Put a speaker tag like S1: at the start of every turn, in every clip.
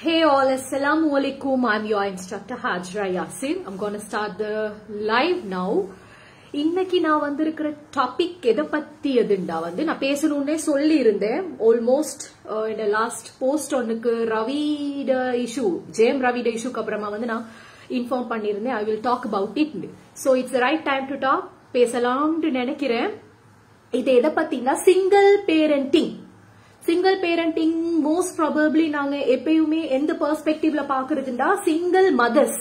S1: Hey all, assalamu alaikum. I'm your instructor Hajra Yasin. I'm going to start the live now. இன்னைக்கு நான் வந்திருக்கிற topic எதை பத்தி எதுண்டா நான் பேசணும்னே சொல்லி இருந்தேன். ஆல்மோஸ்ட் இந்த லாஸ்ட் போஸ்ட் ஒன்னுக்கு ரவிட இஷ்யூ, ஜெயம் ரவிட இஷ்யூக்கு அப்புறமா நான் இன்ஃபார்ம் பண்ணிருந்தேன். I will talk about it. So it's right time to talk. பேசலாம்னு நினைக்கிறேன். இது எதை பத்தினா single parenting. Single parenting most probably நாங்க எப்பயுமே எந்த பெர்ஸ்பெக்டிவ்ல பாக்குறதுண்டா சிங்கிள் மதர்ஸ்.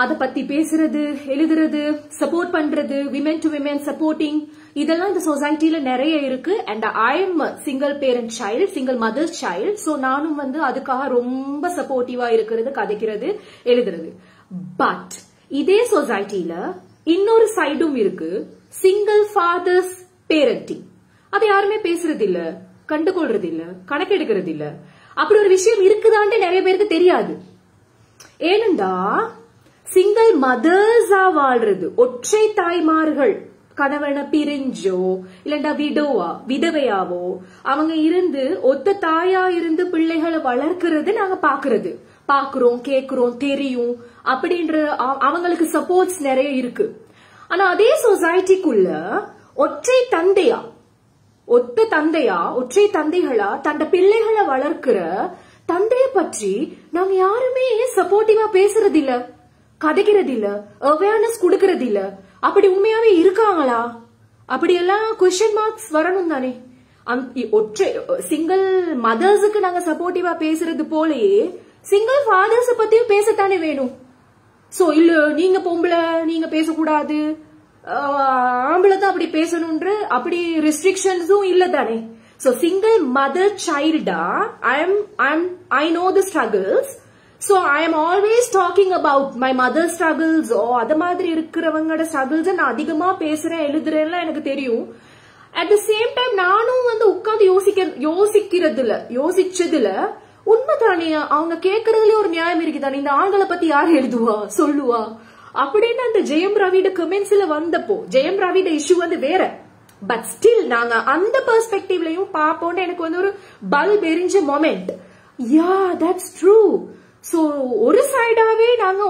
S1: அத பத்தி பேசுறது, எழுதுறது, சப்போர்ட் பண்றது, விமென் டு விமென் சப்போர்ட்டிங், இதெல்லாம் இந்த சொசைட்டில நிறைய இருக்கு. And I am single parent child, single mother's child. So நானும் அதுக்காக ரொம்ப சப்போர்ட்டிவா இருக்கிறது, கதைக்கிறது, எழுதுறது. பட் இதே சொசைட்டில இன்னொரு சைடும் இருக்கு, சிங்கிள் ஃபாதர்ஸ் பேரண்டிங். அதை யாருமே பேசுறது இல்ல, கண்டுகொள்றது இல்ல, கணக்கெடுக்கிறது இல்ல. அப்படி ஒரு விஷயம் இருக்குதான்ட்டு நிறைய பேருக்கு தெரியாது. ஏனென்றா சிங்கிள் மதர்ஸா வாழ்றது, ஒற்றை தாய்மார்கள், கணவனை பிரிஞ்சோ இல்லண்டா விதவையாவோ அவங்க இருந்து ஒத்த தாயா இருந்து பிள்ளைகளை வளர்க்கிறது நாங்க பாக்குறோம், கேக்குறோம், தெரியும். அப்படின்ற அவங்களுக்கு சப்போர்ட்ஸ் நிறைய இருக்கு. ஆனா அதே சொசைட்டிக்குள்ள ஒற்றை தந்தைகளா தண்ட பிள்ளைகளை வளர்க்கிற தந்தைய பற்றி நாங்க யாருமே சப்போர்ட்டிவா பேசுறது இல்ல, கதைக்கிறது இல்ல, அவேர்னஸ் கொடுக்கறது இல்ல. அப்படி உண்மையாவே இருக்காங்களா? அப்படியெல்லாம் கொஸ்டின் மார்க்ஸ் வரணும் தானே. ஒற்றை சிங்கிள் மதர்ஸுக்கு நாங்க சப்போர்ட்டிவா பேசுறது போலயே சிங்கிள் ஃபாதர்ஸ் பத்தியும் பேசத்தானே வேணும். சோ இல்ல நீங்க பொம்பளை, நீங்க பேசக்கூடாது, ஆம்பளை தான் அப்படி பேசணும்ன்ற அப்படி ரெஸ்ட்ரிக்ஷன்ஸும் இல்ல தானே. சோ சிங்கிள் மதர் சைல்டா I know the struggles. So I am always talking about my mother's struggles. அத மாதிரி இருக்கிறவங்களோட struggles நான் அதிகமா பேசுறேன், எழுதுறேன்லாம் எனக்கு தெரியும். At the same time நானும் உட்கார்ந்து யோசிச்சதுல உண்மைதானே, அவங்க கேட்கறதுல ஒரு நியாயம் இருக்குதானே. இந்த ஆண்களை பத்தி யார் எழுதுவா, சொல்லுவா அப்படின்னு அந்த ஜெயம் ரவிட கமெண்ட்ஸ்ல வந்தப்போ, ஜெயம் ரவிட இஷ்யூ வேற. பட் ஸ்டில் நாங்க அந்த பெர்ஸ்பெக்டிவ்லயும் பாப்போம்னு எனக்கு ஒரு பல்ப் எரிஞ்ச moment. Yeah that's true. So ஒரு சைடாவே நாங்க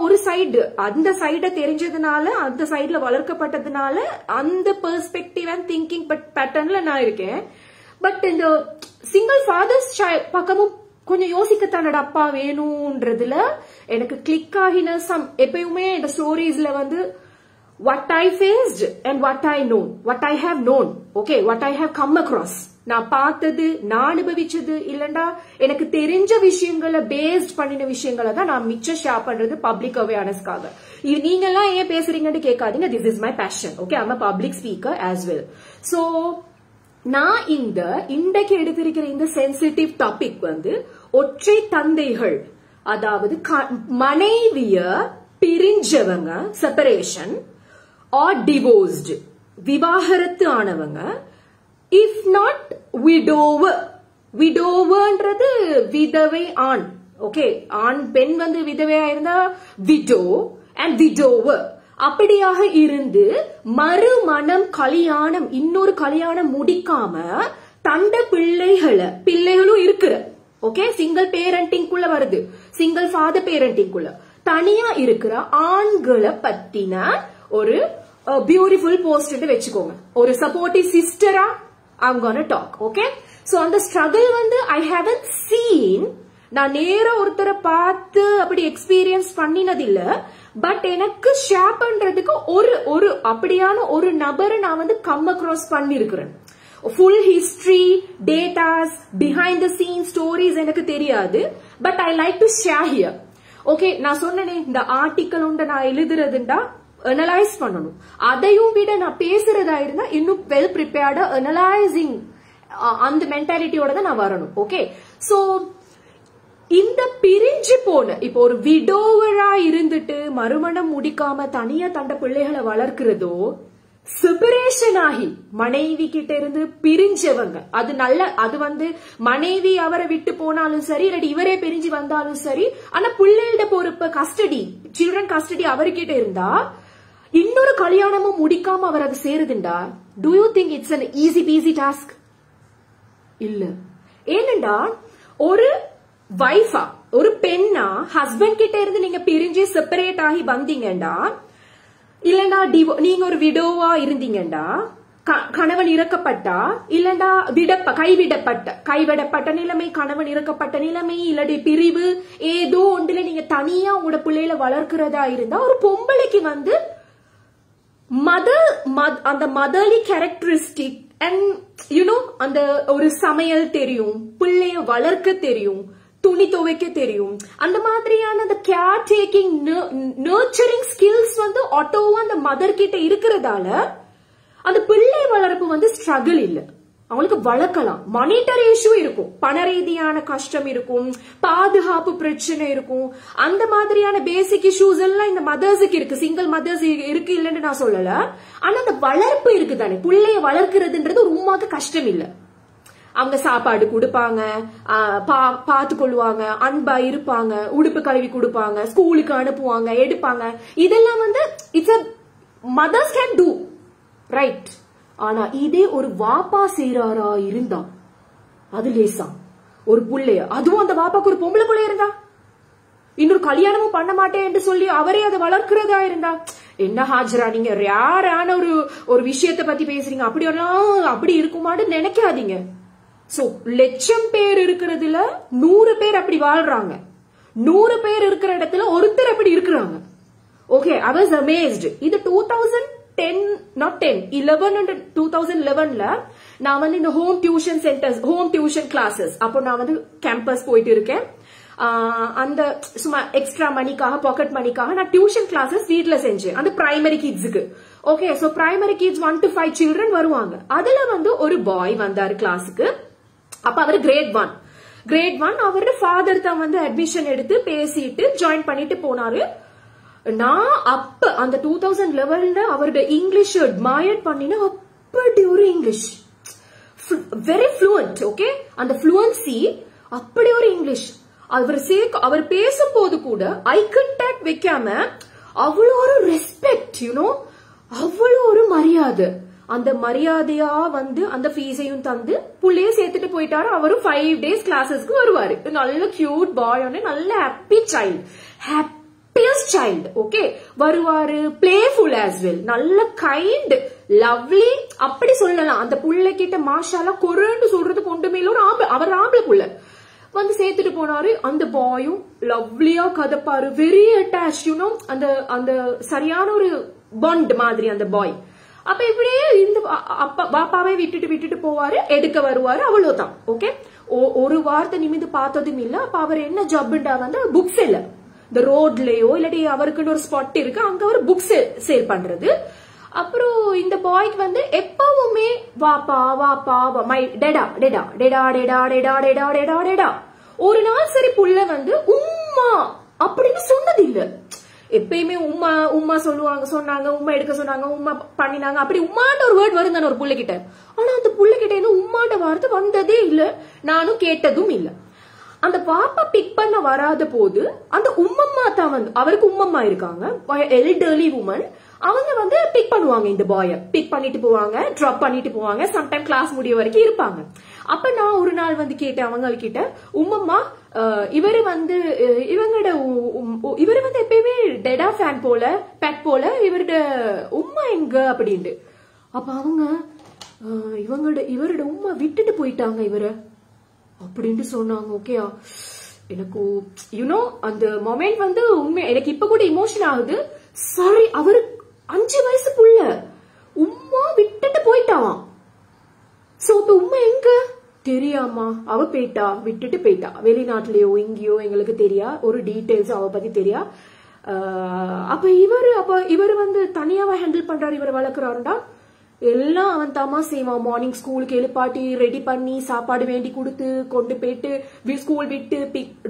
S1: அந்த சைட தெரிஞ்சதுனால, அந்த சைட்ல வளர்க்கப்பட்டதுனால அந்த பெர்ஸ்பெக்டிவ் அண்ட் திங்கிங் பேட்டர்ன்ல நான் இருக்கேன். பட் இந்த சிங்கிள் ஃபாதர்ஸ் பக்கமும் கொஞ்சம் யோசிக்கத்தானட அப்பா வேணும்ன்றதுல எனக்கு கிளிக் ஆகின எப்பயுமே இந்த ஸ்டோரிஸ்ல what I faced and what I have known, okay, what I have come across, நான் பார்த்தது, நான் அனுபவிச்சது, இல்லண்டா எனக்கு தெரிஞ்ச விஷயங்களை பேஸ்ட் பண்ணின விஷயங்களை தான் நான் மிச்சம் ஷேர் பண்றது பப்ளிக் அவேர்னஸ்க்காக. நீங்க எல்லாம் ஏன் பேசுறீங்கன்னு கேட்காதீங்க. This is my passion. Okay, I'm a public speaker as well. So நான் இன்றைக்கு எடுத்திருக்கிற இந்த சென்சிட்டிவ் டாபிக் ஒற்றை தந்தைகள், அதாவது மனைவிய பிரிஞ்சவங்க, செப்பரேஷன் ஆர் டிவோர்ஸ்ட், விவாகரத்து ஆனவங்க, இஃப் நாட் விடோவர்ன்றது விதவை ஆண். ஓகே, ஆண் பெண் விதவையா இருந்தா விடோ அண்ட் விடோவர். அப்படியாக இருந்து மறுமணம் கல்யாணம், இன்னொரு கல்யாணம் முடிக்காம தண்ட பிள்ளைகளும் இருக்கிற, ஓகே, சிங்கிள் பேரண்டிங் குள்ள வருது, சிங்கிள் ஃபாதர் பேரண்டிங் குள்ள தனியா இருக்கிற ஆண்களை பத்தின ஒரு பியூட்டிஃபுல் போஸ்ட் வச்சுக்கோங்க. ஒரு சப்போர்ட்டிவ் சிஸ்டரா I'm gonna talk. Okay, so அந்த ஸ்ட்ரகிள் I haven't seen, நான் நேரா ஒருத்தரை பார்த்து அப்படி எக்ஸ்பீரியன்ஸ் பண்ணினதில்ல. பட் எனக்கு ஷேர் பண்றதுக்கு ஒரு அப்படியான ஒரு நபரை நான் கம் அக்ராஸ் பண்ணிருக்கிறேன். Full history, datas, behind the scene stories எனக்கு தெரியாது. But I like to share here. Okay, நான் சொன்னேனே இந்த ஆர்டிக்கல் நான் எழுதுறதுண்டா அனலைஸ் பண்ணணும். அதையும் விட நான் பேசுறதா இருந்தா இன்னும் வெல் ப்ரிப்பேர்டா அனலைசிங் அந்த மென்டாலிட்டியோட தான் நான் வரணும். ஓகே, சோ இந்த பிரிஞ்சு போன இப்போ ஒரு விடோவரா இருந்துட்டு மறுமணம் முடிக்காம தனியா தண்ட பிள்ளைகளை வளர்க்கிறதோ, செப்பரேஷன் ஆகி மனைவி கிட்ட இருந்து பிரிஞ்சவங்க, அது நல்ல, அது மனைவி அவரை விட்டு போனாலும் சரி, இல்லாட்டி இவரே பிரிஞ்சு வந்தாலும் சரி, ஆனா பிள்ளைகளோட பொறுப்பு, கஸ்டடி, சில்ட்ரன் கஸ்டடி அவர்கிட்ட இருந்தா இன்னொரு கல்யாணமும் முடிக்காம அவர் அது சேருதுண்டா. Do you think it's an easy peasy task? இல்ல. ஏனென்றா ஒரு வைஃபா ஒரு பெண்ணா ஹஸ்பண்ட் கிட்ட இருந்து நீங்க பிரிஞ்சு செப்பரேட் ஆகி வந்தீங்கடா, இல்லண்டா நீங்க ஒரு விடோவா இருந்தீங்கடா, கணவன் இறக்கப்பட்டா, இல்லண்டா கைவிடப்பட்ட நிலைமை, கணவன் இறக்கப்பட்ட நிலைமை, இல்லாட்டி பிரிவு, ஏதோ ஒன்றுல நீங்க தனியா உங்களோட பிள்ளைகளை வளர்க்கிறதா இருந்தா, ஒரு பொம்பளைக்கு வந்து அந்த மதர்லி கேரக்டரிஸ்டிக் அண்ட் யூனோ அந்த ஒரு சமையல் தெரியும், பிள்ளைய வளர்க்க தெரியும், துணி துவைக்க தெரியும், அந்த மாதிரியான அந்த கேர் டேக்கிங் நர்ச்சரிங் ஸ்கில்ஸ் வந்து ஆட்டோவா அந்த மதர் கிட்ட இருக்கிறதால அந்த பிள்ளை வளர்ப்பு வந்து ஸ்ட்ரகிள் இல்ல. அவங்களுக்கு வளர்க்கலாம். மானிட்டரி இஷ்யூ இருக்கும், பண ரீதியான கஷ்டம் இருக்கும், பாதுகாப்பு பிரச்சனை இருக்கும், அந்த மாதிரியான பேசிக் இஷ்யூஸ் எல்லாம் இந்த மதர்ஸுக்கு இருக்கு, சிங்கிள் மதர்ஸ் இருக்கு இல்லன்னு நான் சொல்லல. ஆனா அந்த வளர்ப்பு இருக்கு தானே, பிள்ளைய வளர்க்கிறதுன்றது ஒரு உமாக்கு கஷ்டம் இல்ல. அவங்க சாப்பாடு கொடுப்பாங்க, பார்த்து கொள்வாங்க, அன்பா இருப்பாங்க, உடுப்பு கழுவி கொடுப்பாங்க, ஸ்கூலுக்கு அனுப்புவாங்க, எடுப்பாங்க. இதெல்லாம் வந்து it's mothers can do right. ஆனா இதே ஒரு வாப்பா செய்றாரா இருந்தா அது லேசா. ஒரு புள்ளைய, அதுவும் அந்த வாப்பாக்கு ஒரு பொம்பளை புள்ளைய இருந்தா, இன்னொரு கல்யாணமும் பண்ண மாட்டேன் என்று சொல்லி அவரே அதை வளர்க்கிறதா இருந்தா, என்ன ஹாஜரா நீங்க ரேரான ஒரு விஷயத்த பத்தி பேசுறீங்க, அப்படி இருக்குமான்னு நினைக்காதீங்க. சோ லட்சம் பேர் இருக்கிறதுல 100 பேர் அப்படி வாழ்றாங்க, 100 பேர் இருக்கிற இடத்துல ஒருத்தர் அப்படி இருக்கிறாங்க. Okay, I was amazed. இது 2011ல நான் வந்து இந்த home tuition centres, home tuition classes, அப்போ நான் வந்து கேம்பஸ் போயிட்டு இருக்கேன். அந்த சும்மா எக்ஸ்ட்ரா மணிக்காக, பாக்கெட் மணிக்காக நான் டியூஷன் கிளாஸஸ் வீட்ல செஞ்சேன், அந்த பிரைமரி கிட்ஸுக்கு. Okay, so primary kids 1 to 5 children வருவாங்க. அதுல வந்து ஒரு பாய் வந்தாரு கிளாஸுக்கு. அப்ப அவர் கிரேட் 1 அவரோட ஃபாதர் தான் வந்து அட்மிஷன் எடுத்து பேசிட்டு ஜாயின் பண்ணிட்டு போனாரு. நான் அப்ப அந்த 2011ல அவரோட இங்கிலீஷ் அட்மயர் பண்ணின, அப்படி ஒரு இங்கிலீஷ், வெரி ஃப்ளூயன்ட். ஓகே, அந்த ஃப்ளூயன்சி, அப்படி ஒரு இங்கிலீஷ். அவர் பேசும்போது கூட ஐ கான்டாக்ட் வைக்காம அவ்வளோ ஒரு ரெஸ்பெக்ட், யூனோ, அவ்வளோ ஒரு மரியாதை. அந்த மரியாதையா வந்து அந்த ஃபீஸையும் தந்து புள்ளைய சேர்த்துட்டு போயிட்டாரு. அவரும் 5 days கிளாஸஸ்க்கு வருவாரு. நல்ல கியூட் பாய், நல்ல happy child, happiest child. Okay, வருவாரு, பிளேஃபுல் ஆஸ் வெல், நல்ல கைண்ட், லவ்லி அப்படி சொல்லலாம். அந்த புள்ளை கிட்ட மாஷாலா கொரன்னு சொல்றது கொண்டுமே இல்ல. அவர் ஆம்பளை புள்ள வந்து சேர்த்துட்டு போனாரு. அந்த பாயும் லவ்லியா கதப்பாரு, வெரி அட்டாச், யூனோ, அந்த சரியான ஒரு பாண்ட் மாதிரி அந்த பாய். அப்ப இப்படியே இந்த பாப்பாவே விட்டுட்டு போவாரு, எடுக்க வருவாரு, அவ்வளவுதான். ஓகே, ஒரு வார்த்தை நிமிந்து பார்த்ததும் இல்ல. அப்ப அவர் என்ன ஜாப்ண்டா வந்து புக்ஸ் இல்ல, இந்த ரோட்லயோ இல்லாட்டி அவருக்குன்னு ஒரு ஸ்பாட் இருக்கு, அங்க ஒரு புக்ஸ் சேல் பண்றது. அப்புறம் இந்த பாய்க்கு வந்து எப்பவுமே வாப்பா வாப்பா, மை டெடா டெடா டெடா டெடா டெடா டெடா டெடா டெடா. ஒரு நாள் சரி புள்ள வந்து உம்மா அப்படின்னு சொன்னது இல்ல. எப்பயுமே உம்மா உம்மா சொன்னாங்க, உம்மா எடுக்க சொன்னாங்க, உம்மா பண்ணினாங்க, அப்படி உம்மாண்ட ஒரு வேர்ட் வரும் தானே ஒரு புள்ள கிட்ட. ஆனா அந்த புள்ள கிட்ட இருந்து உம்மாண்ட வார்த்தை வந்ததே இல்ல, நானும் கேட்டதும் இல்ல. அந்த பாப்பா பிக் பண்ண வராத போது அந்த உம்மம்மா தான் வந்து, அவருக்கு உம்மம்மா இருக்காங்க, எல்டர்லி உமன், அவங்க வந்து பிக் பண்ணுவாங்க. இந்த பாய பிக் பண்ணிட்டு போவாங்க, டிராப் பண்ணிட்டு போவாங்க, சம்டைம் கிளாஸ் முடிய வரைக்கும் இருப்பாங்க. அப்ப நான் ஒரு நாள் வந்து கேட்டேன் அவங்க கிட்ட, உம்மம்மா இவரு வந்து எப்பயுமே டெடா ஃபேன் போல, பெட் போல, இவரோட உம்மா எங்க அப்படின்ட்டு. அப்ப அவங்க இவரோட உம்மா விட்டுட்டு போயிட்டாங்க இவரை அப்படின்ட்டு சொன்னாங்க. ஓகே, எனக்கு யூனோ அந்த மொமெண்ட் வந்து உண்மை, எனக்கு இப்ப கூட இமோஷன் ஆகுது. சாரி, அவரு 5 வயசு புள்ள, உம்மா விட்டுட்டு போயிட்டான். சோ உம்மா எங்க தெரியாமா, அவ போயிட்டா, விட்டுட்டு போயிட்டா, வெளிநாட்டுலயோ இங்கேயோ எங்களுக்கு தெரியா, ஒரு டீடைல்ஸ் அவ பத்தி தெரியா. அப்ப இவரு வந்து தனியாவா ஹேண்டில் பண்றாரு, இவரை வளர்க்குறாருண்டா. எல்லாம் அவன் தாமா செய்வான். மார்னிங் ஸ்கூலுக்கு எழுப்பாட்டி ரெடி பண்ணி சாப்பாடு வேண்டி கொடுத்து கொண்டு போயிட்டு ஸ்கூல் விட்டு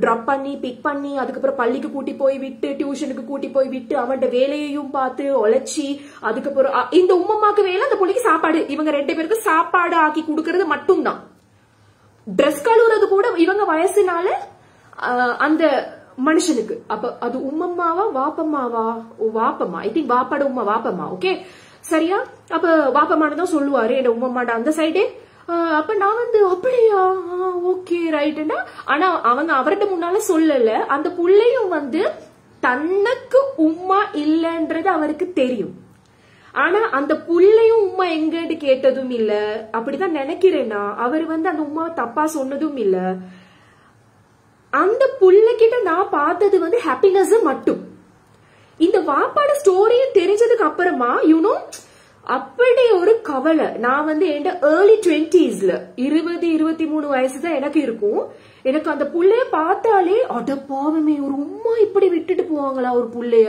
S1: டிராப் பண்ணி பிக் பண்ணி அதுக்கப்புறம் பள்ளிக்கு கூட்டி போய் விட்டு டியூஷனுக்கு கூட்டி போய் விட்டு அவன் வேலையையும் பார்த்து உழைச்சி அதுக்கப்புறம் இந்த உம்மம்மாக்கு வேலை அந்த பிள்ளைக்கு சாப்பாடு, இவங்க 2 பேருக்கு சாப்பாடு ஆக்கி கொடுக்கறது மட்டும்தான். ட்ரெஸ் கழுவுறது கூட இவங்க வயசுனால அந்த மனுஷனுக்கு. அப்ப அது உம்மம்மாவா வாப்பம்மாவா? வாப்பம்மா, ஐ திங்க் வாப்பாட உம்மா வாப்பம்மா. ஓகே, சரியா? அப்ப வாப்பம்மான்னு தான் சொல்லுவாரு, என்ன உம்மம்மாட அந்த சைடே. அப்ப நான் வந்து அப்படியா ஓகே ரைட்னா, ஆனா அவங்க அவர்கிட்ட முன்னால சொல்லல. அந்த புள்ளையும் வந்து தனக்கு உம்மா இல்லன்றது அவருக்கு தெரியும். ஆனா அந்த புள்ளையும் உம்மா எங்கன்னு கேட்டதும் இல்ல. அப்படிதான் நினைக்கிறேன்னா அவர் வந்து அந்த உமாவை தப்பா சொன்னதும் இல்ல. அந்த புள்ளைகிட்ட நான் பார்த்தது வந்து ஹாப்பினஸ் மட்டும். இந்த வாப்பாட ஸ்டோரியும் தெரிஞ்சதுக்கு அப்புறமா யூனோ அப்படி ஒரு கவலை. நான் வந்து என் ஏர்லி 20s 20-23 வயசு தான் எனக்கு இருக்கும். எனக்கு அந்த புள்ளைய பார்த்தாலே அட பாவமே, ஒரு உம்மா இப்படி விட்டுட்டு போவாங்களா ஒரு புள்ளைய.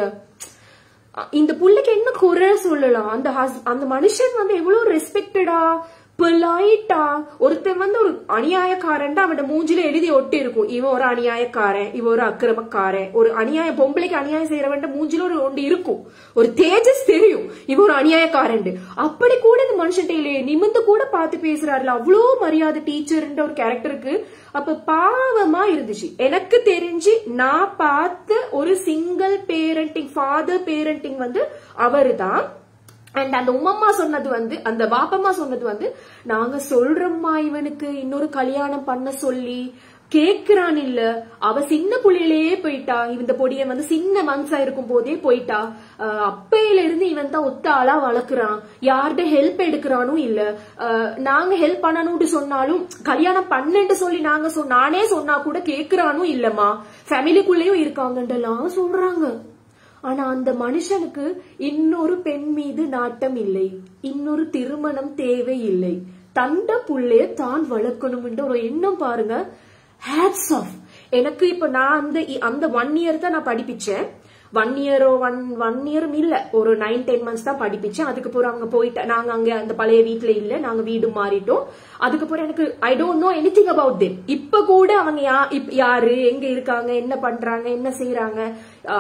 S1: இந்த புள்ளைக்கு என்ன குறை சொல்லலாம்? அந்த மனுஷன் வந்து எவ்வளவு ரெஸ்பெக்டடா பொலைட்டா. ஒருத்தன் வந்து ஒரு அநியாயக்காரன் அவன் மூஞ்சில எழுதி ஒட்டி இருக்கும், இவன் ஒரு அநியாயக்காரன், இவன் ஒரு அக்கிரமக்காரன். ஒரு அநியாய பொம்பளைக்கு அநியாயம் செய்யறவன் மூஞ்சில ஒரு ஒன்று இருக்கும், ஒரு தேஜஸ் தெரியும், இவன் ஒரு அநியாயக்காரன். அப்படி கூட இந்த மனுஷன் நிமிந்து கூட பார்த்து பேசுறாருல, அவ்வளோ மரியாதை டீச்சர்ன்ற ஒரு கேரக்டருக்கு. அப்ப பாவமா இருந்துச்சு. எனக்கு தெரிஞ்சு நான் பார்த்த ஒரு சிங்கிள் பேரண்டிங், ஃபாதர் பேரண்டிங் வந்து அவருதான். அண்ட் அந்த உம்மம்மா சொன்னது வந்து, அந்த பாப்பம்மா சொன்னது வந்து, நாங்க சொல்றோம்மா இவனுக்கு இன்னொரு கல்யாணம் பண்ண சொல்லி கேக்குறான் இல்ல, அவ சின்ன புள்ளையிலேயே போயிட்டா, இந்த பொடிய வந்து சின்ன மனசா இருக்கும் போதே போயிட்டா, அப்பையில இருந்து இவன் தான் ஒத்த ஆளா வளர்க்குறான், யார்கிட்ட ஹெல்ப் எடுக்கிறானும் இல்ல, நாங்க ஹெல்ப் பண்ணணும்னு சொன்னாலும் கல்யாணம் பண்ணுன்னு சொல்லி நானே சொன்னா கூட கேக்குறானும் இல்லம்மா, ஃபேமிலிக்குள்ளேயும் இருக்காங்கன்றலாம் சொல்றாங்க. ஆனா அந்த மனுஷனுக்கு இன்னொரு பெண் மீது நாட்டம் இல்லை, இன்னொரு திருமணம் தேவை இல்லை, தண்ட புள்ளைய தான் வளர்க்கணும்ன்ற ஒரு எண்ணம் பாருங்க. Hats off. எனக்கு இப்ப நான் அந்த 1 year தான் நான் படிப்பிச்சேன். 1 year இல்ல, ஒரு 9-10 months தான் படிப்பிச்சேன். அதுக்கப்புறம் அங்க போயிட்டேன். நாங்க அங்க அந்த பழைய வீட்டுல இல்ல, நாங்க வீடு மாறிட்டோம். அதுக்கப்புறம் எனக்கு I don't know anything about them. இப்ப கூட அவங்க யாரு, எங்க இருக்காங்க, என்ன பண்றாங்க, என்ன செய்யறாங்க,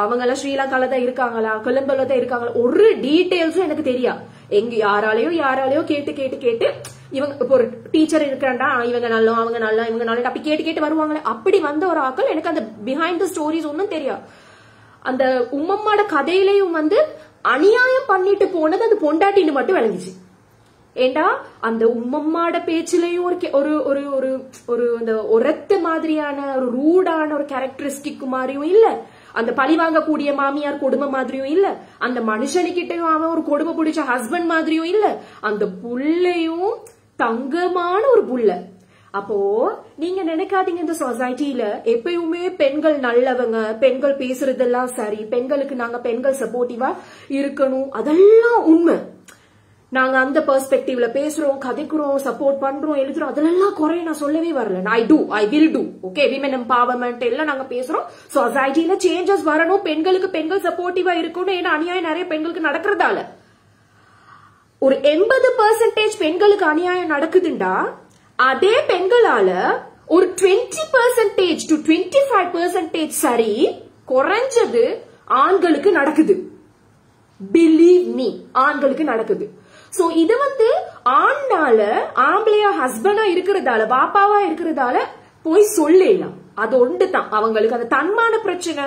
S1: அவங்க எல்லாம் ஸ்ரீலங்கால தான் இருக்காங்களா, கொலம்புல தான் இருக்காங்களா, ஒரு டீடைல்ஸும் எனக்கு தெரியா. எங்க யாராலையோ கேட்டு இவங்க ஒரு டீச்சர் இருக்கிறாண்டா, இவங்க நல்லா அவங்க நல்லா இவங்க நல்லா அப்படி கேட்டு வருவாங்களே, அப்படி வந்த ஒரு ஆக்கள். எனக்கு அந்த பிஹைண்ட் த ஸ்டோரிஸ் ஒன்னும் தெரியா. அந்த உம்மம்மாட கதையிலையும் வந்து அநியாயம் பண்ணிட்டு போனது அந்த பொண்டாட்டின்னு மட்டும் விளங்குச்சு. ஏண்டா அந்த உம்மம்மாட பேச்சிலையும் ஒரு ஒரு ஒரு ஒரு அந்த ஒரத்த மாதிரியான ஒரு ரூடான ஒரு கேரக்டரிஸ்டிக் மாதிரியும் இல்ல, அந்த பழி வாங்கக்கூடிய மாமியார் கொடுமை மாதிரியும் இல்ல, அந்த மனுஷனுக்கிட்டையும் அவன் ஒரு கொடுமை பிடிச்ச ஹஸ்பண்ட் மாதிரியும் இல்ல, அந்த புள்ளையும் தங்கமான ஒரு புள்ள. அப்போ நீங்க நினைக்காதீங்க இந்த சொசைட்டில எப்பயுமே பெண்கள் நல்லவங்க, பெண்கள் பேசுறதெல்லாம் சரி, பெண்களுக்கு நாங்க பெண்கள் சப்போர்ட்டிவா இருக்கணும், அதெல்லாம் உண்மை. நாங்க அந்த பெர்ஸ்பெக்டிவ்ல பேசுறோம், கதைக்கிறோம், சப்போர்ட் பண்றோம், எழுதுறோம், அதெல்லாம் குறைய நான் சொல்லவே வரல. I will do okay. Women empowerment எல்லாம் நாங்க பேசுறோம். சொசைட்டில சேஞ்சஸ் வரணும், பெண்களுக்கு பெண்கள் சப்போர்ட்டிவா இருக்கணும். ஏன்னா அநியாயம் நிறைய பெண்களுக்கு நடக்கிறதால ஒரு 80% பெண்களுக்கு அநியாயம் நடக்குதுண்டா, அதே பெண்களால ஒரு 20% to 25% சரி குறைஞ்சது ஆண்களுக்கு நடக்குது. பிலீவ் மீ, ஆண்களுக்கு நடக்குது. சோ இது வந்து ஆண்னால, ஆம்பளையா ஹஸ்பண்டா இருக்கிறதால, பாப்பாவா இருக்கிறதால போய் சொல்லலாம். அது ஒன்றுதான் அவங்களுக்கு அந்த தன்மான பிரச்சனை.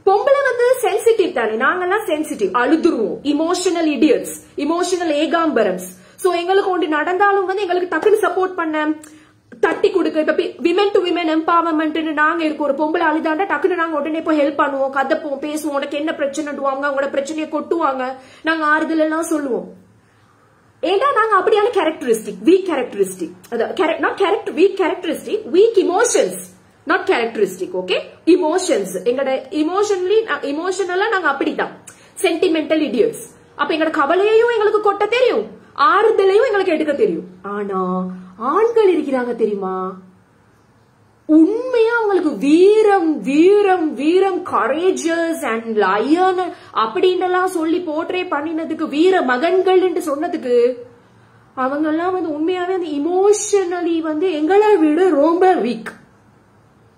S1: பொம்பளை வந்து சென்சிட்டிவ் தானே, நாங்கெல்லாம் சென்சிட்டிவ், அழுதுருவோம், இமோஷனல் இடியட்ஸ், இமோஷனல் ஏகாம்பரம்ஸ். சோ எங்களுக்கு ஒன்று நடந்தாலும் வந்து எங்களுக்கு டக்குன்னு சப்போர்ட் பண்ண, தட்டி கொடுக்க. இப்ப விமன் டு விமன் எம்பவர்மெண்ட் நாங்க இருக்கோம். ஒரு பொம்பளை அழுதாண்டா டக்குன்னு நாங்க உடனே போய் ஹெல்ப் பண்ணுவோம், கதப்போம், பேசுவோம், உனக்கு என்ன பிரச்சனை, அவங்களோட பிரச்சனையை கொட்டுவாங்க, நாங்க ஆறுதல் எல்லாம் சொல்லுவோம். ஏண்டா நாங்க அப்படியான characteristic, week characteristic, week characteristic, week emotions, not characteristic. Okay, emotions, எங்களோட இமோஷனலா நாங்க அப்படித்தான் சென்டிமெண்டல் இடியட்ஸ். அப்ப எங்களோட கவலையையும் எங்களுக்கு கொட்ட தெரியும், ஆறுதலையும் எங்களுக்கு எடுக்க தெரியும். ஆனா ஆண்கள் இருக்கிறாங்க தெரியுமா, உண்மையா அவங்களுக்கு வீரம் வீரம் வீரம், கரேஜஸ் அண்ட் லயன் அப்படின்னு சொல்லி போர்ட்ரே பண்ணினதுக்கு, வீர மகன்கள் என்று சொன்னதுக்கு, அவங்க எல்லாம் வந்து உண்மையாவே அந்த இமோஷனலி வந்து எங்களை விட ரொம்ப வீக்.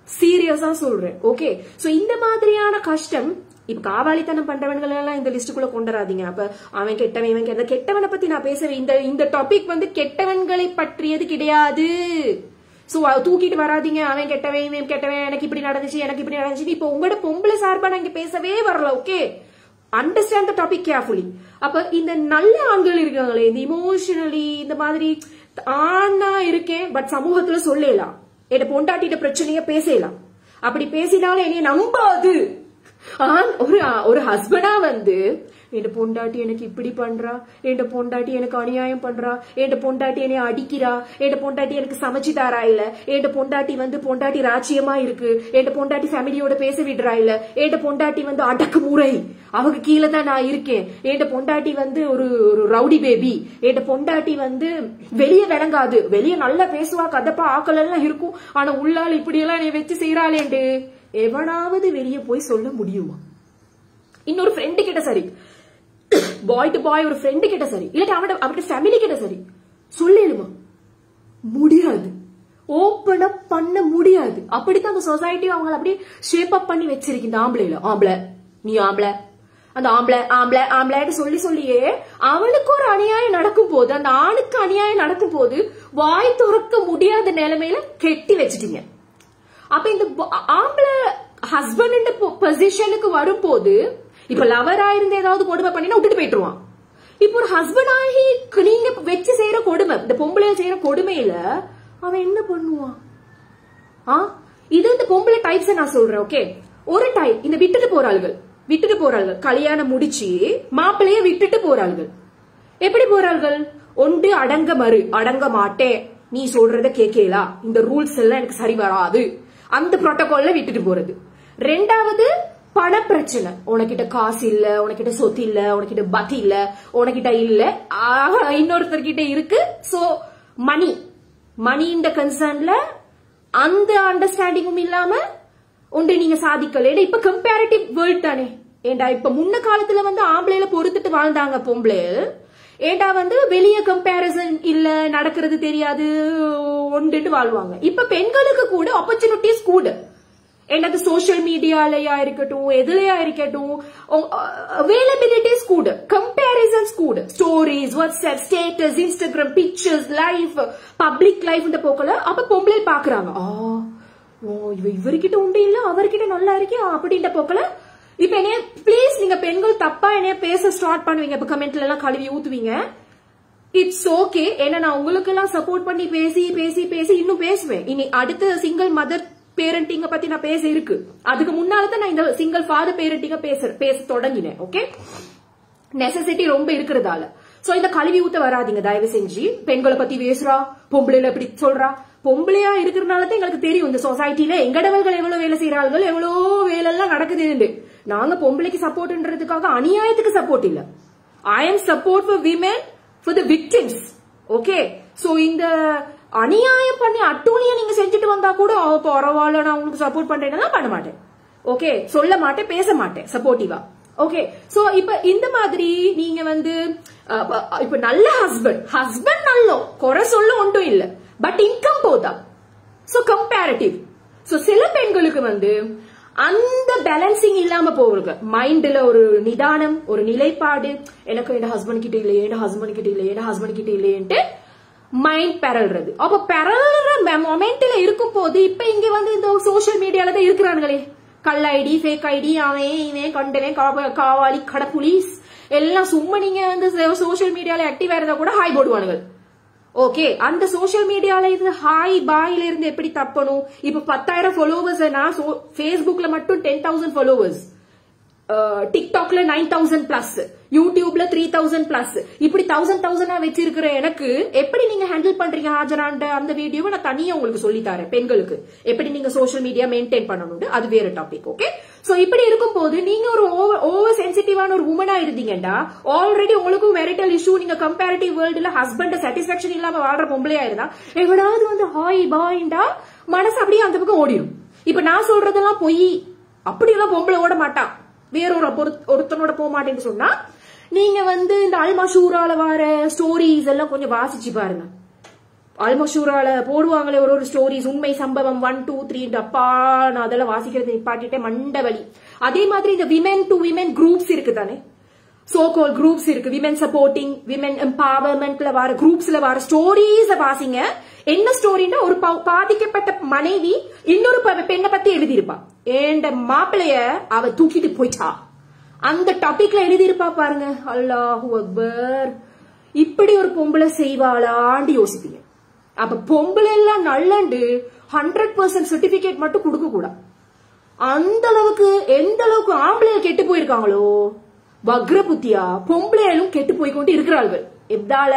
S1: சீரியஸா சொல்றேன். ஓகே, சோ இந்த மாதிரியான கஷ்டம் இப்ப காவாலித்தனம் பண்றவன்கள் எல்லாம் இந்த லிஸ்டுக்குள்ள கொண்டுறாதீங்க. அப்ப அவன் கெட்டவன், இவன் கெட்ட, கெட்டவனை பத்தி நான் பேசுறேன். இந்த டாபிக் வந்து கெட்டவன்களை பற்றியது கிடையாது. சோ தூக்கிட்டு வராதீங்க, அவன் கெட்டவன், இவன் கெட்டவன், எனக்கு இப்படி நடந்துச்சு, எனக்கு இப்படி நடந்துச்சு. இப்ப உங்களோட பொம்பளை சார்பா நான் இங்க பேசவே வரல. Okay, understand the topic carefully. அப்ப இந்த நல்ல ஆண்கள் இருக்காங்களே, இந்த இமோஷனலி இந்த மாதிரி ஆனா இருக்கேன், பட் சமூகத்துல சொல்லலாம், என் பொண்டாட்டிட்ட பிரச்சனைய பேசலாம். அப்படி பேசினாலும் என்னைய நம்பாது. ஒரு ஹஸ்பண்டா வந்து என் பொண்டாட்டி எனக்கு இப்படி பண்றா, என் பொண்டாட்டி எனக்கு அநியாயம் பண்றா, என் பொண்டாட்டி என்னை அடிக்கிறா, என் பொண்டாட்டி எனக்கு சமைச்சு தாரா இல்ல, என் பொண்டாட்டி வந்து பொண்டாட்டி ராஜ்யமா இருக்கு, என் பொண்டாட்டி ஃபேமிலியோட பேச விடுறா இல்ல, என் பொண்டாட்டி வந்து அடக்குமுறை, அவங்க கீழே தான் நான் இருக்கேன், என் பொண்டாட்டி வந்து ஒரு ரவுடி பேபி, என் பொண்டாட்டி வந்து வெளியே விளங்காது, வெளியே நல்லா பேசுவா, கதப்பா ஆக்கள் எல்லாம் இருக்கும், ஆனா உள்ளால் இப்படி எல்லாம் என்னை வச்சு செய்யறாளேண்டு எவனாவது வெளியே போய் சொல்ல முடியுமா? இன்னொரு ஃப்ரெண்டு கிட்ட சரி, பாய் டு பாய் ஒரு ஃப்ரெண்டு கிட்ட சரி, இல்லாட்டி அவட ஃபேமிலி கிட்ட சரி சொல்லுமா? முடியாது, ஓபன் அப் பண்ண முடியாது. அப்படித்தான் அந்த சொசைட்டி அவங்களை அப்படியே ஷேப் அப் பண்ணி வச்சிருக்கு. இந்த ஆம்பளை நீ ஆம்பளை, அந்த ஆம்பளை சொல்லி சொல்லியே அவனுக்கு ஒரு அநியாயம் நடக்கும் போது, அந்த ஆணுக்கு அநியாயம் நடக்கும் போது வாய் துறக்க முடியாத நிலைமையில கெட்டி வச்சிட்டீங்க. அப்ப இந்த ஆம்பளை ஹஸ்பண்ட் பொசிஷனுக்கு வரும்போது, இப்ப லவரா இருந்து ஏதாவது கொடுமை பண்ணினா விட்டுட்டு போயிட்டுருவான். இப்ப ஒரு ஹஸ்பண்ட் ஆகி நீங்க வச்சு செய்யற கொடுமை, இந்த பொம்பளைய செய்யற கொடுமையில அவன் என்ன பண்ணுவான்? இது இந்த பொம்பளை டைப்ஸ் நான் சொல்றேன். ஓகே, ஒரு டைப் இந்த விட்டுட்டு போறாள்கள், கல்யாணம் முடிச்சு மாப்பிள்ளைய விட்டுட்டு போறாள்கள். எப்படி போறாள்கள்? ஒன்று அடங்க மாட்டேன், நீ சொல்றத கேட்கலா, இந்த ரூல்ஸ் எல்லாம் எனக்கு சரி வராது, அந்த புரோட்டோகால்ல விட்டுட்டு போறது. ரெண்டாவது பண பிரச்சனை, உனக்கிட்ட காசு இல்ல, உனக்கிட்ட சொத்து இல்ல, உனக்கிட்ட பத்தி இல்ல, உனக்கிட்ட இல்ல, இன்னொருத்தர்கிட்ட இருக்கு. சோ மணி இந்த கன்சர்ன்ல அந்த அண்டர்ஸ்டாண்டிங்கும் இல்லாம ஒன்று நீங்க சாதிக்கல. இப்ப கம்பேரிட்டிவ் வேர்ல்ட் தானே. ஏண்டா இப்ப முன்ன காலத்துல வந்து ஆம்பளையில பொறுத்துட்டு வாழ்ந்தாங்க பொம்பளை, ஏண்டா வந்து வெளிய கம்பேரிசன் இல்ல, நடக்கிறது தெரியாது, ஒன்றுட்டு வாழ்வாங்க. இப்ப பெண்களுக்கு கூட ஆப்பர்ச்சுனிட்டிஸ் கூட, என்னது சோசியல் மீடியாலயா இருக்கட்டும், எதுலயா இருக்கட்டும், அவைலபிலிட்டிஸ் கூட, கம்பேரிசன்ஸ் கூட, stories, WhatsApp status, Instagram pictures, life, public life இந்த போக்கல அப்ப பொம்பளை பாக்குறாங்க. இவர்கிட்ட உண்டு இல்ல, அவர்கிட்ட நல்லா இருக்கே அப்படின்ற போக்கல. இப்ப என்ன பிளீஸ் நீங்க பெண்கள் தப்பா என்ன பேச ஸ்டார்ட் பண்ணுவீங்க, இப்ப கமெண்ட்ல எல்லாம் கழுவி ஊத்துவீங்க. இட்ஸ் ஓகே, ஏன்னா நான் உங்களுக்கு எல்லாம் சப்போர்ட் பண்ணி பேசி பேசி பேசி இன்னும் பேசுவேன். இனி அடுத்த சிங்கிள் மதர் பேரண்டிங்க பத்தி நான் பேச இருக்கு. அதுக்கு முன்னால்தான் நான் இந்த சிங்கிள் ஃபாதர் பேரண்டிங்க பேச தொடங்கினேன். ஓகே, நெசசிட்டி ரொம்ப இருக்கிறதால. சோ இந்த கழுவி ஊத்த வராதிங்க தயவு செஞ்சு. பெண்களை பத்தி பேசுறா, பொம்பளைல எப்படி சொல்றா, பொம்பளையா இருக்கிறதுனால தான் எங்களுக்கு தெரியும் இந்த சொசைட்டில எங்கடவர்கள் எவ்வளவு வேலை செய்யறார்கள், எவ்வளவு வேலை எல்லாம் நடக்குது. நாங்க பொம்பளைக்கு சப்போர்ட்ன்றதுக்காக அநியாயத்துக்கு சப்போர்ட் இல்ல. I am support for women, for the victims. Okay, so இந்த அநியாயம் பண்ணி அட்டூழிய நீங்க செஞ்சுட்டு வந்தா கூட பரவாயில்ல, நான் உங்களுக்கு சப்போர்ட் பண்றேன்னா பண்ண மாட்டேன். ஓகே, சொல்ல மாட்டேன், பேச மாட்டேன் சப்போர்ட்டிவா. ஓகே, சோ இப்ப இந்த மாதிரி நீங்க வந்து இப்ப நல்ல ஹஸ்பண்ட் நல்லோ குறை சொல்ல ஒன்றும் இல்ல, பட் இன்கம் போதா. So comparative. சோ சில பெண்களுக்கு வந்து அந்த பேலன்சிங் இல்லாம போவாங்க. மைண்ட்ல ஒரு நிதானம், ஒரு நிலைப்பாடு, எனக்கு என் ஹஸ்பண்ட் கிட்ட இல்லையே, என் ஹஸ்பண்ட் கிட்ட இல்லையே, என் ஹஸ்பண்ட் கிட்ட இல்லையேன்ட்டு மைண்ட் பெறல்றது. அப்ப பெறல்ற மொமெண்ட்ல இருக்கும் போது இப்ப இங்க வந்து இந்த சோசியல் மீடியால தான் இருக்கிறாங்களே, கள்ள ஐடி, ஃபேக் ஐடி, அவன் இவன் கண்டவன், காவாலி, கடை புலிஸ் எல்லாம் சும்மா நீங்க வந்து சோசியல் மீடியால ஆக்டிவா இருந்தா கூட ஹாய் போடுவானுங்க. ஓகே, அந்த சோசியல் மீடியால இருந்து ஹாய் பாய்ல இருந்து எப்படி தப்பணும்? இப்ப 10,000 ஃபாலோவர்ஸ், நான் ஃபேஸ்புக்ல மட்டும் 10,000 ஃபாலோவர்ஸ், டிக்டாக்ல 9,000 பிளஸ், யூடியூப்ல 3,000 பிளஸ், இப்படி 1,000 வச்சிருக்கிற எனக்கு எப்படி நீங்க ஹேண்டில் பண்றீங்க ஹாஜராண்ட அந்த வீடியோவை நான் தனியா உங்களுக்கு சொல்லி தரேன். பெண்களுக்கு எப்படி நீங்க சோசியல் மீடியா மெயின்டைன் பண்ணணும், அது வேற டாபிக். ஓகே, சோ இப்படி இருக்கும் போது நீங்க ஒரு ஓவர் சென்சிட்டிவான ஒரு உமனா இருந்தீங்கன்னா, ஆல்ரெடி உங்களுக்கும் மெரிட்டல் இஷ்யூ, நீங்க கம்பேரிட்டிவ் வேர்ல்டுல ஹஸ்பண்ட் சாட்டிஸ்பாக்சன் இல்லாம வாழ்ற பொம்பளையா இருந்தா எவ்வளவு வந்து ஹாய் பாய்ண்டா மனசு அப்படியே அந்த பக்கம் ஓடிடும். இப்ப நான் சொல்றதெல்லாம் பொய், அப்படியெல்லாம் பொம்பளை ஓட மாட்டா, வேற ஒருத்தனோட போக மாட்டேன்னு சொன்னா நீங்க வந்து இந்த அல்மஷூரால வர ஸ்டோரிஸ் எல்லாம் கொஞ்சம் வாசிச்சு பாருங்க. அல்மஷூரால போடுவாங்களே ஒரு ஸ்டோரிஸ், உண்மை சம்பவம் 1, 2, 3, அப்பா நான் அதெல்லாம் வாசிக்கிறது நிப்பாட்டிட்டேன், மண்டவலி. அதே மாதிரி இந்த விமென் டு விமென் குரூப்ஸ் இருக்கு தானே, சோகால் குரூப்ஸ் இருக்கு, விமென் சப்போர்ட்டிங், விமென் எம்பவர்மெண்ட்ல வர குரூப்ஸ்ல வர ஸ்டோரிஸ் வாசிங்க. என்ன ஸ்டோரின்னா, ஒரு பாதிக்கப்பட்ட மனைவி இன்னொரு பெண்ணை பத்தி எழுதியிருப்பா, ஏண்ட மாப்பிளைய அவ தூக்கிட்டு போயிட்டா, அந்த டாபிக்ல எழுதியிருப்பா பாருங்க. அல்லாஹு அக்பர், இப்படி ஒரு பொம்பளை செய்வாளான்னு யோசிப்பீங்க. அப்ப பொம்பளை எல்லாம் நல்லண்டு 100% சர்டிபிகேட் மட்டும் கொடுக்க கூடாது. அந்த அளவுக்கு எந்த அளவுக்கு ஆம்பளைகள் கெட்டு போயிருக்காங்களோ வக்ர புத்தியா பொம்பளைகளும் கெட்டு போய்கொண்டு இருக்கிறார்கள். எதால?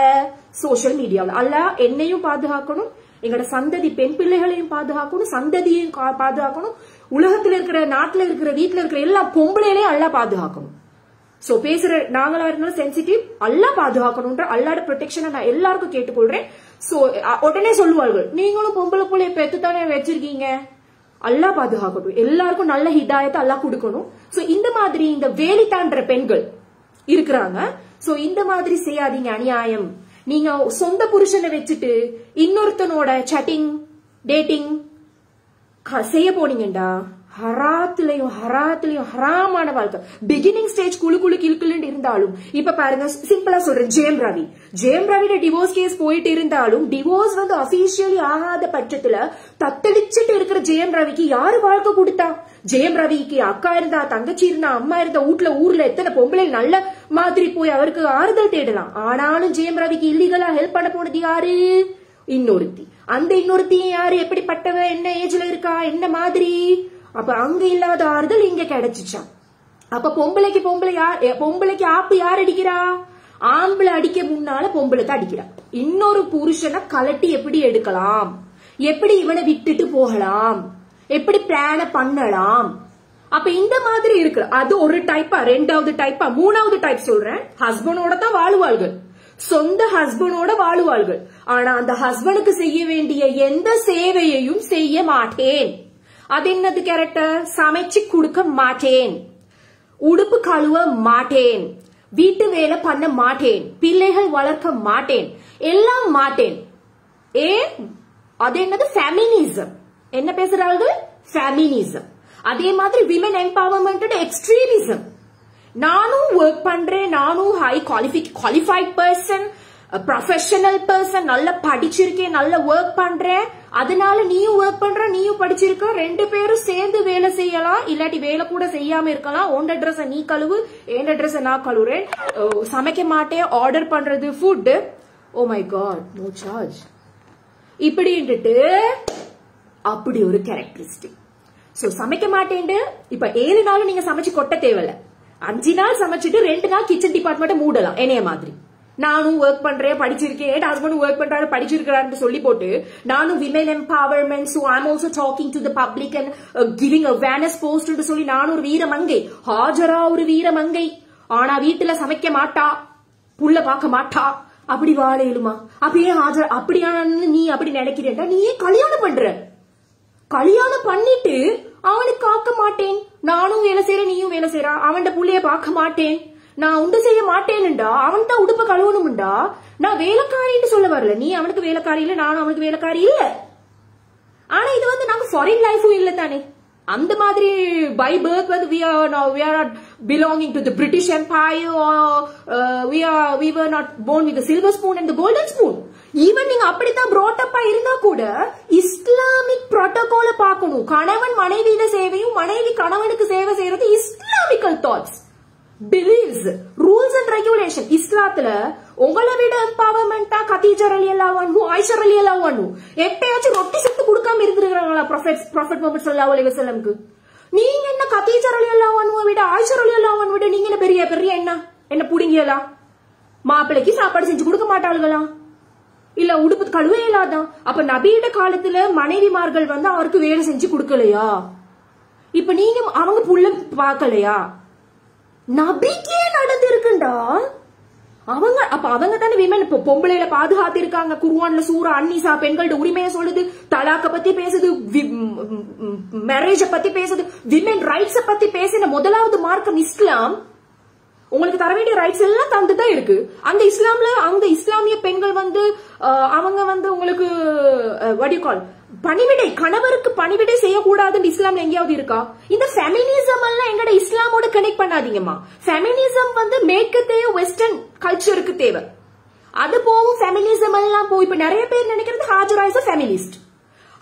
S1: சோசியல் மீடியாவில். அல்ல என்னையும் பாதுகாக்கணும், எங்களோட சந்ததி பெண் பிள்ளைகளையும் பாதுகாக்கணும், சந்ததியையும் பாதுகாக்கணும், உலகத்துல இருக்கிற நாட்டுல இருக்கிற வீட்டுல இருக்கிற எல்லா பொம்பளைகளையும் அல்ல பாதுகாக்கணும். சோ பேசுற நாங்களா இருந்தாலும் சென்சிட்டிவ், அல்லா பாதுகாக்கணும்ன்ற அல்லாட ப்ரொடெக்ஷனை நான் எல்லாருக்கும் கேட்டுக்கொள்றேன். சோ உடனே சொல்லுவார்கள், நீங்களும் பொம்பளை பிள்ளைய பெத்துத்தானே வச்சிருக்கீங்க, அல்லா பாதுகாக்கணும், எல்லாருக்கும் நல்ல ஹிதாயத்தை அல்லா கொடுக்கணும். சோ இந்த மாதிரி இந்த வேலி தாண்டுற பெண்கள் இருக்கிறாங்க. சோ இந்த மாதிரி செய்யாதீங்க, அநியாயம். நீங்க சொந்த புருஷனை வச்சுட்டு இன்னொருத்தனோட சட்டிங் டேட்டிங் செய்ய போனீங்கடா, ஹராத்துலயும் ஹராமான வாழ்க்கை. பிகினிங் ஸ்டேஜ் குழு கிளுக்குன்னு இருந்தாலும் இப்ப பாருங்க, சிம்பிளா சொல்றேன், ஜெயம் ரவியோட டிவோர்ஸ் கேஸ் போயிட்டு இருந்தாலும் டிவோர்ஸ் வந்து அபிஷியலி ஆகாத பட்சத்துல தத்தளிச்சுட்டு இருக்கிற ஜெயம் ரவிக்கு யாரு வாழ்க்கை கொடுத்தா? ஜெயம் ரவிக்கு அக்கா இருந்தா, தங்கச்சி இருந்தா, அம்மா இருந்தா, ஊர்ல எத்தனை பொம்பளை நல்ல மாதிரி போய் அவருக்கு ஆறுதல் தேடலாம். ஆனாலும் ஜெயம் ரவிக்கு இல்லீகலா ஹெல்ப் பண்ண போனது யாரு? இன்னொருத்தி. அந்த இன்னொருத்தியும் யாரு? எப்படிப்பட்டவ, என்ன ஏஜ்ல இருக்கா, என்ன மாதிரி? அப்ப அங்க இல்லாத ஆறுதல் இங்க கிடைச்சிச்சான். அப்ப பொம்பளைக்கு ஆப்பு யார் அடிக்கிறா? ஆம்பளை அடிக்க முன்னால பொம்பளைக்கு அடிக்கிறா. இன்னொரு புருஷனை கலட்டி எப்படி எடுக்கலாம், எப்படி இவனை விட்டுட்டு போகலாம், எப்படி பிளான பண்ணலாம். அப்ப இந்த மாதிரி இருக்கு. அது ஒரு டைப்பா. ரெண்டாவது டைப்பா. மூணாவது டைப் சொல்றேன், ஹஸ்பண்டோட தான் வாழுவாள்கள், சொந்த ஹஸ்பண்டோட வாழுவாள்கள். ஆனா அந்த ஹஸ்பண்டுக்கு செய்ய வேண்டிய எந்த சேவையையும் செய்ய மாட்டேன். அது என்னது கேரக்டர்? சமைச்சு கொடுக்க மாட்டேன், உடுப்பு கழுவ மாட்டேன், வீட்டு வேலை பண்ண மாட்டேன், பிள்ளைகள் வளர்க்க மாட்டேன், எல்லாம் மாட்டேன். ஏன்? அது என்னது? ஃபெமினிசம். என்ன பேசுறார்கள்? ஃபெமினிசம். அதே மாதிரி விமன் எம்பவர்மெண்ட் எக்ஸ்ட்ரீமிசம். நானும் ஒர்க் பண்றேன், நானும் high qualified person, professional person, நல்லா படிச்சிருக்கேன், நல்லா ஒர்க் பண்றேன், அதனால நீயும் ஒர்க் பண்ற, நீயும் படிச்சிருக்க, ரெண்டு பேரும் சேர்ந்து வேலை செய்யலாம், இல்லாட்டி வேலை கூட செய்யாம இருக்கலாம். உன் ட்ரெஸ் நீ கழுவு, என் ட்ரெஸ் நான் கழுவுறேன், சமைக்க மாட்டேன், ஆர்டர் பண்றது food, oh my God, no charge, இப்படின்ட்டு அப்படி ஒரு கேரக்டரிஸ்டிக். சோ சமைக்க மாட்டேன்னு இப்ப 7 நாளும் நீங்க சமைச்சு கொட்ட தேவையில்ல, 5 நாள் சமைச்சிட்டு 2 நாள் கிச்சன் டிபார்ட்மெண்ட் மூடலாம். என்னைய மாதிரி நானும் ஒர்க் பண்றேன், படிச்சிருக்கேன், ஹஸ்பண்ட் ஒர்க் பண்றாரு, படிச்சிருக்கிறாரு சொல்லி போட்டு நானும் women empowerment, so I am also talking to the public and giving awareness post சொல்லி நான் ஒரு வீரமங்கை, ஹாஜரா ஒரு வீரமங்கை, ஆனா வீட்டுல சமைக்க மாட்டா, புள்ள பார்க்க மாட்டா, அப்படி வாழையிலுமா? அப்படியே ஹாஜர் அப்படியான நீ அப்படி நினைக்கிறேன்டா, நீயே கல்யாணம் பண்ற, கல்யாணம் பண்ணிட்டு அவனுக்கு காக்க மாட்டேன், நானும் வேலை செய்யறேன், நீயும் வேலை செய்யறா, அவன் புள்ளைய பார்க்க மாட்டேன், நான் உண்டு செய்ய மாட்டேன்னுடா, அவன் தான் உடுப்ப கழுவணும்டா, நான் வேலைக்காரின்னு சொல்ல வரல, நீ அவனுக்கு வேலைக்காரி இல்ல, நானும் அவனுக்கு வேலைக்காரி இல்ல. ஆனா இது வந்து நாங்க ஃபாரின் லைஃபும் இல்ல தானே. அந்த மாதிரி பை பர்த் வந்து we are not belonging to the British Empire, or we were not born with the silver spoon and the golden spoon. Even நீங்க அப்படித்தான் brought up இருந்தா கூட இஸ்லாமிக் புரோட்டோகால பார்க்கணும். கணவன் மனைவியிட சேவையும் மனைவி கணவனுக்கு சேவை செய்யறது islamical thoughts, believes, rules and regulation. இஸ்லாத்துல உங்களை விட எம்பவர்மெண்டா கதீஜா ரலியல்லாஹு அன்ஹு, ஆயிஷா ரலியல்லாஹு அன்ஹு எப்பயாச்சும் ரொட்டி சுட்டு கொடுக்காம இருந்திருக்காங்களா ப்ராஃபெட் முஹம்மது ஸல்லல்லாஹு அலைஹி வஸல்லம்க்கு? நீங்க என்ன கதீஜா ரலியல்லாஹு அன்ஹுவை விட, ஆயிஷா ரலியல்லாஹு அன்ஹுவை விட நீங்க என்ன பெரிய என்ன புடிங்கலா? மாப்பிளைக்கு சாப்பாடு செஞ்சு கொடுக்க மாட்டாளுங்களா? இல்ல உடுப்பு கழுவே இல்லாதான்? அப்ப நபியோட காலத்துல மனைவிமார்கள் வந்து அவருக்கு வேலை செஞ்சு கொடுக்கலையா? இப்ப நீங்க அவங்க புள்ள பாக்கலையா? நபிக்கே நடந்திருக்குண்டா. அவங்க தானே விமன் பொம்பளையில பாதுகாத்து இருக்காங்க. குர்ஆன்ல சூரா அன்னிசா பெண்களோட உரிமையை சொல்லுது, தலாக்க பத்தி பேசுது, மேரேஜ பத்தி பேசுது, விமன் ரைட்ஸ் பத்தி பேசின முதலாவது மார்க்கம் இஸ்லாம். உங்களுக்கு தர வேண்டிய ரைட்ஸ் எல்லாம் தந்துதான் இருக்கு. அந்த இஸ்லாமிய பெண்கள் வந்து அவங்க வந்து உங்களுக்கு பணிவிடை, கணவருக்கு பணிவிடை செய்யக்கூடாதுன்னு இஸ்லாம்ல எங்கேயாவது இருக்கா? இந்த ஃபெமினிசம் எல்லாம் எங்கட இஸ்லாமோட கனெக்ட் பண்ணாதீங்கம்மா. ஃபெமினிசம் வந்து மேற்கு தேவை, வெஸ்டர்ன் கல்ச்சருக்கு தேவை. அது போகும் ஃபெமினிசம் எல்லாம் போய் இப்ப நிறைய பேர் நினைக்கிறது Hajara is a feminist.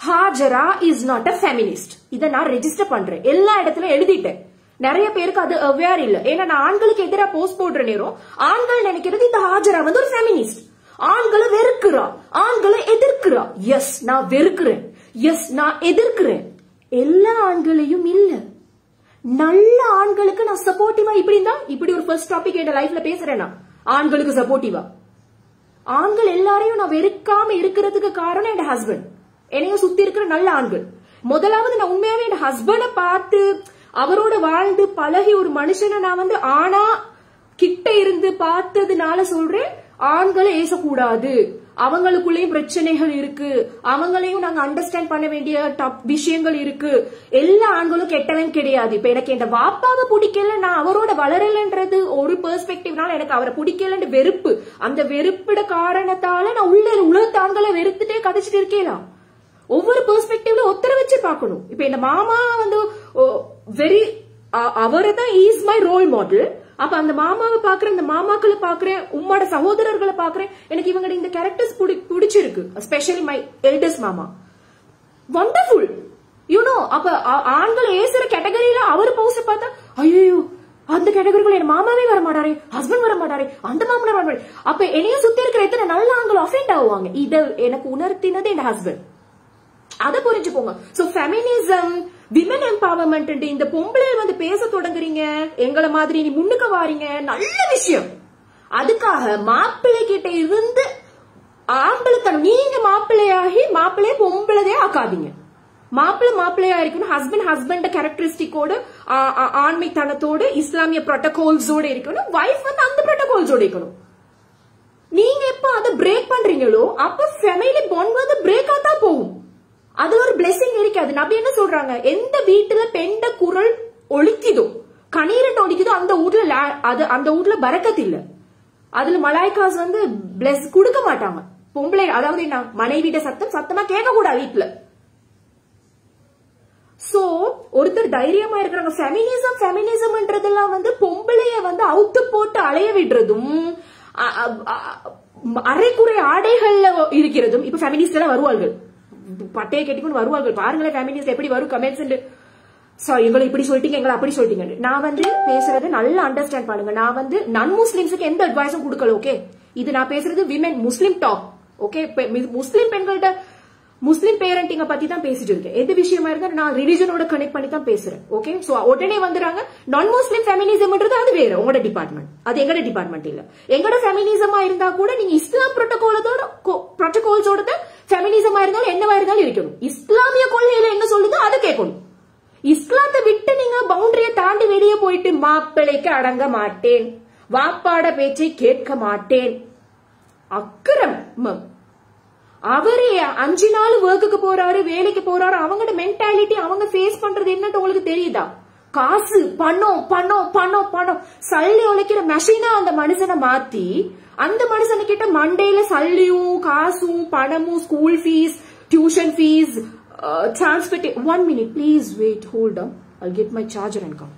S1: Hajara is not a feminist. இதை நான் ரெஜிஸ்டர் பண்றேன், எல்லா இடத்துலயும் எழுதிட்டேன். நிறைய பேருக்கு அது அவேர் இல்ல. ஏன்னா நான் ஆண்களுக்கு எதிராக போஸ்ட் போடுற நேரம் ஆண்கள் நினைக்கிறது இந்த ஹாஜரா வந்து ஒரு ஃபெமினிஸ்ட். ஆண்களை வெறுக்கிறா, ஆண்களை எதிர்க்கிறா. எஸ், நான் வெறுக்கிறேன், எஸ், நான் எதிர்க்கிறேன். எல்லா ஆண்களையும் இல்ல, நல்ல ஆண்களுக்கு நான் சப்போர்ட்டிவா. இப்படி ஒரு ஃபர்ஸ்ட் டாபிக் என் லைஃப்ல பேசுறேன். ஆண்களுக்கு சப்போர்ட்டிவா. ஆண்கள் எல்லாரையும் நான் வெறுக்காம இருக்கிறதுக்கு காரணம் என் ஹஸ்பண்ட், என்னைய சுத்தி இருக்கிற நல்ல ஆண்கள். முதலாவது நான் உண்மையாவே என் ஹஸ்பண்ட பார்த்து அவரோட வாழ்ந்து பழகி ஒரு மனுஷனை நான் ஆனா கிட்ட இருந்து பார்த்ததுனால சொல்றேன், ஆண்களை ஏசக்கூடாது. அவங்களுக்குள்ளேயும் பிரச்சனைகள் இருக்கு, அவங்களையும் நாங்க அண்டர்ஸ்டாண்ட் பண்ண வேண்டிய விஷயங்கள் இருக்கு. எல்லா ஆண்களும் கெட்டவன் கிடையாது. இப்ப எனக்கு என் வாப்பாவை பிடிக்கல, நான் அவரோட வளரலன்றது ஒரு பெர்ஸ்பெக்டிவ்னால எனக்கு அவரை பிடிக்கலன்னு வெறுப்பு. அந்த வெறுப்பிட காரணத்தால நான் உலகத்து ஆண்களை வெறுத்துட்டே கதைச்சிட்டு இருக்கேன். ஒவ்வொரு பெர்ஸ்பெக்டிவ்ல ஒத்தர வச்சு பார்க்கணும். இப்ப என் மாமா வெரி அவரை தான் இஸ் மை ரோல் மாடல். அப்ப அந்த மாமாவை பாக்குறேன், அந்த மாமாக்களை பாக்குறேன், உம்மோட சகோதரர்களை பாக்குறேன். எனக்கு இவங்க இந்த கேரக்டர்ஸ் பிடிச்சிருக்கு. ஸ்பெஷலி மை எல்டஸ்ட் மாமா, வண்டர்ஃபுல். யூனோ, அப்ப ஆண்கள் ஏசுற கேட்டகரியில அவர் போஸ்ட் பார்த்தா, ஐயோ அந்த கேட்டகரிக்குள்ள என் மாமாவே வர மாட்டாரே, ஹஸ்பண்ட் வர மாட்டாரே, அந்த மாமனார் வர மாட்டாரு. அப்ப என்னைய சுத்தி இருக்கிற எத்தனை நல்ல ஆண்கள் அஃபெண்ட் ஆகுவாங்க. இதை எனக்கு உணர்த்தினது என் ஹஸ்பண்ட். அதை புரிஞ்சுப்போங்க. சோ ஃபெமினிசம், விமன் எம்பவர்மெண்ட், இந்த பொம்பளை பேச தொடங்குறீங்க, எங்களை மாதிரி நீ முன்னுக்கு வாரீங்க, நல்ல விஷயம். அதுக்காக மாப்பிள்ளை கிட்ட இருந்து ஆம்பளைத்தனம், நீங்க மாப்பிள்ளையாகி மாப்பிள்ளைய பொம்பளையே ஆக்காதீங்க. மாப்பிள்ளையா இருக்கணும். ஹஸ்பண்ட் கேரக்டரிஸ்டிக்கோட, ஆண்மைத்தனத்தோடு, இஸ்லாமிய புரோட்டோகால்ஸோட இருக்கணும். வைஃப் அந்த புரோட்டோகால்ஸோட இருக்கணும். நீங்க எப்ப அதை பிரேக் பண்றீங்களோ அப்ப ஃபேமிலி பாண்ட் பிரேக் ஆதான் போகும். அது ஒரு பிளெஸிங் இருக்காது. நபி என்ன சொல்றாங்க, எந்த வீட்டுல பெண்ட குரல் ஒழிக்குதோ, கணீரன் ஒழிக்குதோ, அந்த வீட்டுல பரக்கத் இல்ல. அதுல மலாய்க்காஸ் பிளஸ் கொடுக்க மாட்டாங்க. பொம்பளை, அதாவது என்ன, மனைவிட சத்தமா கேட்க கூடாது வீட்டுல. சோ ஒருத்தர் தைரியமா இருக்கிறாங்க. ஃபெமினிசம்ன்றதெல்லாம் பொம்பளைய அவுத்து போட்டு அலைய விடுறதும், அரைக்குறை ஆடைகள்ல இருக்கிறதும். இப்ப ஃபெமினிஸ்ட் எல்லாம் வருவார்கள், பட்டையை கட்டிக்கொண்டு வருவார்கள். பாருங்களேன் ஃபெமினிஸ்ட் எப்படி வரும் கமெண்ட்ஸ். எங்களை இப்படி சொல்லிட்டீங்க, எங்களை அப்படி சொல்லிட்டீங்க. நான் பேசுறது நல்லா அண்டர்ஸ்டாண்ட் பண்ணுங்க. நான் நான் முஸ்லிம்ஸுக்கு எந்த அட்வைஸும் கொடுக்கல. ஓகே, இது நான் பேசுறது விமென் முஸ்லிம் டாக். ஓகே, முஸ்லிம் பெண்கள்ட்ட முஸ்லிம் பேரண்டிங்க பத்தி தான் பேசிட்டு இருக்கேன். எந்த விஷயமா இருந்தா நான் ரிலிஜனோட கனெக்ட் பண்ணி தான் பேசுறேன். ஓகே, சோ உடனே வந்துறாங்க நான் முஸ்லிம் ஃபெமினிசம்ன்றது அது வேற, உங்களோட டிபார்ட்மெண்ட், அது எங்கட டிபார்ட்மெண்ட் இல்ல. எங்கட ஃபெமினிசமா இருந்தா கூட நீங்க இஸ்லாம் புரோட்டோகால்ஸோட ஃபெமினிசமா இருந்தாலும் என்னவா இருந்தாலும் இருக்கணும். இஸ்லாமிய கொள்கையில என்ன சொல்லுதோ அதை கேட்கணும். இஸ்லாத்தை விட்டு நீங்க பவுண்டரியை தாண்டி வெளியே போயிட்டு மாப்பிள்ளைக்கு அடங்க மாட்டேன், வாப்பாட பேச்சை கேட்க மாட்டேன், அக்கிரமம். அவரே 5 நாள் ஒர்க்குக்கு போறாரு, வேலைக்கு போறாரு. அவங்களோட மென்டாலிட்டி, அவங்க ஃபேஸ் பண்றது என்னன்னு உங்களுக்கு தெரியுதா? காசு, பணம் பணம் பணம் பணம், சல்லி உழைக்கிற மெஷினா அந்த மனுஷனை மாத்தி, அந்த மனுஷனு கிட்ட மண்டையில சல்லியும் காசும் பணமும், school fees, tuition fees, transport. 1 minute please wait, hold on, I'll get my charger and come.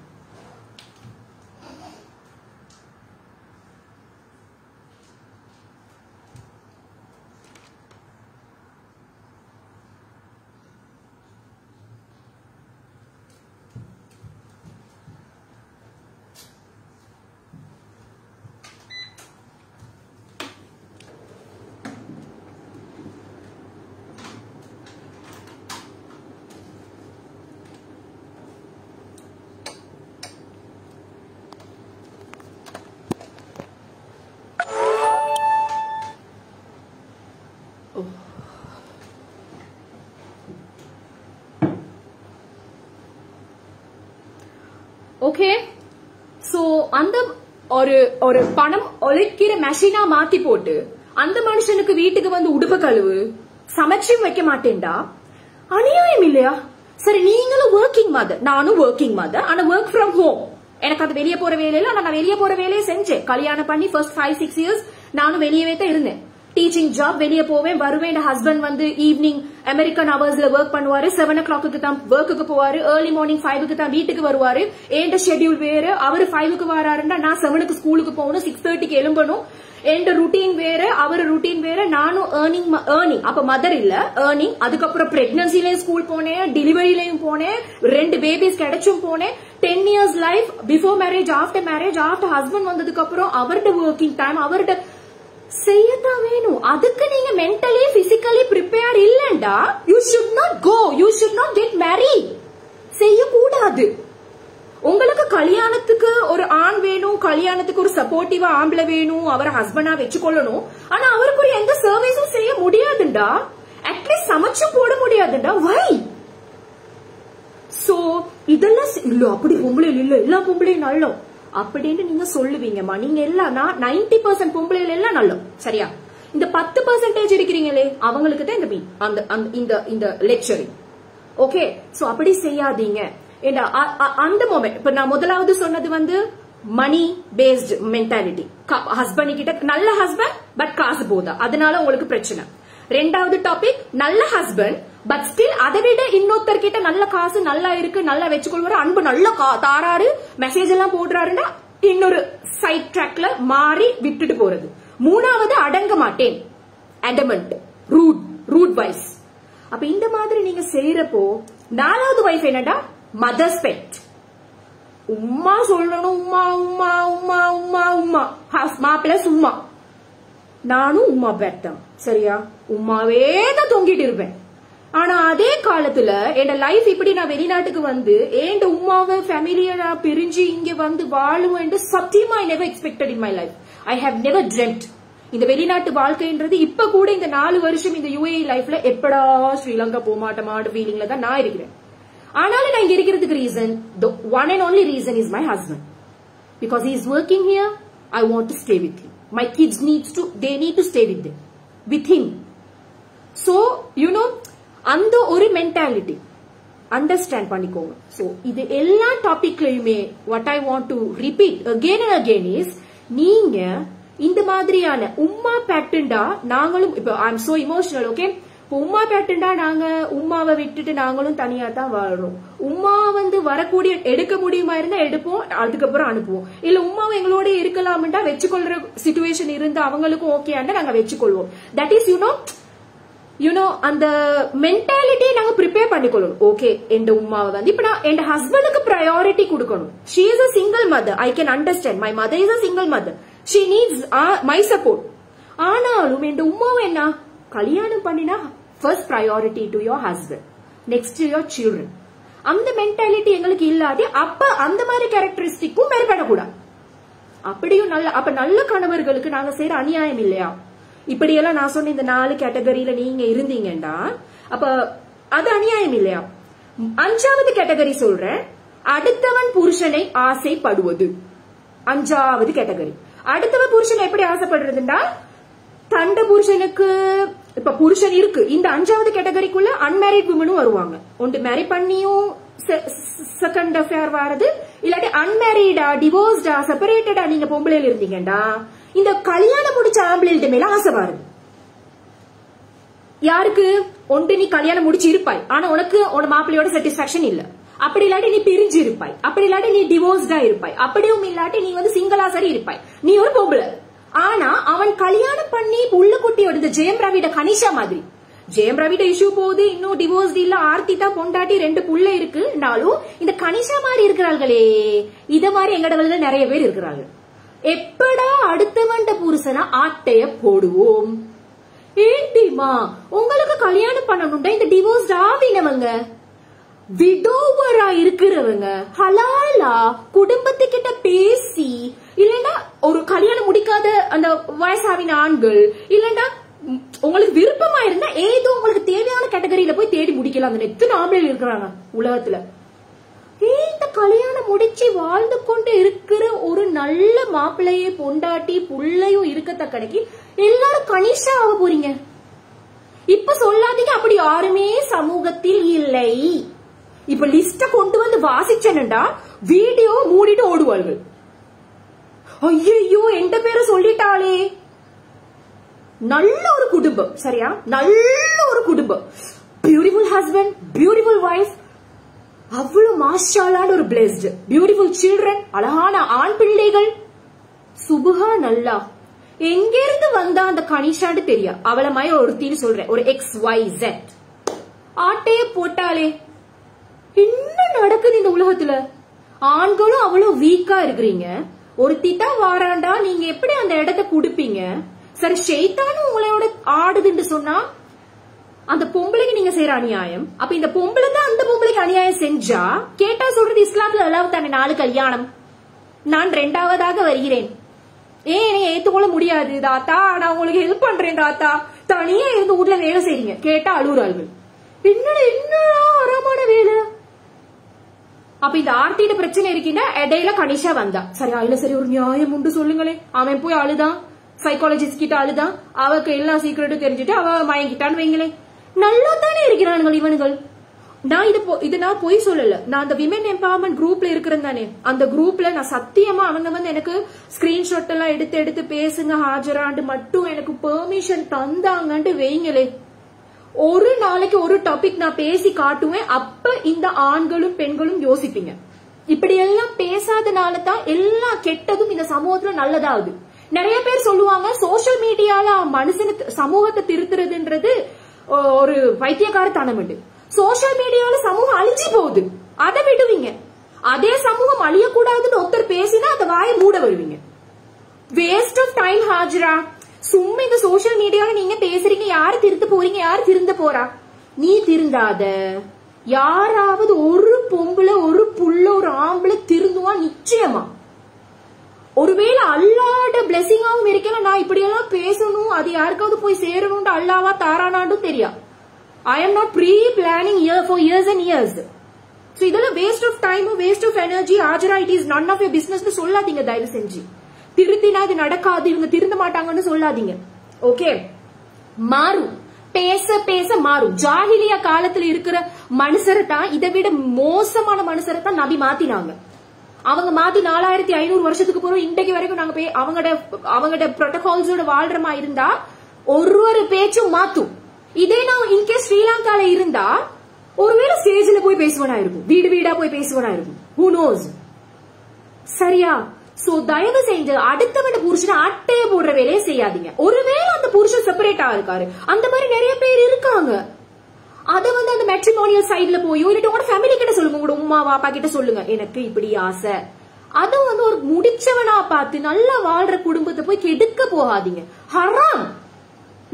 S1: Okay, so அந்த ஒரு பணம் உழைக்கிற மெஷினா மாத்தி போட்டு அந்த மனுஷனுக்கு வீட்டுக்கு உடுப்பு கழுவு, சமைச்சும் வைக்க மாட்டேன்டா, அநியாயம் இல்லையா? சரி, நீங்களும் ஒர்க்கிங் மதர், நானும் ஒர்க்கிங் மதர், ஆனா ஒர்க் ஃப்ரம் ஹோம். எனக்கு அது வெளியே போற வேலையில, நான் வெளியே போற வேலையை செஞ்சேன். கல்யாணம் பண்ணி ஃபர்ஸ்ட் 5-6 years நானும் வெளியவே தான் இருந்தேன். டீச்சிங் ஜாப், வெளியே போவேன் வருவேன். ஹஸ்பண்ட் ஈவினிங் அமெரிக்கன் ஹவர்ஸ்ல ஒர்க் பண்ணுவாரு. 7 o'clock தான் ஒர்க்குக்கு போவாரு. ஏர்லி மார்னிங் 5 தான் வீட்டுக்கு வருவாரு. ஏண்ட ஷெட்யூல் வேற. அவரு 5 வராருன்னா நான் 7 ஸ்கூலுக்கு போகணும், 6:30 எழும்பணும். என் ருட்டீன் வேற, அவரு ருட்டீன் வேற. நானும் ஏர்னிங் அப்ப மதர் இல்ல, ஏர்னிங். அதுக்கப்புறம் பிரெக்னன்சிலயும் ஸ்கூல் போனேன், டெலிவரிலையும் போனேன், 2 பேபிஸ் கிடைச்சும் போனேன். 10 years life, before marriage, after marriage, after husband வந்ததுக்கு அப்புறம் அவரோட ஒர்க்கிங் டைம், அவரோட செய்யத்தான் வேணும். அதுக்கு நீங்க மென்டலி பிசிக்கலி ப்ரிப்பேர் இல்லண்டா you should not go, you should not get married. செய்யக்கூடாது. உங்களுக்கு கல்யாணத்துக்கு ஒரு ஆண் வேணும், கல்யாணத்துக்கு ஒரு சப்போர்ட்டிவா ஆம்பளை வேணும், அவரை ஹஸ்பண்டா வச்சுக்கொள்ளணும். ஆனா அவருக்கு ஒரு எந்த சர்வீஸும் செய்ய முடியாதுண்டா, அட்லீஸ்ட் சமைச்சும் போட முடியாதுண்டா. வை? சோ இதெல்லாம் இல்ல, அப்படி பொம்பளை இல்ல, எல்லா பொம்பளையும் நல்லோம் அப்படின்னு நீங்க சொல்லுவீங்கம்மா. நீங்க எல்லாம் 90% பொம்பளைகள் எல்லாம் நல்லோம், சரியா? இந்த 10% இருக்கிறீங்களே அவங்களுக்கு தான் இந்த லெக்சரிங். ஓகே, சோ அப்படி செய்யாதீங்க. அந்த மொமெண்ட் இப்ப நான் முதலாவது சொன்னது வந்து மணி பேஸ்ட் மென்டாலிட்டி. ஹஸ்பண்ட் கிட்ட நல்ல ஹஸ்பண்ட் பட் காசு போதா, அதனால உங்களுக்கு பிரச்சனை. ரெண்டாவது டாபிக் நல்ல ஹஸ்பண்ட் பட் ஸ்டில் அதை விட இன்னொருத்தர் கிட்ட நல்ல காசு நல்லா இருக்கு, நல்லா வச்சுக்கொள்வாரு, அன்பு நல்லா தாராரு, மெசேஜ் எல்லாம் போடுறாருன்னா இன்னொரு சைட் ட்ராக்ல மாறி விட்டுட்டு போறது. மூணாவது அடங்க மாட்டேன், அடமெண்ட், ரூட் வைஸ். அப்ப இந்த மாதிரி நீங்க செய்யறப்போ நாலாவது வைஃப் என்னடா மதர்ஸ் பெட். உம்மா சொல்லணும், உம்மா உம்மா உம்மா உம்மா உம்மா, மாப்பிள்ள சும்மா. நானும் உம்மா பெட் தான், சரியா? உம்மாவே தான் தொங்கிட்டு இருப்பேன். ஆனா அதே காலத்துல என் லைஃப் இப்படி நான் வெளிநாட்டுக்கு வந்து என் உம்மாவை ஃபேமிலியை நான் பிரிஞ்சு இங்க வந்து வாழும் என்று சத்தியமா I never expected in my life. I have never dreamed. இந்த வெளிநாட்டு வாழ்க்கைன்றது இப்ப கூட இந்த 4 வருஷம் இந்த UAE லைஃப்ல எப்படா ஸ்ரீலங்கா போமாட்டமாட்ட ஃபீலிங்ல தான் நான் இருக்கிறேன். ஆனாலும் நான் இங்க இருக்கிறதுக்கு reason, the one and only reason is my husband. Because he is working here, I want to stay with him. My kids they need to stay with him. So, you know, அந்த ஒரு mentality understand பண்ணிக்கோங்க. So இது எல்லா டாபிக்லயுமே what I want to repeat again and again is, நீங்க இந்த மாதிரியான உம்மா பேட்டண்டா நாங்களும் இப்ப I am so emotional. Okay, இப்போ உம்மா பேட்டண்டா நாங்க உம்மாவை விட்டுட்டு நாங்களும் தனியா தான் வாழ்றோம். உம்மா வந்து வரக்கூடிய எடுக்க முடியுமா இருந்தா எடுப்போம், அதுக்கப்புறம் அனுப்புவோம். இல்ல உம்மாவை எங்களோட இருக்கலாம்டா வச்சுக்கொள்ற சிச்சுவேஷன் இருந்து அவங்களுக்கும் ஓகேண்டா நாங்க வச்சுக்கொள்வோம். தட் இஸ் யூனோ அந்த மென்டாலிட்டி நாங்க ப்ரிப்பேர் பண்ணிக்கொள்ளணும். ஓகே, என் உம்மாவை வந்து இப்ப நான் என் ஹஸ்பண்டுக்கு ப்ரையாரிட்டி கொடுக்கணும். She is a single mother, I can understand. My mother is a single mother, she needs my support. ஆனாலும் என் உம்மாவை என்ன கல்யாணம் பண்ணினா first priority to your husband, next your children. அந்த மென்டாலிட்டி எங்களுக்கு இல்லாத அப்ப அந்த மாதிரி கேரக்டரிஸ்டிக்கும் மேற்படக்கூடாது. அப்படியும் அப்ப நல்ல கணவர்களுக்கு நாங்க செய்யற அநியாயம் இல்லையா? இப்படியெல்லாம் நான் சொன்ன இந்த 4 கேட்டகரியில நீங்க இருந்தீங்கன்னா அப்ப அது அநியாயம் இல்லையா? 5வது கேட்டகரி சொல்றேன், அடுத்தவன் புருஷனை ஆசைப்படுவது. 5வது கேட்டகரி. அடுத்தவன் புருஷனை எப்படி ஆசைப்படுறதுன்னா, தண்ட புருஷனுக்கு இப்ப புருஷன் இருக்கு. இந்த 5வது கேட்டகரிக்குள்ள அன்மேரிட் விமனும் வருவாங்க. ஒன்று மேரி பண்ணியும் செகண்ட் அஃபேர் வாரது, இல்லாட்டி அன்மேரிடா டிவோர்ஸ்டா செப்பரேட்டடா நீங்க பொம்பளையில இருந்தீங்கடா இந்த கல்யாணம் முடிச்ச ஆம்பளைகிட்ட மேல ஆசை வருது. யாருக்கு? ஒன்று நீ கல்யாணம் முடிச்சு இருப்பாய், ஆனா உனக்கு உன மாப்பிள்ளையோட சாட்டிஸ்பாக்சன் இல்ல. அப்படி இல்லாட்டி நீ பிரிஞ்சு இருப்பாய், அப்படி இல்லாட்டி நீ டிவோர்ஸ்டா இருப்பாய், அப்படியும் இல்லாட்டி நீ வந்து சிங்கிளா சரி இருப்பாய். நீ ஒரு பொம்பளை. ஆனா அவன் கல்யாணம் பண்ணி புள்ள குட்டியோட இந்த ஜெயம் ரவிட கனிஷா மாதிரி, ஜெயம் ரவிட இஷ்யூ போகுது, இன்னும் டிவோர்ஸ் இல்ல, ஆர்த்தி தான் பொண்டாட்டி, 2 புள்ள இருக்குனாலும் இந்த கனிஷா மாதிரி இருக்கிறார்களே, இத மாதிரி எங்கடவல்ல நிறைய பேர் இருக்கிறாங்க. எப்படா அடுத்தவண்ட புருஷனா ஆட்டைய போடுவோம்? ஏண்டிமா உங்களுக்கு கல்யாணம் பண்ணணும்டா இந்த டிவோர்ஸ் ஆவினவங்க, விடோவரா இருக்கிறவங்க ஹலாலா குடும்பத்துக்கிட்ட பேசி, இல்லன்னா ஒரு கல்யாணம் முடிக்காத அந்த வயசாவின ஆண்கள், இல்லன்னா உங்களுக்கு விருப்பமா இருந்தா ஏதோ உங்களுக்கு தேவையான கேட்டகரியில போய் தேடி முடிக்கலாம். எத்தனை ஆம்பளைகள் இருக்கிறாங்க உலகத்துல. இந்த கல்யாணம் முடிச்சு வாழ்ந்து கொண்டு இருக்கிற ஒரு நல்ல மாப்பிள்ளையே பொண்டாட்டி புள்ளையும் இருக்கத்தக்கடைக்கு எல்லாரும் கனிஷா ஆக போறீங்க. இப்ப சொல்லாதீங்க அப்படி யாருமே சமூகத்தில் இல்லை. இப்ப லிஸ்ட கொண்டு வந்து வாசிச்சேன்டா வீடியோ மூடிட்டு ஓடுவார்கள். ஐயோ எந்த பேரை சொல்லிட்டாளே. நல்ல ஒரு குடும்பம், சரியா? நல்ல ஒரு குடும்பம், பியூட்டிஃபுல் ஹஸ்பண்ட், பியூட்டிஃபுல் வைஃப், அவ்வளவு மாஷாலான ஒரு பிளெஸ்ட், பியூட்டிஃபுல் சில்ட்ரன், அழகான ஆண் பிள்ளைகள். சுபஹா நல்லா எங்க இருந்து வந்தா அந்த கனிஷான்னு தெரியா? அவளை மாதிரி ஒருத்தின்னு சொல்றேன், ஒரு XYZ ஆட்டைய போட்டாலே. என்ன நடக்குது இந்த உலகத்துல? ஆண்களும் அவ்வளவு வீக்கா இருக்கிறீங்க. ஒருத்தி தான் வாராண்டா, நீங்க எப்படி அந்த இடத்தை குடுப்பீங்க? சரி, ஷைத்தானும் உங்களோட ஆடுதுன்னு சொன்னா அந்த பொம்பளைக்கு நீங்க செய்யற அநியாயம். அப்ப இந்த பொம்பளை தான் அந்த பொம்பளைக்கு அநியாயம் செஞ்சா கேட்டா சொல்றது இஸ்லாத்துல அல்லாஹ் தானே 4 கல்யாணம். நான் 2ஆவதாக வருகிறேன். என்னை ஏத்துக்கொள்ள முடியாது தாத்தா, நான் உங்களுக்கு ஹெல்ப் பண்றேன் தாத்தா, தனியா இருந்து வீட்டுல வேலை செய்றீங்க. கேட்டா அழுகுறாள்கள். என்ன அறமான வேலை. அப்ப இந்த ஆர்த்தியோட பிரச்சனை இருக்கின்ற இடையில கனிஷா வந்தா. சரி, அதுல சரி ஒரு நியாயம் உண்டு சொல்லுங்களே. அவன் போய் அழுதான், சைக்காலஜிஸ்ட் கிட்ட அழுதான், அவக்கு எல்லா சீக்கிரட்டும் தெரிஞ்சுட்டு அவ மயங்கிட்டான்னு வைங்களே. நல்லா தானே இருக்கிறானுங்கள் இவனுங்கள். நான் இது நான் போய் சொல்லல. நான் அந்த விமென் எம்பவர்மெண்ட் குரூப்ல இருக்கிறேன் தானே. அந்த குரூப்ல நான் சத்தியமா அவங்க வந்து எனக்கு ஸ்கிரீன்ஷாட் எல்லாம் எடுத்து பேசுங்க ஹாஜராண்டு மட்டும் எனக்கு பெர்மிஷன் தந்தாங்கன்னு வைங்களே. ஒரு நாளைக்கு ஒரு டாபிக் நான் பேசி காட்டுவேன். அப்ப இந்த ஆண்களும் பெண்களும் யோசிப்பீங்க. இப்படி எல்லாம் பேசாதனால தான் எல்லா கெட்டதும் இந்த சமூகத்துல நல்லதாகுது. நிறைய பேர் சொல்லுவாங்க சோசியல் மீடியால மனுஷன சமூகத்தை திருத்துறதுன்றது ஒரு பைத்தியக்காரத்தனம். சோசியல் மீடியால சமூகம் அழிஞ்சு போகுது, அதை விடுவீங்க. அதே சமூகம் அழியக்கூடாதுன்னு ஒருத்தர் பேசினா அந்த வாயை மூட வருவீங்க. Waste of time Hajara. சும்மா இந்த சோசியல் மீடியால நீங்க பேசுறீங்க, யாரு திருத்த போறீங்க, யாரு திருந்த போறா? நீ திருந்தாத. யாராவது ஒரு பொம்பளை, ஒரு புள்ள, ஒரு ஆம்பளை திருந்துவான் நிச்சயமா. ஒருவேளை அல்லாட பிளெஸிங்காவும் இருக்கல. நான் இப்படி எல்லாம் பேசணும், அது யாருக்காவது போய் சேரணும் அல்லாவா தாரானாண்டும் தெரியா. I am not pre-planning for years and years. So இதெல்லாம் waste of time, waste of energy. Hajara, it is none of your business னு சொல்லாதீங்க தயவு செஞ்சு. திருத்தினா இது நடக்காது, இவங்க திருந்த மாட்டாங்கன்னு சொல்லாதீங்க. ஓகே, மாறும். பேச பேச மாறும். ஜாஹிலியா காலத்துல இருக்கிற மனுஷரை தான், இதை விட மோசமான மனுஷரை தான் நபி மாத்தினாங்க. அவங்க மாத்தி 4500 வருஷத்துக்கு போறோம். இன்றைக்கு வரைக்கும் நாங்க அவங்களோட புரோட்டோகால்ஸோட வாழ்றமா இருந்தா ஒரு பேச்சும் மாத்தும். இதே நான் இன்கேஸ் ஸ்ரீலங்கால இருந்தா ஒருவேளை ஸ்டேஜ்ல போய் பேசுவனா இருக்கும், வீடு வீடா போய் பேசுவனா இருக்கும். Who knows? சரியா? சோ தயவு செஞ்சு அடுத்தவன் புருஷனை அட்டைய போடுற வேலையை செய்யாதீங்க. ஒருவேளை அந்த புருஷன் செப்பரேட்டா இருக்காரு, அந்த மாதிரி நிறைய பேர் இருக்காங்க. அத வந்து அந்த மேட்ரிமோனியல் சைட்ல போயோ இல்ல உங்களோட ஃபேமிலி கிட்ட சொல்லுங்க, உங்களோட உமா பாப்பா கிட்ட சொல்லுங்க, எனக்கு இப்படி ஆசை. அது வந்து ஒரு முடிச்சவனா பார்த்து நல்லா வாழ்ற குடும்பத்தை போய் கெடுக்க போகாதீங்க. ஹராம்.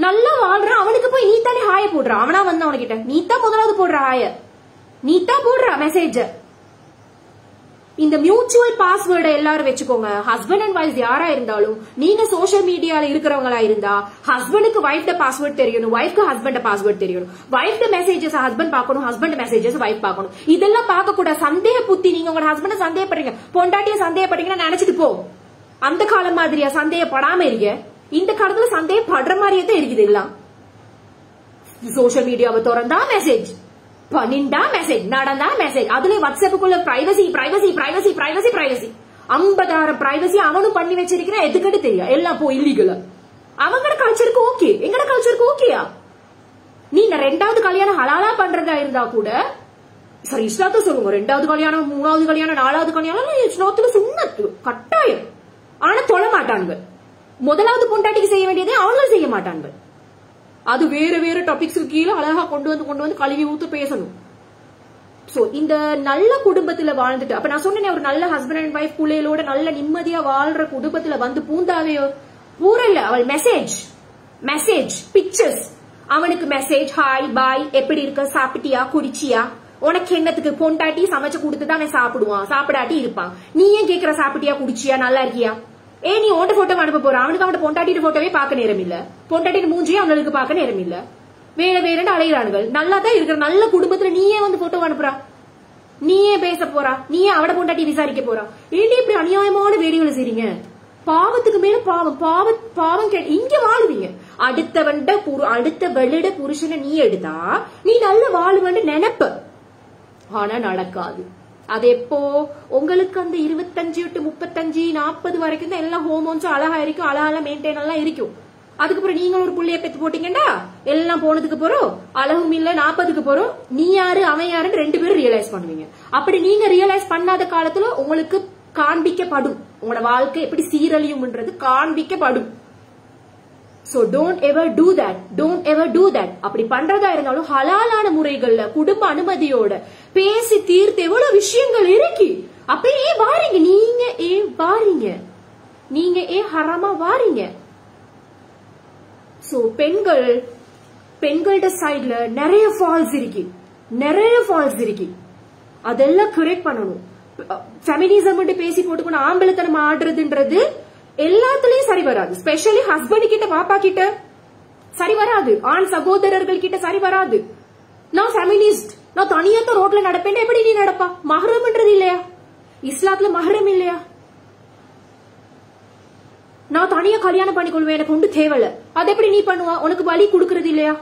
S1: நல்லா வாழ்ற அவனுக்கு போய் நீ தானே ஹாய போடுற. அவனா வந்து அவன்கிட்ட நீ தான் முதலாவது போடுற ஹாய, நீ தான் போடுற மெசேஜ. இந்த மியூச்சுவல் பாஸ்வேர்டை எல்லாரும் வச்சுக்கோங்க. ஹஸ்பண்ட் அண்ட் வைஃப் யாரா இருந்தாலும், நீங்க சோசியல் மீடியால இருக்கிறவங்களா இருந்தா ஹஸ்பண்டுக்கு வைஃப்ட பாஸ்வேர்ட் தெரியணும், வைஃப்க்கு ஹஸ்பண்ட் பாஸ்வேர்ட் தெரியணும். வைஃப்ட மெசேஜஸ் ஹஸ்பண்ட் பாக்கணும், ஹஸ்பண்ட் மெசேஜஸ் வைஃப் பாக்கணும். இதெல்லாம் பார்க்க கூட சந்தேக புத்தி. நீங்க உங்க ஹஸ்பண்ட சந்தேகப்படுறீங்க, பொண்டாட்டிய சந்தேகப்படுறீங்கன்னா நினைச்சிட்டு போ. அந்த காலம் மாதிரியா சந்தேகப்படாம இருக்க? இந்த காலத்துல சந்தேகப்படுற மாதிரியே தான் இருக்குது. எல்லாம் சோசியல் மீடியாவை திறந்தா மெசேஜ், பனிண்டா மெசேஜ், நடந்தா மெசேஜ். அதுல வாட்ஸ்அப்புக்குள்ள privacy privacy privacy privacy privacy 50,000 privacy அவனும் பண்ணி வச்சிருக்கிறேன். எதுக்கிட்டு தெரியும், எல்லாம் போ இல்லீகல். அவங்களோட கல்ச்சருக்கு ஓகே, எங்கட கல்ச்சருக்கு ஓகேயா? நீ 2வது கல்யாணம் ஹலாலா பண்றதா இருந்தா கூட சரி, இஸ்லாத்த சொல்லுங்க. 2வது கல்யாணம், 3வது கல்யாணம், 4வது கல்யாணம் இஸ்லாத்துல சுன்னத்து கட்டாயம். ஆனா தொழ மாட்டாங்க. முதலாவது பொண்டாட்டிக்கு செய்ய வேண்டியதே அவங்களும் செய்ய மாட்டாங்க. அது வேற வேற டாபிக்ஸ்க்கு கீழே அழகா கொண்டு வந்து கழுவி ஊத்து பேசணும். சோ இந்த நல்ல குடும்பத்துல வாழ்ந்துட்டு, அப்ப நான் சொன்னேன் ஒரு நல்ல ஹஸ்பண்ட் அண்ட் வைஃப் பிள்ளைகளோட நல்ல நிம்மதியா வாழ்ற குடும்பத்துல வந்து பூந்தாவையோ பூரல்ல. அவள் மெசேஜ் பிக்சர்ஸ், அவனுக்கு மெசேஜ் ஹாய் பாய், எப்படி இருக்க, சாப்பிட்டியா, குடிச்சியா, உனக்கு என்னத்துக்கு, பொண்டாட்டி சமைச்சு கொடுத்துதான் அவன் சாப்பிடுவான், சாப்பிடாட்டி இருப்பான். நீ ஏன் கேக்குற சாப்பிட்டியா, குடிச்சியா, நல்லா இருக்கியா? நீ உன்ட போட்டோ அனுப்ப போற, அவனுக்கு அவன் பொண்டாட்டிட்டு போட்டோவே பார்க்க நேரம் இல்ல, பொண்டாட்டிட்டு மூஞ்சியே அவனுக்கு பார்க்க நேரம் இல்ல, வேற வேறன்னு அலைகிறானுகள். நல்லா தான் இருக்கிற நல்ல குடும்பத்துல நீயே வந்து போட்டோ அனுப்புறா, நீயே பேச போறா, நீயே அவட பொண்டாட்டி விசாரிக்க போறா. ஏன்டி இப்படி அநியாயமான வேடிகளை செய்றீங்க? பாவத்துக்கு மேல பாவம் இங்க வாழுவீங்க. அடுத்த வெளிட புருஷனை நீ எடுத்தா நீ நல்ல வாழுவன்னு நினைப்ப, ஆனா நடக்காது. அது எப்போ உங்களுக்கு அந்த 25 to 35 40 வரைக்கும் தான் எல்லா ஹோமோன்ஸும் அழகா இருக்கும், அழகா மெயின்டைன் எல்லாம் இருக்கும். அதுக்கப்புறம் நீங்களும் ஒரு புள்ளைய பெத்து போட்டீங்கன்னா எல்லாம் போனதுக்கு போறோம், அழகும் இல்ல, 40க்கு போறோம், நீ யாரு அவன் யாருன்னு 2 பேரும் ரியலைஸ் பண்ணுவீங்க. அப்படி நீங்க ரியலைஸ் பண்ணாத காலத்துல உங்களுக்கு காண்பிக்கப்படும், உங்களோட வாழ்க்கை எப்படி சீரழியும்ன்றது காண்பிக்கப்படும். So don't ever do that. அப்படி பண்றதா இருந்தாலும் ஹலாலான முறைகள்ல குடும்ப அனுமதியோட பேசி தீர்த்து எவ்வளவு விஷயங்கள் இருக்கு. அப்ப ஏன் வாரீங்க, நீங்க ஏன் ஹராமா வாரீங்க? சோ பெண்களோட சைடுல நிறைய ஃபால்ஸ் இருக்கு, அதெல்லாம் கரெக்ட் பண்ணணும். ஃபெமினிசம் பேசி போட்டுக்கணும் ஆம்பளத்தனம் ஆடுறதுன்றது எல்லாத்துலயும் சரி வராது. ஸ்பெஷலி ஹஸ்பண்ட் கிட்ட பாப்பா கிட்ட சரி வராது, ஆண் சகோதரர்கள் கிட்ட சரி வராது. நான் ஃபெமினிஸ்ட், நான் தனியாத்த ரோட்ல நடப்பேன், எப்படி நீ நடப்பா? மஹ்ரம்ன்றது இல்லையா? இஸ்லாத்துல மஹ்ரம் இல்லையா? நான் தனியா கல்யாணம் பண்ணிக்கொள்வேன், எனக்கு ஒன்று தேவையில்ல, அது எப்படி நீ பண்ணுவா? உனக்கு வழி கொடுக்கறது இல்லையா?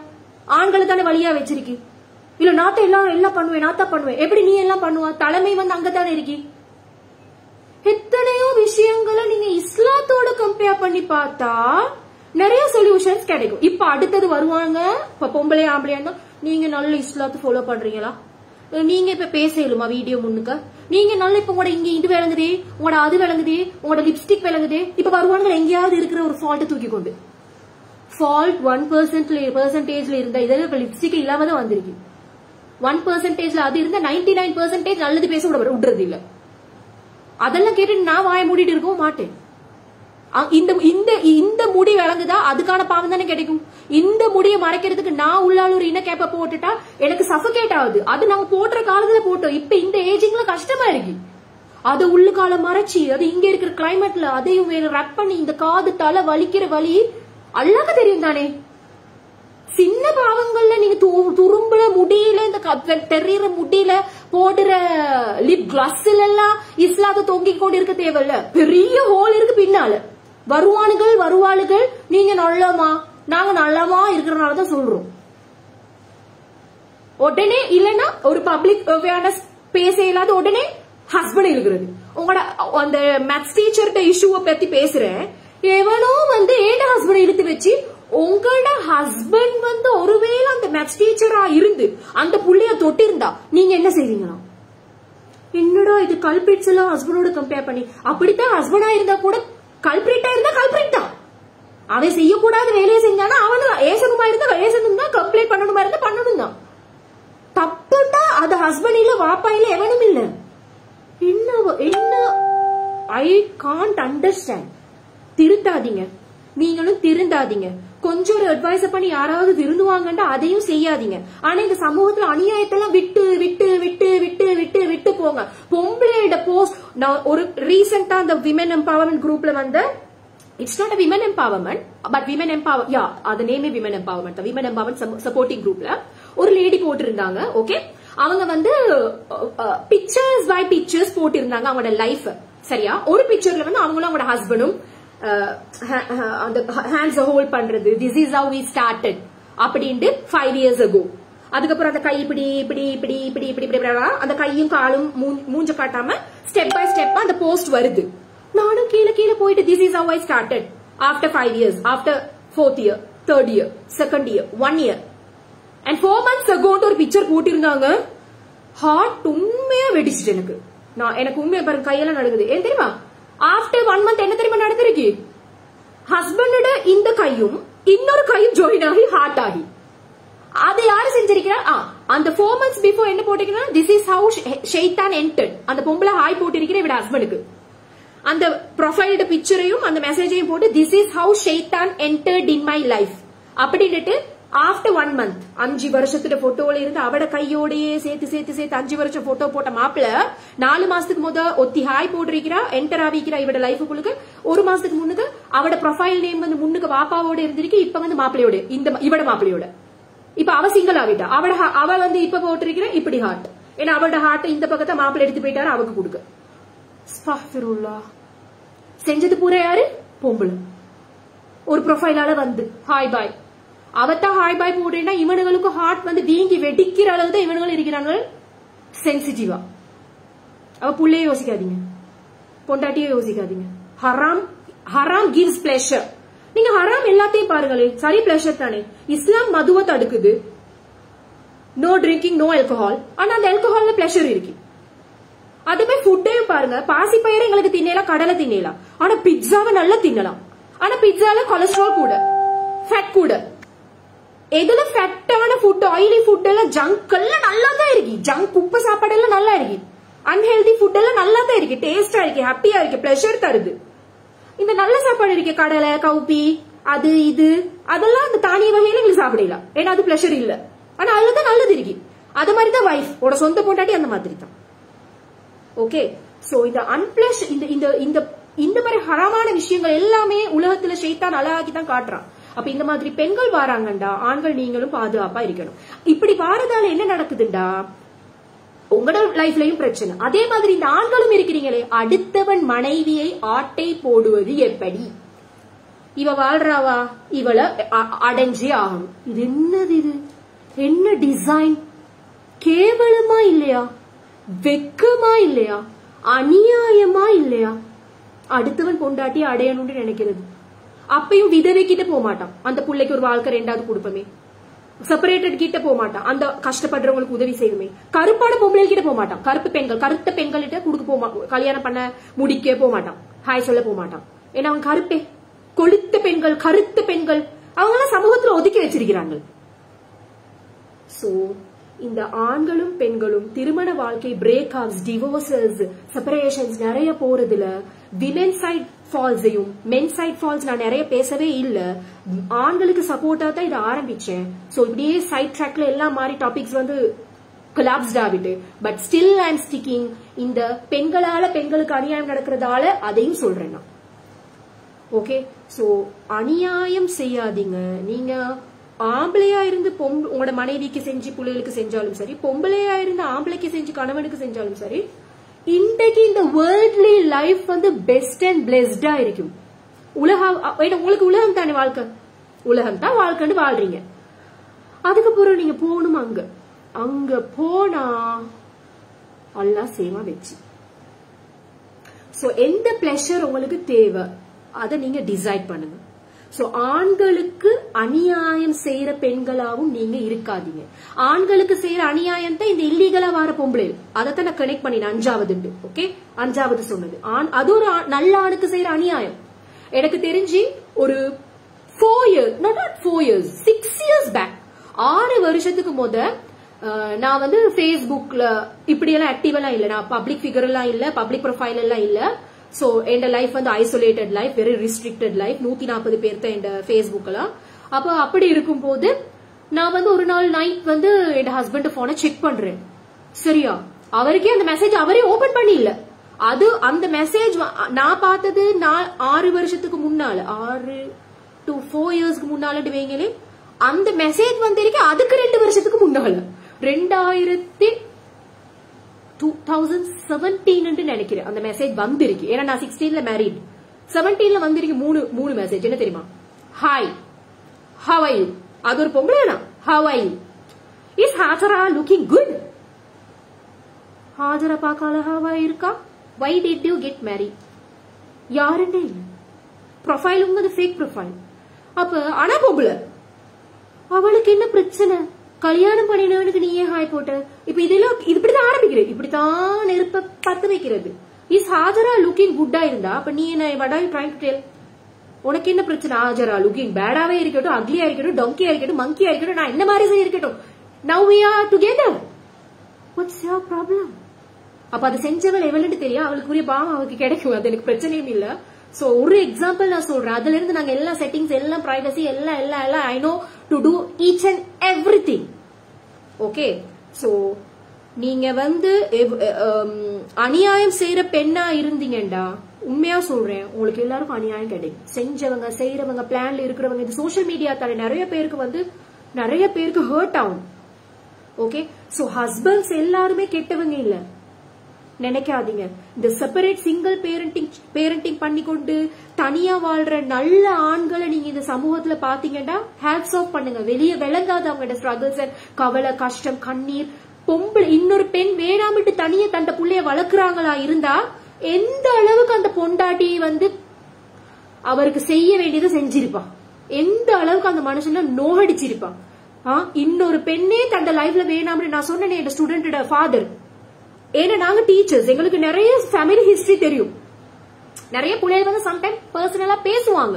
S1: ஆண்களை தானே வழியா வச்சிருக்கி. இல்ல நாத்த எல்லாம் பண்ணுவேன், நாத்தான் பண்ணுவேன், எப்படி நீ எல்லாம் பண்ணுவா? தலைமை அங்கதானே இருக்கி. எத்தனையோ விஷயங்களை நீங்க இஸ்லாத்தோட கம்பேர் பண்ணி பார்த்தா நிறைய சொல்யூஷன்ஸ் கிடைக்கும். இப்ப அடுத்தது வருவாங்க, இப்ப பொம்பளை ஆம்பளையா நீங்க நல்ல இஸ்லாத்தை ஃபாலோ பண்றீங்களா? நீங்க இப்ப பேசலுமா வீடியோ முன்னுக்க? நீங்க நல்ல இப்ப உங்களோட இங்க இது விளங்குதே, உங்களோட அது விளங்குதே, உங்களோட லிப்ஸ்டிக் விளங்குதே. இப்ப வருவாங்க எங்கேயாவது இருக்கிற ஒரு ஃபால்ட்டை தூக்கி கொண்டு, ஃபால்ட் 1% இருந்தா இதெல்லாம் இப்ப லிப்ஸ்டிக் இல்லாம தான் வந்திருக்கு. 1% அது இருந்தா 99% நல்லது பேச விடுறது இல்ல. அதெல்லாம் கேட்டு நான் வாய மூடிட்டு இருக்கவும் மாட்டேன். இந்த முடி விளங்குதா, அதுக்கான பாவம் தானே கிடைக்கும். இந்த முடியை மறைக்கிறதுக்கு நான் உள்ளால ஒரு இன கேப்ப போட்டுட்டா எனக்கு சஃபகேட் ஆகுது. அது நாங்க போட்டுற காலத்துல போட்டோம், இப்ப இந்த ஏஜிங்ல கஷ்டமா இருக்கு. அது உள்ளுக்கால மறைச்சி, அது இங்க இருக்கிற கிளைமேட்ல அதையும் வேற ரப் பண்ணி இந்த காது தலை வலிக்கிற வலி அல்லாக்க தெரியும் தானே. சின்ன பாவங்கள்ல நீங்க துரும்புல முடியல, இந்த தெரியற முடியல போடுற லிப் கிளாஸ்ல எல்லாம் இஸ்லாத தொங்கி கொண்டு இருக்க தேவையில்ல. பெரிய ஹோல் இருக்கு பின்னால. வருவாளுகள் நீங்க நல்லமா, நாங்க நல்லமா இருக்கிறனாலதான் சொல்றோம். உடனே இல்லன்னா ஒரு பப்ளிக் அவேர்னஸ் பேச இல்லாத உடனே ஹஸ்பண்ட் இருக்கிறது. உங்களோட அந்த மேத்ஸ் டீச்சர்கிட்ட இஷ்யூவை பத்தி பேசுறேன், எவனோ ஏட ஹஸ்பண்ட் இழுத்து வச்சு உங்களோட ஹஸ்பண்ட் ஒருவேளை அந்த மேத்ஸ் டீச்சரா இருந்து அந்த புள்ளைய தொட்டிருந்தா நீங்க என்ன செய்வீங்களா? என்னடா இது கல்பிரிட்ஸ் எல்லாம் ஹஸ்பண்டோட கம்பேர் பண்ணி. அப்படித்தான் ஹஸ்பண்டா இருந்தா கூட கல்பிரிட்டா இருந்தா கல்பிரிட் தான். அவன் செய்யக்கூடாத வேலையை செஞ்சானா அவனு ஏசனுமா இருந்தா ஏசனும் தான், கம்ப்ளைண்ட் பண்ணணுமா இருந்தா பண்ணணும் தான். தப்புட்டா அது ஹஸ்பண்ட் இல்ல, வாப்பா இல்ல, எவனும் இல்ல. என்ன ஐ காண்ட் அண்டர்ஸ்டாண்ட். திருத்தாதீங்க, நீங்களும் திருந்தாதீங்க. கொஞ்சம் ஒரு அட்வைஸ் பண்ணி யாராவது திருந்துவாங்கண்டா அதையும் செய்யாதீங்க. ஆனா இந்த சமூகத்துல அநியாயத்தெல்லாம் விட்டு விட்டு விட்டு விட்டு விட்டு விட்டு போங்க. பொம்பளையோட போஸ்ட் நான் ஒரு ரீசெண்டா அந்த விமன் எம்பவர்மெண்ட் குரூப்ல it's not a women empowerment but women empower, அது நேமே women empowerment, women empowerment supporting குரூப்ல ஒரு லேடி போட்டிருந்தாங்க. ஓகே, அவங்க பிக்சர்ஸ் பை பிக்சர்ஸ் போட்டிருந்தாங்க அவங்களோட லைஃப். சரியா? ஒரு பிக்சர்ல அவங்களும் அவங்களோட ஹஸ்பண்டும் அந்த ஹேண்ட்ஸ் ஹோல்ட் பண்றது, this is how we started அப்படின்ட்டு 5 years ago. அதுக்கப்புறம் அந்த கை இப்படி இப்படி இப்படி இப்படி இப்படி இப்படி அந்த கையும் காலும் மூஞ்ச காட்டாம ஸ்டெப் பை ஸ்டெப்பா அந்த போஸ்ட் வருது. நானும் கீழே கீழே போயிட்டு this is have I started after 5 years, after 4th year, 3rd year, 2nd year, 1 year and 4 months ago ஒரு பிக்சர் போட்டிருந்தாங்க. ஹார்ட் உண்மையா வெடிச்சிட்டு எனக்கு உண்மையா பாருங்க, கையெல்லாம் நடக்குது. ஏன் தெரியுமா? ஆஃப்டர் 1 month என்ன தெரியுமா நடந்திருக்கு? ஹஸ்பண்டோட இந்த கையும் இன்னொரு கையும் ஜாயின் ஆகி ஹார்ட் ஆகி. அது யாரு செஞ்சிருக்கிறா? அந்த 4 months பிஃபோர் என்ன போட்டிருக்கா? This is have Shaitan entered. அந்த பொம்பளை ஹாய் போட்டிருக்கிற இவட ஹஸ்பண்டுக்கு அந்த ப்ரொஃபைல்ட பிக்சரையும் அந்த மெசேஜையும் போட்டு this is have Shaitan entered in my life அப்படின்ட்டு ஆஃப்டர் 1 month 5 வருஷத்துல போட்டோல இருந்து அவட கையோடயே சேர்த்து சேர்த்து சேர்த்து 5 வருஷம் போட்டோ போட்ட மாப்பிள்ள 4 மாசத்துக்கு ஒத்தி ஹாய் போட்டிருக்கிறா, என்டர் ஆகிக்கிறா இவட லைஃபுக்குள்ளுக்கு. 1 மாசத்துக்கு முன்னுக்கு அவட ப்ரொஃபைல் நேம் முன்னுக்கு வாப்பாவோட இருந்திருக்கு, இப்ப மாப்பிள்ளையோட இவட மாப்பிள்ளையோட. இப்ப அவ சிங்கிள் ஆகிட்டா. அவ இப்ப போட்டிருக்கிற இப்படி ஹார்ட். ஏன்னா அவட ஹார்ட் இந்த பக்கத்தை மாப்பிள்ளை எடுத்து போயிட்டாரு அவக்கு கொடுக்க. செஞ்சது பூரா யாரு? பொம்பளை. ஒரு ப்ரொஃபைலால ஹாய் பாய். அவத்தான் ஹாய் பாய் போடுறேன்னா இவனுங்களுக்கு ஹார்ட் வீங்கி வெடிக்கிற அளவு தான் இவனுங்களும் இருக்கிறாங்க சென்சிட்டிவா. அவ புள்ளையே யோசிக்காதீங்க, பொண்டாட்டியே யோசிக்காதீங்க. ஹராம் கிவ்ஸ் பிளஷர். நீங்க ஹராம் எல்லாத்தையும் பாருங்களே, சரி பிளஷர் தானே. இஸ்லாம் மதுவை தடுக்குது, நோ ட்ரிங்கிங், நோ ஆல்கஹால். ஆனா அந்த ஆல்கஹால்ல பிளஷர் இருக்கு. அதுமே ஃபுட்டையும் பாருங்க, பாசி பயிரை எங்களுக்கு தின்னலாம், கடலை தின்னலாம். ஆனா பிட்சாவை நல்லா தின்னலாம். ஆனா பிட்சால கொலஸ்ட்ரால் கூட, ஃபேட் கூட. எதுல ஃபேட்டான ஃபுட், ஆயிலி ஃபுட் எல்லாம் ஜங்க் எல்லாம் நல்லா தான் இருக்கு. ஜங்க் உப்பு சாப்பாடு எல்லாம் நல்லா இருக்கு. அன்ஹெல்தி ஃபுட் எல்லாம் நல்லா தான் இருக்கு, டேஸ்டா இருக்கு, ஹாப்பியா இருக்கு, பிளஷர் தருது. இந்த நல்ல சாப்பாடு இருக்கு, கடலை, கவுப்பி, அது இது அதெல்லாம் அந்த தானிய வகையில எங்களுக்கு சாப்பிடலாம், ஏன்னா அது பிளஷர் இல்ல. ஆனா அதுலதான் நல்லது இருக்கு. அது மாதிரிதான் வைஃப் ஓட சொந்த பொண்டாட்டி அந்த மாதிரி தான். ஓகே, சோ இந்த அன்பிளஷ் இந்த மாதிரி ஹராமான விஷயங்கள் எல்லாமே உலகத்துல ஷைத்தான் அழகாக்கி தான் காட்டுறான். அப்ப இந்த மாதிரி பெண்கள் வாராங்கண்டா ஆண்கள் நீங்களும் பாதுகாப்பா இருக்கணும். இப்படி வாரதால என்ன நடக்குதுண்டா, உங்களோட லைஃப்லயும் பிரச்சனை. அதே மாதிரி இந்த ஆண்களும் இருக்கிறீங்களே, அடுத்தவன் மனைவியை ஆட்டை போடுவது எப்படி? இவ வாழ்றாவா, இவளை அடைஞ்சே ஆகணும். இது என்னது, இது என்ன டிசைன்? கேவலமா இல்லையா? வெக்கமா இல்லையா? அநியாயமா இல்லையா? அடுத்தவன் பொண்டாட்டி அடையணும்னு நினைக்கிறது. அப்பயும் விதவை கிட்ட போக மாட்டான், அந்த பிள்ளைக்கு ஒரு வாழ்க்கை ரெண்டாவது கொடுப்பமே. செப்பரேட்டட் கிட்ட போக மாட்டான், அந்த கஷ்டப்படுறவங்களுக்கு உதவி செய்யுமே. கருப்பான பொம்பளை கிட்ட போக மாட்டான், கருத்த பெண்கள்கிட்ட கொடுக்க போக மாட்டான், கல்யாணம் பண்ண முடிக்க போக மாட்டான், ஹாய் சொல்ல போக மாட்டான். ஏன்னா அவன் கருப்பே. கொளுத்த பெண்கள், கருத்த பெண்கள் அவங்க எல்லாம் சமூகத்துல ஒதுக்கி வச்சிருக்கிறாங்க. சோ இந்த ஆண்களும் பெண்களும் திருமண வாழ்க்கை பிரேக்அப்ஸ், டிவோர்சஸ், செப்பரேஷன்ஸ் நிறைய போறதுல விமென் சைட் ஃபால்ஸையும் மென் சைட் ஃபால்ஸ் நான் நிறைய பேசவே இல்ல. ஆண்களுக்கு சப்போர்ட்டா தான் இதை ஆரம்பிச்சேன். சோ இப்படியே சைட் ட்ராக்ல எல்லாம் மாதிரி டாபிக்ஸ் வந்து கொலாப்ஸ்ட் ஆகிட்டு, but still I am sticking. இந்த பெண்களால பெண்களுக்கு அநியாயம் நடக்கிறதால அதையும் சொல்றேன் நான். ஓகே, சோ அநியாயம் செய்யாதீங்க. நீங்க ஆம்பளையா இருந்து உங்களோட மனைவிக்கு செஞ்சு பிள்ளைகளுக்கு செஞ்சாலும் சரி, பொம்பளையா இருந்து ஆம்பளைக்கு செஞ்சு கணவனுக்கு செஞ்சாலும் சரி, இன்றைக்கு இந்த வேர்ல்ட்லி லைஃப் வந்து பெஸ்ட் அண்ட் பிளெஸ்டா இருக்கும். உங்களுக்கு உலகம் தானே வாழ்க்கை, உலகம் தான் வாழ்க்கைன்னு வாழ்றீங்க. அதுக்கப்புறம் நீங்க போகணும் அங்க போனா அல்லாஹ் சேமா வச்சு. சோ எந்த பிளஷர் உங்களுக்கு தேவை அதை நீங்க டிசைட் பண்ணுங்க. சோ ஆண்களுக்கு அநியாயம் செய்யற பெண்களாவும் நீங்க இருக்காதீங்க. ஆண்களுக்கு செய்யற அநியாயம் தான் இந்த இல்லீகலா வர பொம்பளை. அதைத்தான் நான் கனெக்ட் பண்ணினேன் அஞ்சாவது. ஓகே, அஞ்சாவது சொன்னது அது ஒரு நல்ல ஆணுக்கு செய்யற அநியாயம். எனக்கு தெரிஞ்சு ஒரு 4 years, not 4 years, 6 years back, 6 வருஷத்துக்கு நான் வந்து Facebookல இப்படி எல்லாம் ஆக்டிவ் எல்லாம் இல்ல, நான் பப்ளிக் ஃபிகர் எல்லாம் இல்ல, பப்ளிக் ப்ரொஃபைல் எல்லாம் இல்ல. சோ என் லைஃப் வந்து isolated life, very restricted life. 140 பேர் தான் என் ஃபேஸ்புக்லாம். அப்ப அப்படி இருக்கும் போது நான் வந்து ஒரு நாள் நைட் வந்து என் ஹஸ்பண்ட் போனை செக் பண்றேன். சரியா, அவருக்கே அந்த மெசேஜ் அவரே ஓபன் பண்ணி இல்ல. அது அந்த மெசேஜ் நான் பார்த்தது 6 வருஷத்துக்கு முன்னால, 6 to 4 yearsக்கு முன்னால வைங்களே. அந்த மெசேஜ் வந்திருக்கு அதுக்கு 2 வருஷத்துக்கு முன்னால, 2017 நினைக்கிறேன் அந்த மெசேஜ் வந்திருக்கு. ஏன்னா நான் 16ல மேரிட், 17ல வந்திருக்கு 3 மெசேஜ். என்ன தெரியுமா? Hi, how are you? அது ஒரு பொம்பளைனா, how are you? Is Hajara looking good? Hajara பார்க்கால ஹவா இருக்கா? Why did you get married? யாருன்னே இல்ல. ப்ரொஃபைல் உங்க ஃபேக் ப்ரொஃபைல். அப்ப ஆனா பொம்பளை, அவளுக்கு என்ன பிரச்சனை? கல்யாணம் பண்ணினவனுக்கு நீயே ஹாய் போட்ட. இப்ப இதெல்லாம் இப்படிதான் ஆரம்பிக்கிறது, இப்படித்தான் நெருப்ப பத்து வைக்கிறது. இஸ் ஹாஜரா லுக்கிங் குட்டா இருந்தா அப்ப நீ என்ன what are you trying to tell? உனக்கு என்ன பிரச்சனை? ஹாஜரா லுக்கிங் பேடாவே இருக்கட்டும், அக்லியா இருக்கட்டும், டொங்கியா இருக்கட்டும், மங்கியா இருக்கட்டும், நான் என்ன மாதிரி இருக்கட்டும், now we are together, what's your problem? அப்ப அது செஞ்சவள் எவ்வளவு தெரியும், அவளுக்குரிய பாவம் அவளுக்கு கிடைக்கும், அது எனக்கு பிரச்சனையும் இல்ல. சோ ஒரு எக்ஸாம்பிள் நான் சொல்றேன். அதுல இருந்து நாங்க எல்லா செட்டிங்ஸ், எல்லாம் பிரைவசி, எல்லாம் I know to do each and everything. Okay, so நீங்க வந்து அநியாயம் செய்யற பெண்ணா இருந்தீங்கடா, உண்மையா சொல்றேன், உங்களுக்கு எல்லாருக்கும் அநியாயம் கிடைக்கும். செஞ்சவங்க, செய்யறவங்க, பிளான்ல இருக்கிறவங்க, இது சோசியல் மீடியா தானே, நிறைய பேருக்கு ஹர்ட் ஆகும். ஓகே, சோ ஹஸ்பண்ட்ஸ் எல்லாருமே கெட்டவங்க இல்ல நினைக்காதீங்க. இந்த செப்பரேட் சிங்கிள் பேரண்டிங் பண்ணி கொண்டு தனியா வாழ்ற நல்ல ஆண்களை நீங்க இந்த சமூகத்துல பாத்தீங்கன்னா ஹேட்ஸ் ஆஃப் பண்ணுங்க. வெளியே விளங்காத அவங்களோட ஸ்ட்ரகிள்ஸ், கவலை, கஷ்டம், கண்ணீர். பொம்பளை இன்னொரு பெண் வேணாமிட்டு தனியா தண்ட புள்ளைய வளர்க்குறாங்களா இருந்தா எந்த அளவுக்கு அந்த பொண்டாட்டி வந்து அவருக்கு செய்ய வேண்டியதை செஞ்சிருப்பான், எந்த அளவுக்கு அந்த மனுஷன்ல நோகடிச்சிருப்பான். இன்னொரு பெண்ணே தண்ட லைஃப்ல வேணாமிட்டு. நான் சொன்னேன் என் ஸ்டூடெண்டோட ஃபாதர், ஏன்னா நாங்க டீச்சர்ஸ், எங்களுக்கு நிறைய ஃபேமிலி ஹிஸ்டரி தெரியும். நிறைய பிள்ளைகள் வந்து சம்டைம் பர்சனலா பேசுவாங்க,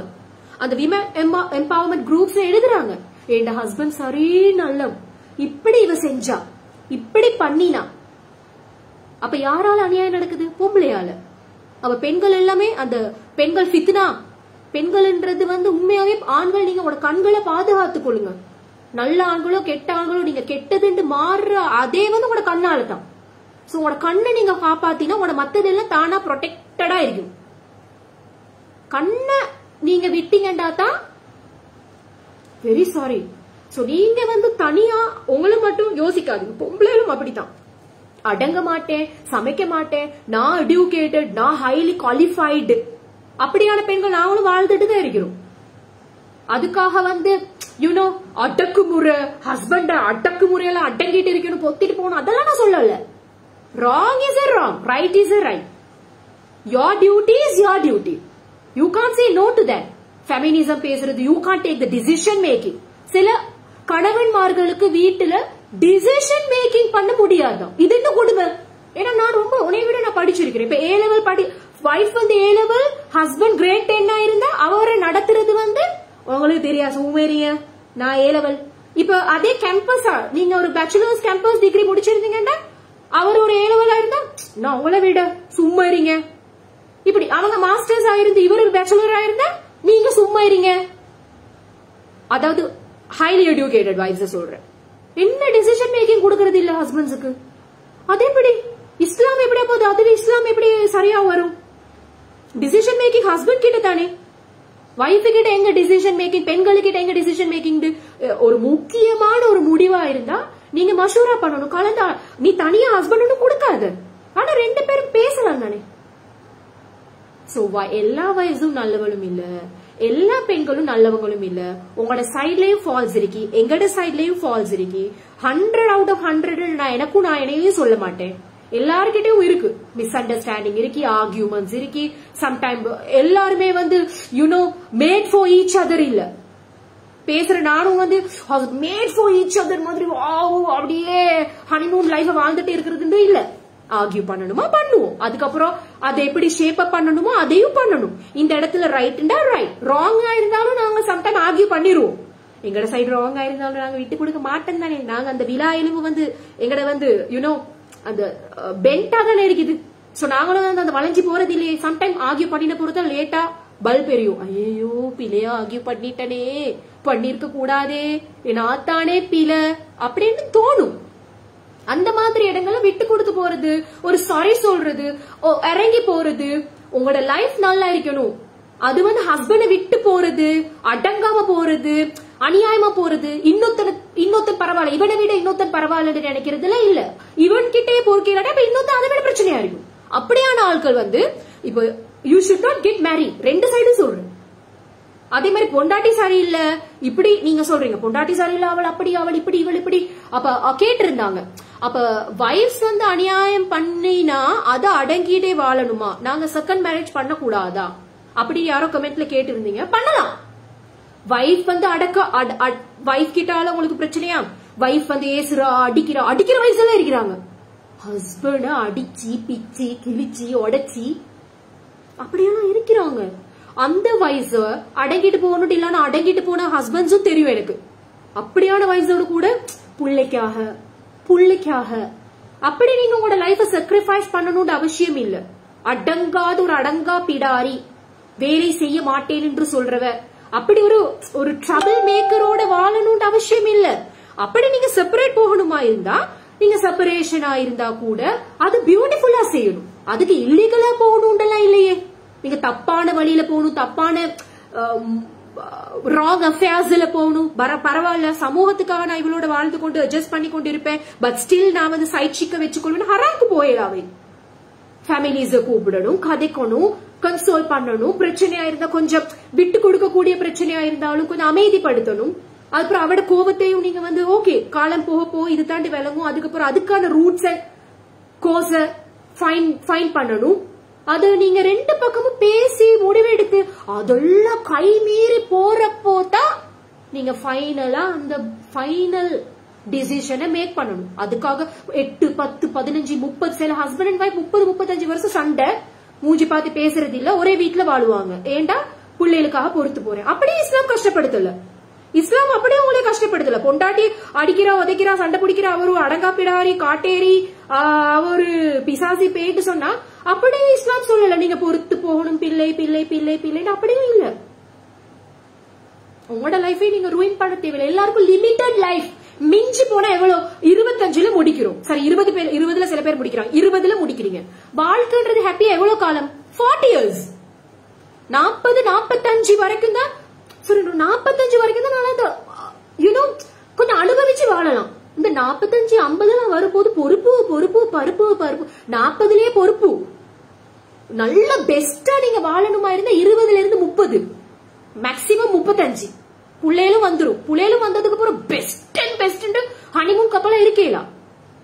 S1: அந்த விமன் எம்பவர்மெண்ட் குரூப்ஸ் எழுதுறாங்க. என் ஹஸ்பண்ட் சரி நல்ல, இப்படி இவ செஞ்சா, இப்படி பண்ணினா. அப்ப யாரால அநியாயம் நடக்குது? பொம்பளையால. அவ பெண்கள் எல்லாமே அந்த பெண்கள் ஃபித்னா, பெண்கள்ன்றது வந்து உண்மையாவே ஆண்கள் நீங்க உங்களோட கண்களை பாதுகாத்துக் கொள்ளுங்க. நல்ல ஆண்களோ கெட்ட ஆண்களோ நீங்க கெட்டதுன்னு மாறுற அதே வந்து உங்களோட கண்ணால தான். சோ உங்களோட கண்ணை நீங்க காப்பாத்தினா உங்களோட மத்ததெல்லாம் தானா ப்ரொடெக்டடா இருக்கும். கண்ணை நீங்க விட்டீங்கடா தான் வெரி சாரி. சோ நீங்க வந்து தனியா உங்களை மட்டும் யோசிக்காதீங்க. பொம்பளைகளும் அப்படித்தான். அடங்க மாட்டேன், சமைக்க மாட்டேன், நான் எஜுகேட்டட், நான் ஹைலி குவாலிஃபைடு, அப்படியான பெண்கள் நாங்களும் வாழ்ந்துட்டு தான் இருக்கிறோம். அதுக்காக வந்து யூனோ அடக்குமுறை, ஹஸ்பண்ட அடக்குமுறையெல்லாம் அடங்கிட்டு இருக்கணும், பொத்திட்டு போகணும், அதெல்லாம் நான் சொல்லல. Wrong is a wrong, right is a right. Your duty is your duty. You can't say no to that. Feminism பேசுறது, you can't take the decision making. சில கணவன்மார்களுக்கு வீட்டுல டிசிஷன் மேக்கிங் பண்ண முடியாது. இது என்ன கொடுமை? ஏன்னா நான் ரொம்ப உன்னை விட நான் படிச்சிருக்கிறேன். இப்ப A level வைஃப் வந்து A level, ஹஸ்பண்ட் கிரேட் 10 இருந்தா அவரை நடத்துறது வந்து உங்களுக்கு தெரியாது. உண்மையிங்க நான் A level. இப்ப அதே கேம்பஸா நீங்க ஒரு பேச்சுலர்ஸ் கேம்பஸ் டிகிரி முடிச்சிருந்தீங்கன்னா அவர் ஒரு A level இருந்தா நான் உங்களை விட சும்மா இருங்க. இப்படி அவங்க மாஸ்டர்ஸ் ஆயிருந்து இவர் ஒரு பேச்சுலர் ஆயிருந்தா நீங்க சும்மா இருங்க. அதாவது ஹைலி எஜுகேட்டட் வைஃப்ஸ் சொல்றேன். என்ன டிசிஷன் மேக்கிங் கொடுக்கறது இல்ல ஹஸ்பண்ட்ஸுக்கு. அதேபடி இஸ்லாம் எப்படியா போகுது, அதுல இஸ்லாம் எப்படி சரியா வரும்? டிசிஷன் மேக்கிங் ஹஸ்பண்ட் கிட்ட தானே. வைஃப் கிட்ட எங்க டிசிஷன் மேக்கிங், பெண்களுக்கிட்ட எங்க டிசிஷன் மேக்கிங்? ஒரு முக்கியமான ஒரு முடிவா இருந்தா நீங்க மஷூரா பண்ணணும். கலந்தா நீ தனியா ஹஸ்பண்ட் கொடுக்காது, ஆனா 2 பேரும் பேசலாம் தானே. சோ எல்லா வைஃப்ஸும் நல்லவளும் இல்ல, எல்லா பெண்களும் நல்லவங்களும் இல்ல. உங்களோட சைட்லயும் ஃபால்ஸ் இருக்கு, எங்கட சைட்லயும் ஃபால்ஸ் இருக்கு. 100 out of 100 நான் என்னையும் சொல்ல மாட்டேன். எல்லாருக்கிட்டையும் இருக்கு மிஸ் அண்டர்ஸ்டாண்டிங் இருக்கு, ஆர்கியூமெண்ட்ஸ் இருக்கு. சம்டைம் எல்லாருமே வந்து you know made for each other இல்ல. பேசுற நானும் வந்து மேட் ஃபார் ஈச் அதர் மாதிரி அப்படியே ஹனிமூன் லைஃப் வாழ்ந்துட்டு இருக்கிறது இல்ல. ஆர்கியூ பண்ணணுமா பண்ணுவோம், அதுக்கப்புறம் அதை எப்படி ஷேப் அப் பண்ணணுமோ அதையும் பண்ணணும். இந்த இடத்துல ரைட்னா ரைட், ராங்கா இருந்தாலும் நாங்க சம்டைம் ஆர்கியூ பண்ணிடுவோம். எங்கட சைடு ராங்கா இருந்தாலும் நாங்க விட்டு கொடுக்க மாட்டோம் தானே. நாங்க அந்த விழா எலும்பு வந்து எங்கட வந்து யூனோ அந்த பென்டா தானே இருக்குது. சோ நாங்களும் வந்து அந்த வளைஞ்சு போறது இல்லையே. சம்டைம் ஆர்கியூ பண்ணின பொறுத்த லேட்டா பல்ப் எரியும். ஐயோ பிள்ளையா ஆர்கியூ பண்ணிட்டனே, பண்ணிருக்க கூடாதே, நாத்தானே பில அப்படின்னு தோணும். அந்த மாதிரி இடங்களை விட்டு கொடுத்து போறது, ஒரு சாரி சொல்றது, இறங்கி போறது. உங்களோட லைஃப் நல்லா இருக்கணும். அது வந்து ஹஸ்பண்ட விட்டு போறது, அடங்காம போறது, அநியாயமா போறது, இன்னொத்தன் பரவாயில்ல, இவனை விட இன்னொத்தன் பரவாயில்லன்னு நினைக்கிறதுல இல்ல. இவன் கிட்டே பொறுக்கிறாட இன்னொத்த அதை விட பிரச்சனையா இருக்கும். அப்படியான ஆட்கள் வந்து இப்ப you should not get married. 2 சைடும் சொல்றேன். அதே மாதிரி பொண்டாட்டி சரியில்ல இப்படி நீங்க சொல்றீங்க, பொண்டாட்டி சரியில்ல அவள் அப்படி அவள் இப்படி இவள் இப்படி. அப்ப கேட்டு இருந்தாங்க, அப்ப வைஃப்ஸ் வந்து அநியாயம் பண்ணினா அதை அடங்கிட்டே வாழணுமா, நாங்க செகண்ட் மேரேஜ் பண்ண கூடாதா அப்படி யாரோ கமெண்ட்ல கேட்டு இருந்தீங்க. பண்ணலாம். வைஃப் வந்து வைஃப் கிட்டால உங்களுக்கு பிரச்சனையா? வைஃப் வந்து ஏசுறா, அடிக்கிற வயசுல இருக்கிறாங்க. ஹஸ்பண்ட அடிச்சு பிச்சு கிழிச்சு உடைச்சி அப்படியெல்லாம் இருக்கிறாங்க. அந்த வயசு அடங்கிட்டு போகணும் இல்லன்னா அடங்கிட்டு போன ஹஸ்பண்ட்ஸும் தெரியும் எனக்கு. அப்படியான வயசோட கூட புள்ளைக்காக அப்படி நீங்க உங்களோட லைஃப சாக்ரிஃபைஸ் பண்ணணும்னு அவசியம் இல்ல. அடங்காத ஒரு அடங்கா பிடாரி, வேலை செய்ய மாட்டேன் என்று சொல்றவ, அப்படி ஒரு ட்ரபிள் மேக்கரோட வாழணும்னு அவசியம் இல்ல. அப்படி நீங்க செப்பரேட் போகணுமா இருந்தா நீங்க செப்பரேஷனா இருந்தா கூட அது பியூட்டிஃபுல்லா செய்யணும். அதுக்கு இல்லீகலா போகணும்லாம் இல்லையே. நீங்க தப்பான வழியில போகணும், தப்பான ராங் அஃபேர்ஸ்ல போகணும், பரவாயில்ல சமூகத்துக்காக நான் இவளோட வாழ்ந்து கொண்டு அட்ஜஸ்ட் பண்ணி கொண்டு இருப்பேன், பட் ஸ்டில் நான் வந்து சைட் சிக்க வச்சுக்கொள்வேன். ஹராக்கு போயிடாவே. ஃபேமிலிஸ கூப்பிடணும், கதைக்கணும், கன்சோல் பண்ணணும். பிரச்சனையா இருந்தா கொஞ்சம் விட்டு கொடுக்கக்கூடிய பிரச்சனையா இருந்தாலும் கொஞ்சம் அமைதிப்படுத்தணும். அதுக்கப்புறம் அவட கோபத்தையும் நீங்க வந்து ஓகே காலம் போக இது தாண்டி விளங்கும். அதுக்கப்புறம் அதுக்கான ரூட்ஸ கோஸ ஃபைன் பண்ணணும். அது நீங்க 2 பக்கமும் பேசி முடிவெடுத்து அதெல்லாம் கை மீறி போறப்போதான் நீங்க ஃபைனலா அந்த ஃபைனல் டிசிஷனை மேக் பண்ணணும். அதுக்காக 8, 10, 15, 30 சில ஹஸ்பண்ட் அண்ட் வைஃப் 30-35 வருஷம் சண்டை மூஞ்சி பார்த்து பேசுறது இல்ல, ஒரே வீட்டுல வாழுவாங்க. ஏண்டா பிள்ளைகளுக்காக பொறுத்து போறேன். அப்படியே இஸ்லாம் கஷ்டப்படுத்தல. இஸ்லாம் அப்படியே உங்களே கஷ்டப்படுத்தல. பொண்டாட்டி அடிக்கிறா உதைக்கிறா சண்டை பிடிக்கிறா, அவரு அடங்கா பிடாரி காட்டேரி அவரு பிசாசி பேட்டு சொன்னா அப்படியே இஸ்லாம் சொல்லல நீங்க பொறுத்து போகணும், பிள்ளை பிள்ளை பிள்ளை பிள்ளைன்னு அப்படியே இல்ல. உங்களோட லைஃபை நீங்க ரூயின் பண்ண தேவையில்லை. எல்லாருக்கும் லிமிட்டட் லைஃப். மிஞ்சி போனா எவ்வளவு 25ல முடிக்கிறோம். சரி 20ல சில பேர் முடிக்கிறாங்க, 20ல முடிக்கிறீங்க. வாழ்க்கைன்றது ஹாப்பியா எவ்வளவு காலம்? 40 years. 40-45 வரைக்கும் தான். சரி 45 வரைக்கும் தான் நல்லா கொஞ்சம் அனுபவிச்சு வாழலாம். இந்த 45-50 வரும்போது பொறுப்பு பொறுப்பு பருப்பு பருப்பு. 40லயே பொறுப்பு. நல்ல பெஸ்டா நீங்க வாழணுமா இருந்தா 20ல இருந்து 30, மேக்சிமம் 35. புள்ளையிலும் வந்துரும். புள்ளையிலும் வந்ததுக்கு அப்புறம் பெஸ்ட் அண்ட் பெஸ்ட் ஹனிமூன் கப்பலா இருக்கலாம்.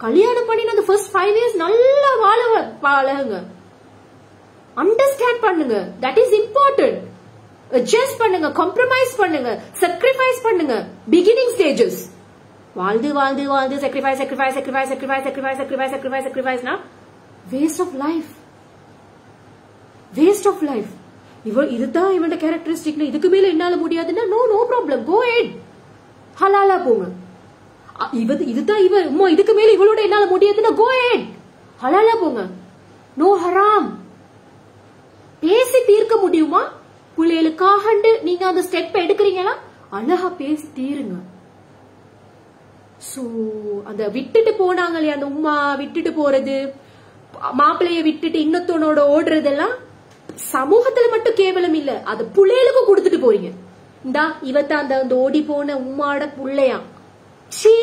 S1: கல்யாணம் பண்ணி அந்த ஃபர்ஸ்ட் 5 years நல்லா வாழங்க. அண்டர்ஸ்டாண்ட் பண்ணுங்க. That is important. அட்ஜஸ்ட் பண்ணுங்க, காம்ப்ரமைஸ் பண்ணுங்க, sacrifice பண்ணுங்க. பிகினிங் ஸ்டேஜஸ் வாழ்ந்து வாழ்ந்து வாழ்ந்து sacrifice sacrifice sacrifice sacrifice sacrifice sacrifice sacrifice sacrifice waste of life. Waste of life. இதுதான் இவனோட கேரக்டரிஸ்டிக். இதுக்கு மேல என்னால முடியாதுன்னா நோ ப்ராப்ளம், கோ ஹெட், ஹலாலா போங்க. இதுதான் இதுக்கு மேல இவளோட என்னால முடியாதுன்னா கோ ஹெட், ஹலாலா போங்க. நோ ஹராம். பேசி தீர்க்க முடியுமா? பிள்ளைகளுக்காக நீங்க அந்த ஸ்டெப் எடுக்கிறீங்களா? அழகா பேசி தீருங்க. சோ அந்த விட்டுட்டு போனாங்க இல்லையா, அந்த உம்மா விட்டுட்டு போறது, மாப்பிள்ளைய விட்டுட்டு இன்னொத்தனோட ஓடுறதெல்லாம் சமூகத்துல மட்டும் கேவலம் இல்ல, அது புள்ளைகளுக்கும் கொடுத்துட்டு போறீங்க. இந்தா இவத்தான் அந்த ஓடி போன உம்மாட புள்ளையா. சீ,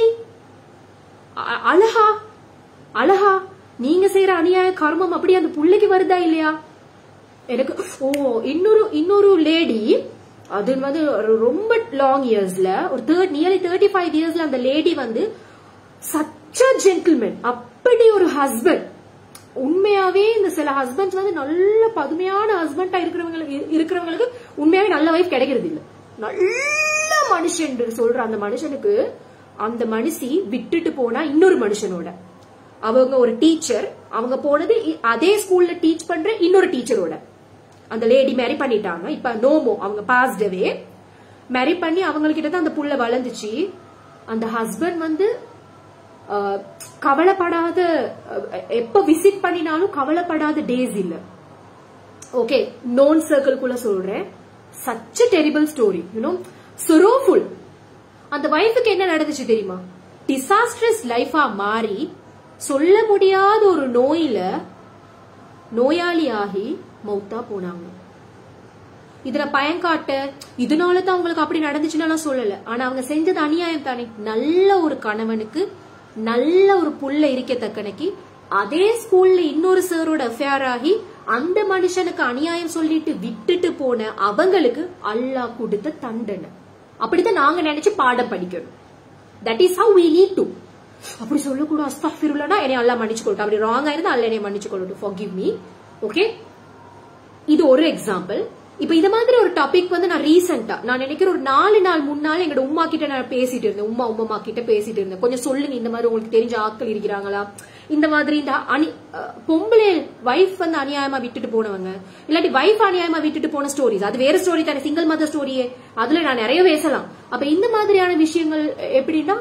S1: அழகா அழகா நீங்க செய்யற அநியாய கர்மம் அப்படி அந்த புள்ளைக்கு வருதா இல்லையா? எனக்கு இன்னொரு லேடி, அது வந்து ரொம்ப லாங் இயர்ஸ்ல, ஒரு நியர்லி 35 yearsல அந்த லேடி வந்து சச் a gentleman, அப்படி ஒரு ஹஸ்பண்ட். உண்மையாவே இந்த சில ஹஸ்பண்ட்ஸ் வந்து நல்ல பதுமையான ஹஸ்பண்டா இருக்கிறவங்களுக்கு உண்மையாவே நல்ல வைஃப் கிடைக்கிறது இல்ல. நல்ல மனுஷன் சொல்ற அந்த மனுஷனுக்கு அந்த மனுஷி விட்டுட்டு போனா இன்னொரு மனுஷனோட, அவங்க ஒரு டீச்சர், அவங்க போனது அதே ஸ்கூல்ல டீச் பண்ற இன்னொரு டீச்சரோட. அந்த லேடி மேரி பண்ணிட்டாங்க. இப்ப நோமோ, அவங்க பாஸ்ட் அவே. மேரி பண்ணி அவங்ககிட்ட தான் அந்த புள்ள வளர்ந்துச்சு. அந்த ஹஸ்பண்ட் வந்து கவலைப்படாத, எப்ப விசிட் பண்ணினாலும் கவலைப்படாத டேஸ் இல்ல. ஓகே, நோன் சர்க்கிள்குள்ள சொல்றேன். Such a terrible story, sorrowful. அந்த வைஃபுக்கு என்ன நடந்துச்சு தெரியுமா? டிசாஸ்ட்ரஸ் லைஃபா மாறி சொல்ல முடியாத ஒரு நோயில நோயாளியாகி மௌத்தா போனாங்க. இதுல பயன்காட்ட இதனாலதான் அவங்களுக்கு அப்படி நடந்துச்சுன்னு சொல்லல. ஆனா அவங்க செஞ்சது அநியாயம் தானே. நல்ல ஒரு கணவனுக்கு நல்ல ஒரு புள்ள இருக்கத்தக்கனைக்கு அதே ஸ்கூல்ல இன்னொரு சாரோட அஃபேர் ஆகி அந்த மனுஷனுக்கு அநியாயம் சொல்லிட்டு விட்டுட்டு போன அவங்களுக்கு அல்லாஹ் கொடுத்த தண்டனை. அப்படித்தான் நாங்க நினைச்சு பாடம் படிக்கணும். That is how we need to. அப்படி சொல்லக்கூடாது. அஸ்தக்ஃபிருல்லாஹ், என்னை அல்லாஹ் மன்னிச்சு கொள்ளட்டும். அப்படி ராங்கா இருந்தா அல்லாஹ் என்னை மன்னிச்சு கொள்ளட்டும். forgive me. ஓகே, இது ஒரு எக்ஸாம்பிள். இப்ப இந்த மாதிரி ஒரு டாபிக் வந்து நான் ரீசெண்டா, நான் நினைக்கிறேன் ஒரு 4 நாள் முன்னால எங்க உமா கிட்ட நான் பேசிட்டு இருந்தேன். உமா கிட்ட பேசிட்டு இருந்தேன். கொஞ்சம் சொல்லுங்க, இந்த மாதிரி உங்களுக்கு தெரிஞ்ச ஆட்கள் இருக்கிறாங்களா, இந்த மாதிரி இந்த பொம்பளை வைஃப் வந்து அநியாயமா விட்டுட்டு போனவங்க, இல்லாட்டி வைஃப் அநியாயமா விட்டுட்டு போன ஸ்டோரிஸ், அது வேற ஸ்டோரி தானே, சிங்கிள் மதர் ஸ்டோரியே. அதுல நான் நிறைய பேசலாம். அப்ப இந்த மாதிரியான விஷயங்கள் எப்படின்னா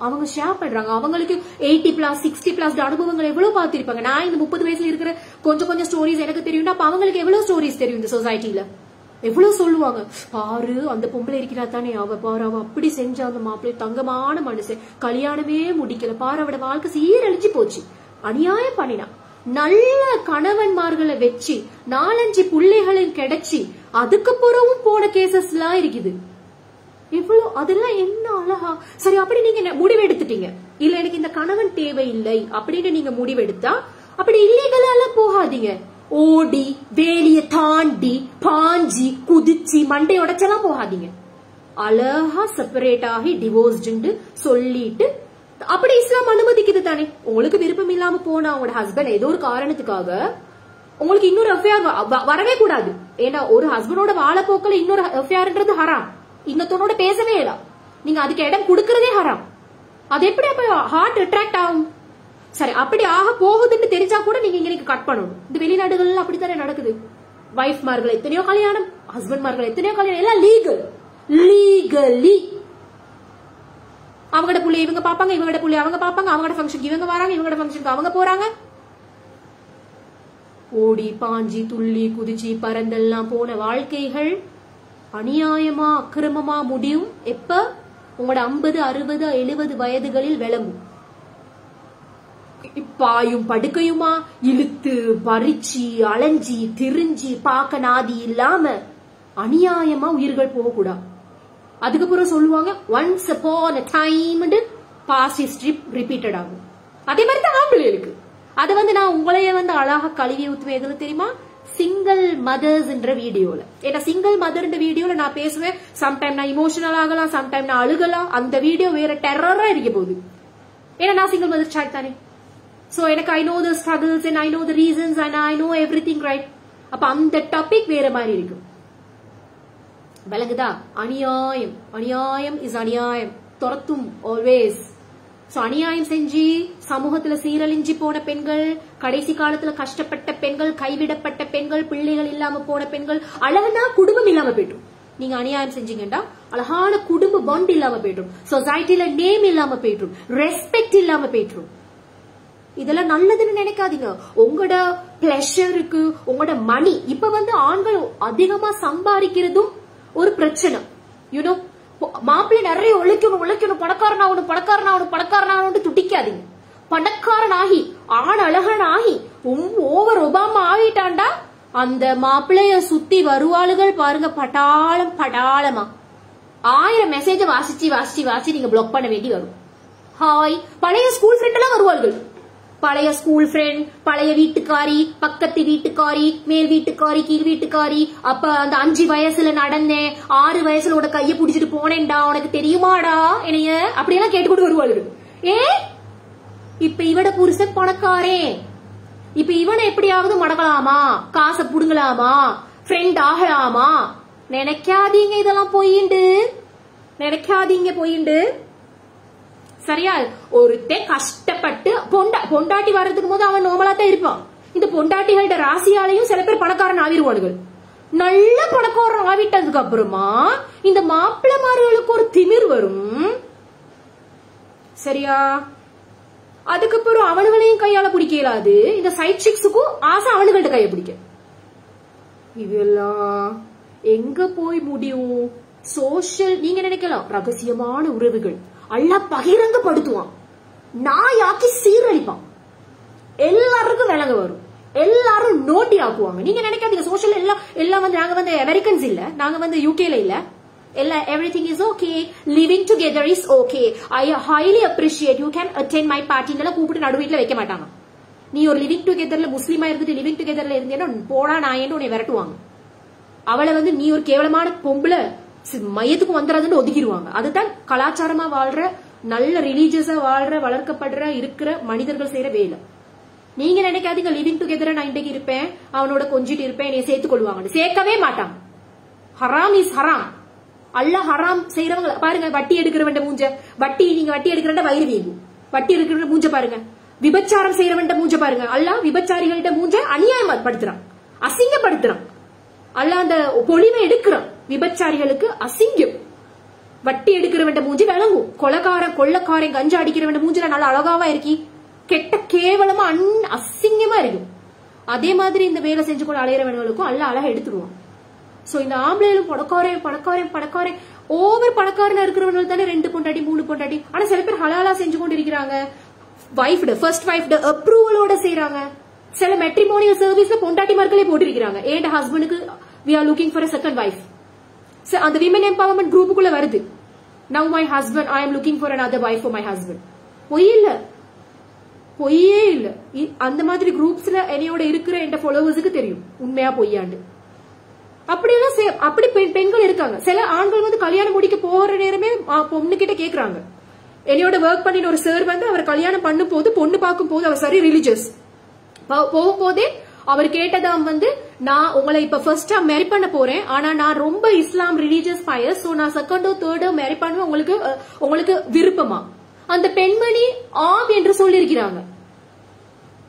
S1: அவங்க ஷேர் பண்றாங்க. அவங்களுக்கு 80+, 60+ அனுபவங்கள் எவ்வளவு பார்த்திருப்பாங்க. நான் இந்த 30 வயசுல இருக்கிற கொஞ்சம் ஸ்டோரிஸ் எனக்கு தெரியும். அப்ப அவங்களுக்கு எவ்வளவு ஸ்டோரிஸ் தெரியும் இந்த சொசைட்டில, எவ்வளவு சொல்லுவாங்க. பாரு அந்த பொம்பளை இருக்கிறா தானே, அவ பாரு அவ அப்படி செஞ்ச, அந்த மாப்பிள்ளை தங்கமான மனுஷன், கல்யாணமே முடிக்கல, பாரு அவட வாழ்க்கை சீரழிஞ்சு போச்சு, அநியாயம் பண்ணினா. நல்ல கணவன்மார்களை வச்சு 4-5 பிள்ளைகளும் கிடைச்சி அதுக்கு பிறகும் போன கேசஸ் எல்லாம் இருக்குது. இவ்வளவு அதெல்லாம் என்ன அழகா. சரி, அப்படி நீங்க முடிவெடுத்துட்டீங்க, இல்ல எனக்கு இந்த கணவன் தேவையில்லை அப்படின்னு நீங்க முடிவெடுத்தா, அப்படி இல்லீகலா போகாதீங்க. ஓடி வேலிய தாண்டி பாஞ்சி குதிச்சு மண்டை உடைச்செல்லாம் போகாதீங்க. அழகா செப்பரேட் ஆகி டிவோர்ஸ்டு சொல்லிட்டு, அப்படி இஸ்லாம் அனுமதிக்குது தானே. உங்களுக்கு விருப்பம் இல்லாம போனா உங்களோட ஹஸ்பண்ட் ஏதோ ஒரு காரணத்துக்காக உங்களுக்கு இன்னொரு அஃபேர் வரவே கூடாது. ஏன்னா ஒரு ஹஸ்பண்டோட வாழப்போக்கில் இன்னொரு அஃபேர்ன்றது ஹராம். இன்னொருத்தனோட பேசவே இல்ல, நீங்க அதுக்கு இடம் கொடுக்கறதே ஹராம். அது எப்படி அப்ப ஹார்ட் அட்ராக்ட் ஆகும்? சரி, அப்படி ஆக போகுதுன்னு தெரிஞ்சா கூட நீங்க இங்க கட் பண்ணணும். இந்த வெளிநாடுகள்ல அப்படித்தானே நடக்குது. வைஃப் மார்கள் எத்தனையோ கல்யாணம், ஹஸ்பண்ட் மார்கள் எத்தனையோ கல்யாணம், எல்லாம் லீகலி. அவங்களோட புள்ளி இவங்க பாப்பாங்க, இவங்களோட புள்ளி அவங்க பாப்பாங்க, அவங்களோட ஃபங்க்ஷனுக்கு இவங்க வராங்க, இவங்களோட ஃபங்க்ஷனுக்கு அவங்க போறாங்க. ஓடி பாஞ்சி துள்ளி குதிச்சு பறந்தெல்லாம் போன வாழ்க்கைகள் அநியாயமா அக்கிரமமா முடியும் எப்ப உங்களோட 50, 60, 70 வயதுகளில் விளங்கும். பாயும் படுக்கையுமா இழுத்து பறிச்சு அலைஞ்சி திரிஞ்சி பார்க்க நாதி இல்லாம அநியாயமா உயிர்கள் போகக்கூடாது. அதுக்கப்புறம் சொல்லுவாங்க once upon a time past history repeated ஆகும். அதே மாதிரி தான் ஆம்பளைகளுக்கு. அதை நான் உங்களையே அழகா கழுவி ஊத்துவேன். எதுல தெரியுமா? சிங்கிள் மதர்ஸ் என்ற வீடியோல. ஏன்னா சிங்கிள் மதர் வீடியோல நான் பேசுவேன். சம்டைம் நான் இமோஷனல் ஆகலாம், சம்டைம் நான் அழுகலாம். அந்த வீடியோ வேற டெரரா இருக்க போகுது. ஏன்னா நான் சிங்கிள் மதர் சாட் தானே. சோ எனக்கு I know the struggles and I know the reasons and I know everything right. அப்ப அந்த டாபிக் வேற மாதிரி இருக்கும். விளங்குதா? அநியாயம், அநியாயம் இஸ் அநியாயம், துரத்தும் ஆல்வேஸ். சோ அநியாயம் செஞ்சு சமூகத்துல சீரழிஞ்சு போன பெண்கள், கடைசி காலத்துல கஷ்டப்பட்ட பெண்கள், கைவிடப்பட்ட பெண்கள், பிள்ளைகள் இல்லாம போன பெண்கள், அழகா குடும்பம் இல்லாம போயிடும். நீங்க அநியாயம் செஞ்சீங்கன்னா அழகான குடும்ப பாண்ட் இல்லாம போயிடும், சொசைட்டில நேம் இல்லாம போயிடும், ரெஸ்பெக்ட் இல்லாம போயிடும். இதெல்லாம் நல்லதுன்னு நினைக்காதீங்க. உங்களோட பிளஷருக்கு, உங்களோட மணி. இப்ப ஆண்கள் அதிகமா சம்பாதிக்கிறதும் ஒரு பிரச்சனை. யூனோ, மாப்பிள்ளை நிறைய உழைக்கணும் உழைக்கணும், பணக்காரனாகணும் பணக்காரனாகணும் பணக்காரனாகணும் துடிக்காதீங்க. பணக்காரனாகி ஆண் அழகன் ஆகி ஓவர் ஒபாமா ஆகிட்டாண்டா அந்த மாப்பிள்ளைய சுத்தி வருவாளுகள் பாருங்க, பட்டாளம் படாளமா 1000 மெசேஜ வாசிச்சு வாசிச்சு வாசிச்சு நீங்க பிளாக் பண்ண வேண்டி வரும். ஹாய், பழைய ஸ்கூல் ஃப்ரெண்ட் எல்லாம் வருவார்கள். பழைய ஸ்கூல் ஃப்ரெண்ட், பழைய வீட்டுக்காரி, பக்கத்து வீட்டுக்காரி, மேல் வீட்டுக்காரி, கீழ் வீட்டுக்காரி. அப்ப அந்த 5 வயசுல நடந்தேன், 6 வயசுல உன கைய புடிச்சிட்டு போனேன்டா, உனக்கு தெரியுமாடா என்னைய, அப்படியெல்லாம் கேட்டுக்கொண்டு வருவாள். இப்ப இவட புருஷன் பணக்காரே, இப்ப இவனை எப்படியாவது மடக்கலாமா, காசை புடுங்கலாமா, ஃப்ரெண்ட் ஆகலாமா? நினைக்காதீங்க, இதெல்லாம் போயிண்டு நினைக்காதீங்க, போயிண்டு. சரியா? ஒருத்தே கஷ்டப்பட்டு பொண்டாட்டி வர்றதுக்கு போது அவன் நோமலா தான் இருப்பான். இந்த பொண்டாட்டிகளோட ராசியாலையும் சில பேர் பணக்காரன் ஆவிடுவானுகள். நல்ல பணக்காரன் ஆவிட்டதுக்கு அப்புறமா இந்த மாப்பிள்ளமார்களுக்கு ஒரு திமிர் வரும். சரியா? அதுக்கப்புறம் அவனுகளையும் கையால பிடிக்கலாது. இந்த சைட் சிக்ஸுக்கும் ஆசை அவனுகள்ட்ட கைய பிடிக்க. இதெல்லாம் எங்க போய் முடியும்? சோஷியல், நீங்க நினைக்கலாம் ரகசியமான உறவுகள் அல்லாஹ் பகிரங்கப்படுத்துவான், நாயாக்கி சீரழிப்பான், எல்லாருக்கும் விலங்க வரும், எல்லாரும் நோட்டி ஆக்குவாங்க. நீங்க நினைக்காதீங்க சோஷியல் எல்லாம் நாங்க அமெரிக்கன்ஸ் இல்ல, நாங்க யூகேல இல்ல. Everything is okay, living together is okay, I highly appreciate, you can attend my party. கூப்பிட்டு நடுவீட்டுல வைக்க மாட்டாங்க. நீ ஒரு லிவிங் டுகெதர்ல முஸ்லீமா இருந்துட்டு லிவிங் டுகெதர்ல இருந்தேன்னா போடா நாயன்னு உன்னை விரட்டுவாங்க. அவளை நீ ஒரு கேவலமான பொம்பளை மையத்துக்கு வந்துடாதுன்னு ஒதுக்கிடுவாங்க. அதுதான் கலாச்சாரமா வாழ்ற, நல்ல ரிலீஜியஸா வாழ்ற, வளர்க்கப்படுற இருக்கிற மனிதர்கள் செய்யற வேலை. நீங்க நினைக்காதீங்க லிவிங் டுகெதரா நான் இன்றைக்கு இருப்பேன், அவனோட கொஞ்சிட்டு இருப்பேன், என்னை சேர்த்துக் கொள்வாங்க. சேர்க்கவே மாட்டாங்க. ஹராம் இஸ் ஹராம். அல்லாஹ் ஹராம் செய்யறவங்க பாருங்க. வட்டி எடுக்கிறவன் மூஞ்ச, நீங்க வட்டி எடுக்கிறவன் வயிறு வீங்கும். வட்டி எடுக்கிறவன் மூஞ்ச பாருங்க. விபச்சாரம் செய்யறவன் மூஞ்ச பாருங்க. அல்லாஹ் விபச்சாரிகள்ட்ட மூஞ்ச அநியாயப்படுத்துறான், அசிங்கப்படுத்துறான். அல்லாஹ் அந்த பொலிவை எடுக்கிறான். விபச்சாரிகளுக்கு அசிங்கம். வட்டி எடுக்கிறவன் மூஞ்சி விளங்கும். கொள்ளக்காரன் கஞ்சா அடிக்கிறவன் மூஞ்சில நல்லா அழகாவா இருக்கி, கெட்ட கேவலமா அசிங்கமா இருக்கும். அதே மாதிரி இந்த வேலை செஞ்சு கூட அலையிறவர்களுக்கும் அல்ல அழகா எடுத்துடுவான். சோ இந்த ஆம்பளைகளும் பணக்காரன் ஓவர் பணக்காரனா இருக்கிறவர்கள் தானே 2 பொண்டாட்டி 3 பொண்டாட்டி. ஆனா சில பேர் ஹலாலா செஞ்சு கொண்டு இருக்கிறாங்க. ஃபர்ஸ்ட் வைஃப் அப்ரூவலோட செய்யறாங்க. சில மெட்ரிமோனியல் சர்வீஸ்ல பொண்டாட்டி மார்களே போட்டிருக்கிறாங்க. என் ஹஸ்பண்டுக்கு we are looking for a second wife. So அந்த விமன் எம்பவர்மெண்ட் குரூப்புக்குள்ள வருது. Now my husband, I am looking for another wife for my husband. பொய்யே இல்ல. அந்த மாதிரி குரூப்ஸ்ல என்னையோட இருக்கிற என் ஃபாலோவர்ஸுக்கு தெரியும் உண்மையா பொய்யாண்டு. அப்படியெல்லாம் அப்படி பெண்கள் இருக்காங்க. சில ஆண்கள் கல்யாணம் முடிக்க போற நேரமே பொண்ணு கிட்ட கேக்குறாங்க. என்னையோட ஒர்க் பண்ணின ஒரு சார் அவர் கல்யாணம் பண்ணும் போது, பொண்ணு பார்க்கும் போது அவர் சரி ரிலிஜியஸ் போகும்போதே அவர் கேட்டதாம் நான் உங்களை இப்ப ஃபர்ஸ்ட் மேரி பண்ண போறேன், ஆனா நான் ரொம்ப இஸ்லாம் ரிலீஜியஸ் பயஸ், சோ நான் செகண்டோ தேர்டோ மேரி பண்ணுவேன், உங்களுக்கு விருப்பமா? அந்த பெண்மணி ஆம் என்று சொல்லியிருக்கிறாங்க.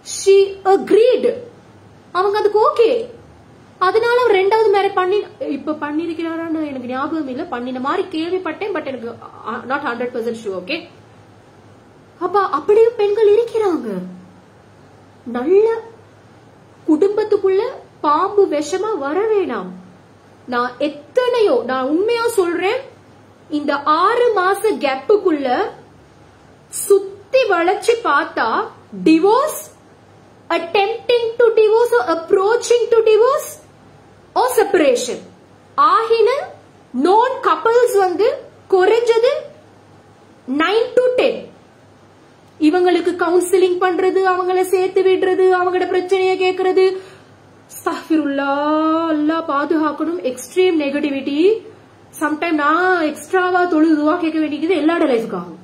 S1: she agreed. அவங்க அதுக்கு ஓகே. அதனால அவர் 2வது மேரி இப்ப பண்ணிருக்கிறாரான்னு எனக்கு ஞாபகம் இல்ல, பண்ணின மாதிரி கேள்விப்பட்டேன், பட் எனக்கு not 100% sure. ஓகே, அப்ப அப்படியும் பெண்கள் இருக்கிறாங்க. நல்ல குடும்பத்துக்குள்ள பாம்பு விஷமா வர வேணாம். நான் உண்மையா சொல்றேன், இந்த 6 மாச கேப்புக்குள்ள சுத்தி வளைச்சு பார்த்தா divorce, attempting to divorce or approaching to divorce or separation ஆகின known couples வந்து குறைஞ்சது 9 to 10. இவங்களுக்கு கவுன்சிலிங் பண்றது, அவங்கள சேர்த்து விடுறது, அவங்களோட பிரச்சனையை கேட்கறது, அல்லாஹ் பாதுகாக்கணும். Extreme negativity. சம்டைம் நான் எக்ஸ்ட்ராவா தொழுதுவா கேட்க வேண்டியது எல்லாரோட லைஃபுக்காகும்.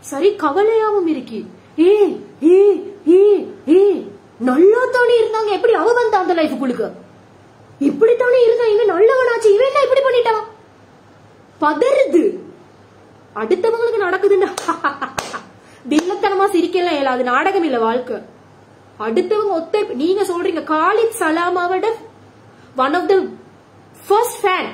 S1: சரி கவலையாவும் இருக்கு. நல்லா தானே இருந்தாங்க, எப்படி அவ வந்த அந்த லைஃபுக்குள்ளுக்கு? இப்படித்தானே இருந்தா, இவன் நல்லவனாச்சு, இவன் என்ன இப்படி பண்ணிட்டான்? பதறுது. அடுத்தவங்களுக்கு நடக்குதுன்னா தில்லத்தனமா சிரிக்கலாம் இல்ல, அது நாடகம் இல்ல வாழ்க்கை. அடுத்தவங்க நீங்க சொல்றீங்க காலித் சலாமாவோட one of the first fan.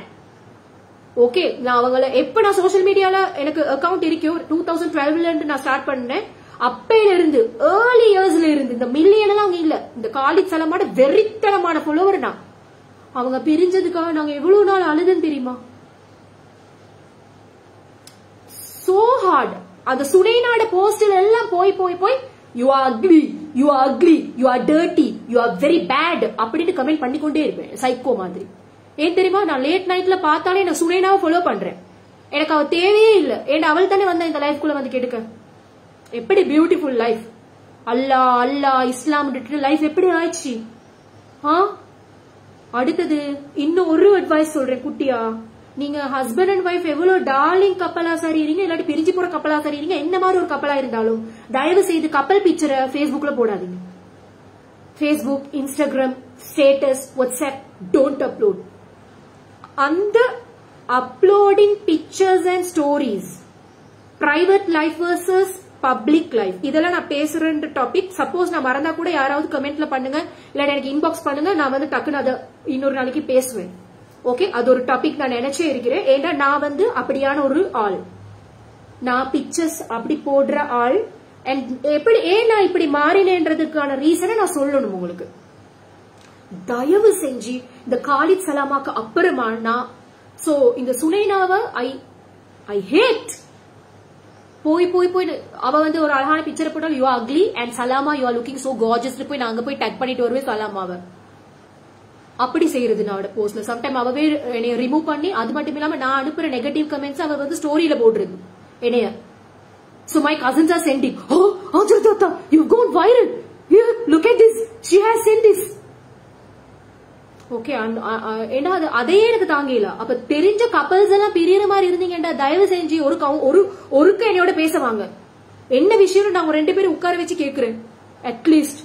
S1: Okay, நான் அவங்கள எப்ப நான் சோசியல் மீடியால எனக்கு அக்கவுண்ட் இருக்கு 2012ல இருந்து நான் ஸ்டார்ட் பண்ணேன். அப்பையில இருந்து ஏர்லி இயர்ஸ்ல இருந்து இந்த மில்லியன் எல்லாம் அங்க இல்ல, இந்த காலித் சலாமோட வெறித்தனமான ஃபாலோவர் நான். அவங்க பிரிஞ்சதுக்காக நாங்க எவ்வளவு நாள் அழுதுன்னு தெரியுமா? So hard. அந்த சுனைனாட போஸ்டர் எல்லாம் போய் you are ugly, you are ugly, you are dirty, you are very bad அப்படின்னு கமெண்ட் பண்ணிக்கொண்டே இருப்பேன் சைக்கோ மாதிரி. ஏன் தெரியுமா? நான் லேட் நைட்ல பார்த்தாலே நான் சுனைனாவை ஃபாலோ பண்றேன். எனக்கு அவ தேவையே இல்ல, ஏன்னா அவள் தானே வந்தா இந்த லைஃப்குள்ள வந்து கெடுக்க. எப்படி பியூட்டிஃபுல் லைஃப், அல்லாஹ் இஸ்லாம் லைஃப் எப்படி ஆயிடுச்சு. அடுத்தது இன்னும் ஒரு அட்வைஸ் சொல்றேன் குட்டியா. நீங்க ஹஸ்பண்ட் அண்ட் ஒய்ஃப் எவ்வளவு டார்லிங் கப்பலா சரிறீங்க, இல்லாட்டி பிரிஞ்சு போற கப்பலா சரிறீங்க, என்ன மாதிரி ஒரு கப்பலா இருந்தாலும் தயவு செய்து கப்பல் பிக்சரை Facebookல போடாதீங்க. Facebook, Instagram, status, WhatsApp don't upload. அந்த uploading pictures and stories private life versus public life, இதெல்லாம் நான் பேசுற டாபிக். சப்போஸ் நான் மறந்தா கூட யாராவது கமெண்ட்ல பண்ணுங்க, இல்ல எனக்கு இன்பாக்ஸ் பண்ணுங்க, நான் வந்து டக்குன்னு அதை இன்னொரு நாளைக்கு பேசுவேன். ஓகே, அது ஒரு டாபிக் நான் நினைச்சே இருக்கிறேன். ஏன்னா நான் வந்து அப்படியான ஒரு ஆள், நான் பிக்சர்ஸ் அப்படி போடுற ஆள். அண்ட் எப்படி ஏன் நான் இப்படி மாறினேன்றதுக்கான ரீசனை நான் சொல்லணும் உங்களுக்கு. தயவு செஞ்சு இந்த காலித் சலாமாக்கு அப்புறமா நான் இந்த சுனைனாவை ஐ ஹேட். போய் அவ வந்து ஒரு அழகான பிக்சர் போட்டால் you are ugly and Salama you are looking so gorgeous போய் நான் அங்க போய் டக் பண்ணிட்டு வருவேன் சலாமாவை. அப்படி செய்யறது நான் போஸ்ட்ல. சம்டைம் அவவே என்னைய ரிமூவ் பண்ணி, அது மட்டும் இல்லாம நான் அனுப்புற நெகட்டிவ் கமெண்ட்ஸ் அவ வந்து ஸ்டோரியில போடுறது என்னைய. So my cousins are sending, oh Ajata, you've gone viral, here look at this, she has sent this. Okay, ஏன்னா அதே எனக்கு தாங்கல. அப்ப தெரிஞ்ச கப்பல்ஸ் எல்லாம் பிரியற மாதிரி இருந்தீங்கடா, தயவு செஞ்சு ஒருக்க என்னோட பேசுவாங்க. என்ன விஷயம் நான் ரெண்டு பேரும் உட்கார வச்சு கேக்குறேன். At least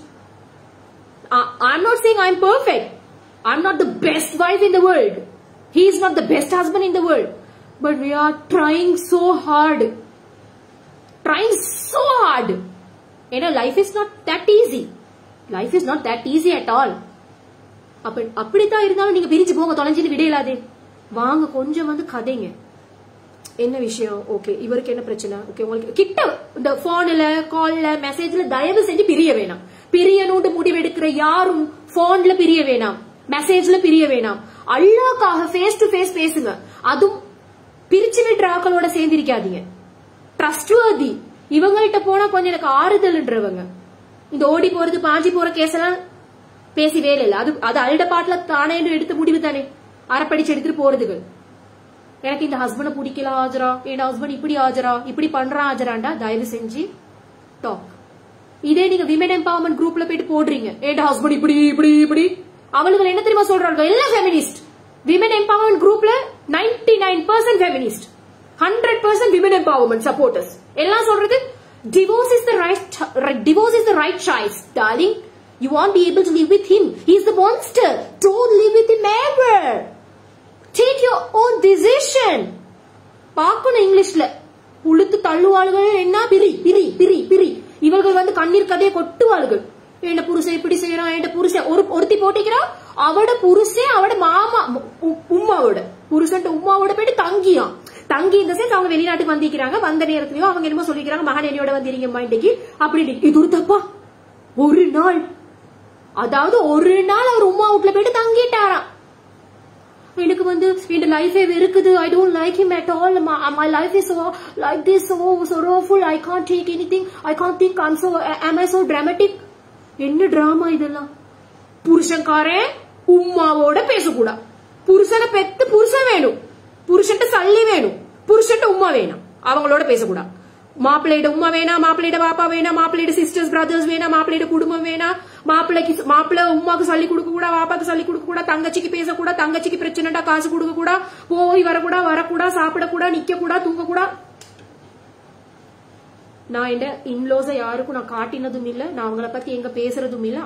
S1: I'm not saying I'm perfect, I'm not the best wife in the world, he is not the best husband in the world, but we are trying so hard. ஏன்னா life is not that easy, life is not that easy at all. அப்படித்தான் இருந்தாலும் நீங்க பிரிஞ்சு போங்க, தொலைஞ்சிட்டு விடையிலாதே வாங்க, கொஞ்சம் வந்து கதைங்க என்ன விஷயம். ஓகே, இவருக்கு என்ன பிரச்சனை? ஓகே, உங்களுக்கு கிட்ட இந்த போன்ல கால்ல மெசேஜ்ல தயவு செஞ்சு பிரிய வேணாம். பிரியணும்னு முடிவெடுக்கிற யாரும் போன்ல பிரிய வேணாம், மெசேஜ்ல பிரிய வேணாம். அல்லாஹ்க்காக ஃபேஸ் டு ஃபேஸ் பேசுங்க. அதுவும் பிரிச்சு விடுற ஆக்களோட சேர்ந்திருக்காதீங்க. ட்ரஸ்ட்வர்தி. இவங்கள்ட்ட போனா கொஞ்சம் எனக்கு ஆறுதல்ன்றவங்க. இந்த ஓடி போறது பாஞ்சி போற கேஸ் எல்லாம் பேசி வேலை இல்ல. அது அல்ட பாட்டுல தானே எடுத்த முடிவு தானே, அரைப்படிச்சு எடுத்துட்டு போறதுக்கு. எனக்கு இந்த ஹஸ்பண்ட பிடிக்கல ஆஜரா, என் ஹஸ்பண்ட் இப்படி ஆஜரா, இப்படி பண்றான் ஆஜராண்டா, தயவு செஞ்சு டாக். இதே நீங்க விமன் எம்பவர்மெண்ட் குரூப்ல போயிட்டு போடுறீங்க, என் ஹஸ்பண்ட் இப்படி இப்படி இப்படி, அவளுக்கு என்ன தெரியுமா சொல்றாங்க? எல்லாம் ஃபெமினிஸ்ட். விமன் எம்பவர்மெண்ட் குரூப்ல 99% ஃபெமினிஸ்ட், 100% விமன் எம்பவர்மெண்ட் சப்போர்ட்டர்ஸ். எல்லாம் சொல்றது divorce is the right choice, darling. You won't be able to live with him. He's the monster. Don't live with him ever. Take your own decision. பாக்கணும் இங்கிலீஷ்ல. உளுத்து தள்ளுவாளுகள் என்ன பிரி பிரி பிரி பிரி. இவர்கள் வந்து கண்ணீர் கதையை கொட்டுவாளுகள். என் புருஷன் இப்படி செய்யறான், என் புருஷன் ஒருத்தி போட்டிக்கிறா, அவட புருஷன் அவட மாமா உமாவோட புருஷன் உமாவோட போயிட்டு தங்கியான். தங்கி இந்த சேர்த்து அவங்க வெளிநாட்டுக்கு வந்திருக்கிறாங்க. வந்த நேரத்திலயும் அவங்க என்னமோ சொல்லிக்கிறாங்க, மகன் என்னையோட வந்திருங்க மைண்டைக்கு அப்படின்னு. இது ஒரு தப்பா? ஒரு நாள் அவர் உமா வீட்டுல போயிட்டு தங்கிட்டாராம். வந்து இந்த லைஃபே வெறுக்குது, I don't like him at all, my life is like this, so sorrowful, I can't take anything, I can't think, am I so dramatic? என்ன டிராமா இதெல்லாம்? புருஷன்காரன் உம்மாவோட பேசக்கூடா, புருஷனை பெத்து புருஷன் வேணும், புருஷன்ட்ட சல்லி வேணும், புருஷன்ட்ட உம்மா வேணும், அவங்களோட பேசக்கூடா. மாப்பிள்ளையோட உம்மா வேணா, மாப்பிள்ளையோட பாப்பா வேணா, மாப்பிள்ளையோட சிஸ்டர்ஸ் பிரதர்ஸ் வேணா, மாப்பிள்ளையோட குடும்பம் வேணா, மாப்பிள்ளை உம்மாக்கு சொல்லி கொடுக்க கூட, பாப்பாக்கு சொல்லி கொடுக்க கூட, தங்கச்சிக்கு பேசக்கூடா, தங்கச்சிக்கு பிரச்சனைடா காசு கொடுக்க கூட, போய் வரக்கூடா, சாப்பிடக்கூடா, நிக்க கூட, தூங்க கூட. நான் என் இன்லோஸ யாருக்கும் நான் காட்டினதும் இல்ல, நான் அவங்கள பத்தி எங்க பேசுறதும் இல்ல.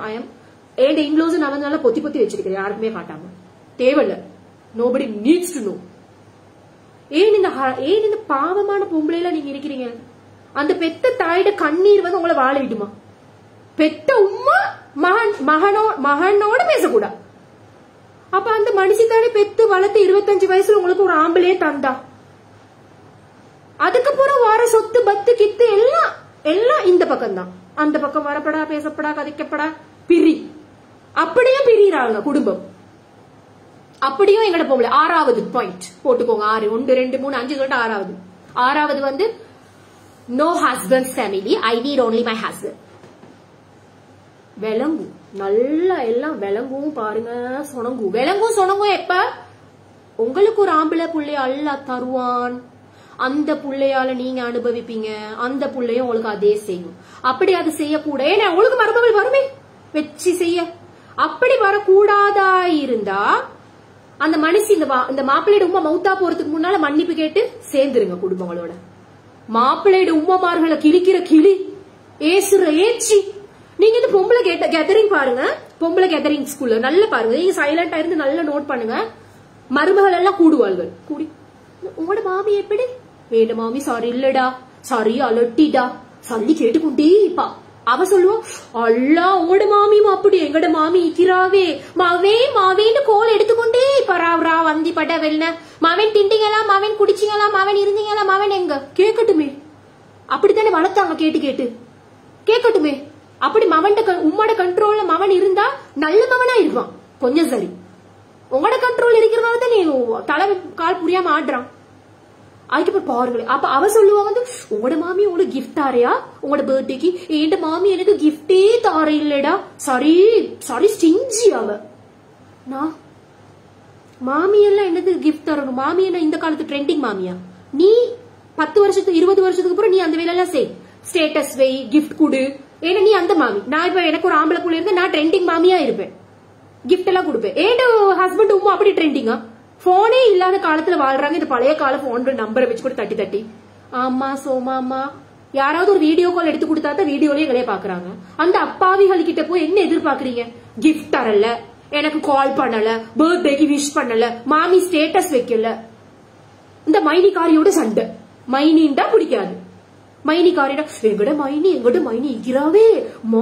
S1: என் இன்லோஸ் நான் நல்லா பொத்தி பொத்தி வச்சிருக்கேன், யாருக்குமே காட்டாம. தேவையில்ல, nobody needs to know. ஏன் இந்த பாவமான பொம்பளையில நீங்க இருக்கிறீங்க? அந்த பெத்த தாயோட கண்ணீர் வந்து உங்களை வாழ விடுமா? பெத்த உம்மா மகனோட பேசக்கூடா. அப்ப அந்த மனுஷி தானே பெத்து வளர்த்து 25 வயசுல உங்களுக்கு ஒரு ஆம்பளையே தந்தா. அதுக்கப்புறம் வர சொத்து பத்து கித்து எல்லாம் இந்த பக்கம் தான். அந்த பக்கம் வரப்படா, பேசப்படா, கதைக்கப்படா, பிரி. அப்படியே பிரிறாங்க குடும்பம். அப்படியும் எங்கட போகல. 6வது பாயிண்ட் போட்டுக்கோங்க. 6 1 2 3 5 சொல்லிட்டு 6வது வந்து no husband's family, I need only my husband. விளங்கும் நல்லா, எல்லாம் விளங்கும் பாருங்க. விளங்கும் எப்ப உங்களுக்கு ஒரு ஆம்பளை புள்ளைய அல்லாஹ் தருவான், அந்த புள்ளையால நீங்க அனுபவிப்பீங்க, அந்த புள்ளையும் உங்களுக்கு அதே செய்யும். அப்படி அது செய்யக்கூட, ஏன்னா உங்களுக்கு மருமகள் வருமே வச்சு செய்ய, அப்படி வரக்கூடாதா இருந்தா அந்த மனுஷி இந்த மாப்பிள்ளையோட உமா மௌத்தா போறதுக்கு முன்னால மன்னிப்பு கேட்டு சேர்ந்துருங்க குடும்பங்களோட. மாப்பிள்ளையோட உமாமார்களை கிழிக்கிற கிளி, ஏசுற ஏச்சி. நீங்க இந்த பொம்பளை கேதரிங் பாருங்க, பொம்பளை கேதரிங் ஸ்கூல்ல நல்ல பாருங்க, நீங்க சைலண்டா இருந்து நல்ல நோட் பண்ணுங்க. மருமகள் எல்லாம் கூடுவாள்கள். கூடி உங்களோட மாமி எப்படி வேண்ட மாமி சாரி இல்லடா, சாரி அலட்டிடா, சொல்லி கேட்டுக்கொண்டே இப்பா. அவ சொல்லுவா, அல்லா உங்களோட மாமியும் அப்படி, எங்கட மாமி இக்கிறாவே மாவேன்னு கோல் எடுத்துக்கொண்டே பராவரா வந்தி பட வெல்ல, மாவன் திண்டிங்களா, மாவன் குடிச்சிங்களா, மாவன் இருந்தீங்களா, மாவன் எங்க கேட்கட்டுமே. அப்படித்தானே வளர்த்தாங்க, கேட்டு கேட்கட்டுமே. அப்படி உம்மோட கண்ட்ரோல்ல மவன் இருந்தா நல்ல மவனா இருப்பான். கொஞ்சம் சரி, உங்களோட கண்ட்ரோல் இருக்கிறவங்க தான் நீ தலை கால் புரியாம ஆடுறான். அதுக்கப்புறம் பாருங்களேன். அப்ப அவ சொல்லுவா வந்து, உங்களோட மாமி உங்களுக்கு கிஃப்ட் தாரையா உங்களோட பர்த்டேக்கு? என் மாமி எனக்கு கிஃப்டே தார இல்லடா, சாரி ஸ்டிஞ்சி அவ. நான் மாமி எல்லாம் என்னது கிஃப்ட் தரணும்? மாமி என்ன இந்த காலத்து ட்ரெண்டிங் மாமியா? நீ 10 வருஷத்துக்கு 20 வருஷத்துக்கு அப்புறம் நீ அந்த வேலையெல்லாம் செய், ஸ்டேட்டஸ் வை, கிஃப்ட் கொடு. ஏன்னா நீ அந்த மாமி. நான் இப்ப எனக்கு ஒரு ஆம்பளை புள்ள இருந்தா நான் ட்ரெண்டிங் மாமியா இருப்பேன், கிஃப்ட் எல்லாம் கொடுப்பேன். ஏன் ஹஸ்பண்ட் உமா அப்படி ட்ரெண்டிங்கா? போனே இல்லாத காலத்துல வாழ்றாங்க. இந்த பழைய கால போன் நம்பரை வச்சு கூட தட்டி ஆமா சோமாமா யாராவது ஒரு வீடியோ கால் எடுத்து கொடுத்தா வீடியோலயே எங்களே பாக்குறாங்க. அந்த அப்பாவிகள் கிட்ட போய் என்ன எதிர்பார்க்கறீங்க? கிஃப்ட் தரல, எனக்கு கால் பண்ணல, பர்த்டேக்கு விஷ் பண்ணல, மாமி ஸ்டேட்டஸ் வைக்கல. இந்த மைனிக்காரியோட சண்டை. மைனின்டா பிடிக்காது. மைனிக்காரிடா எங்கட மைனி இருக்கிறாவே,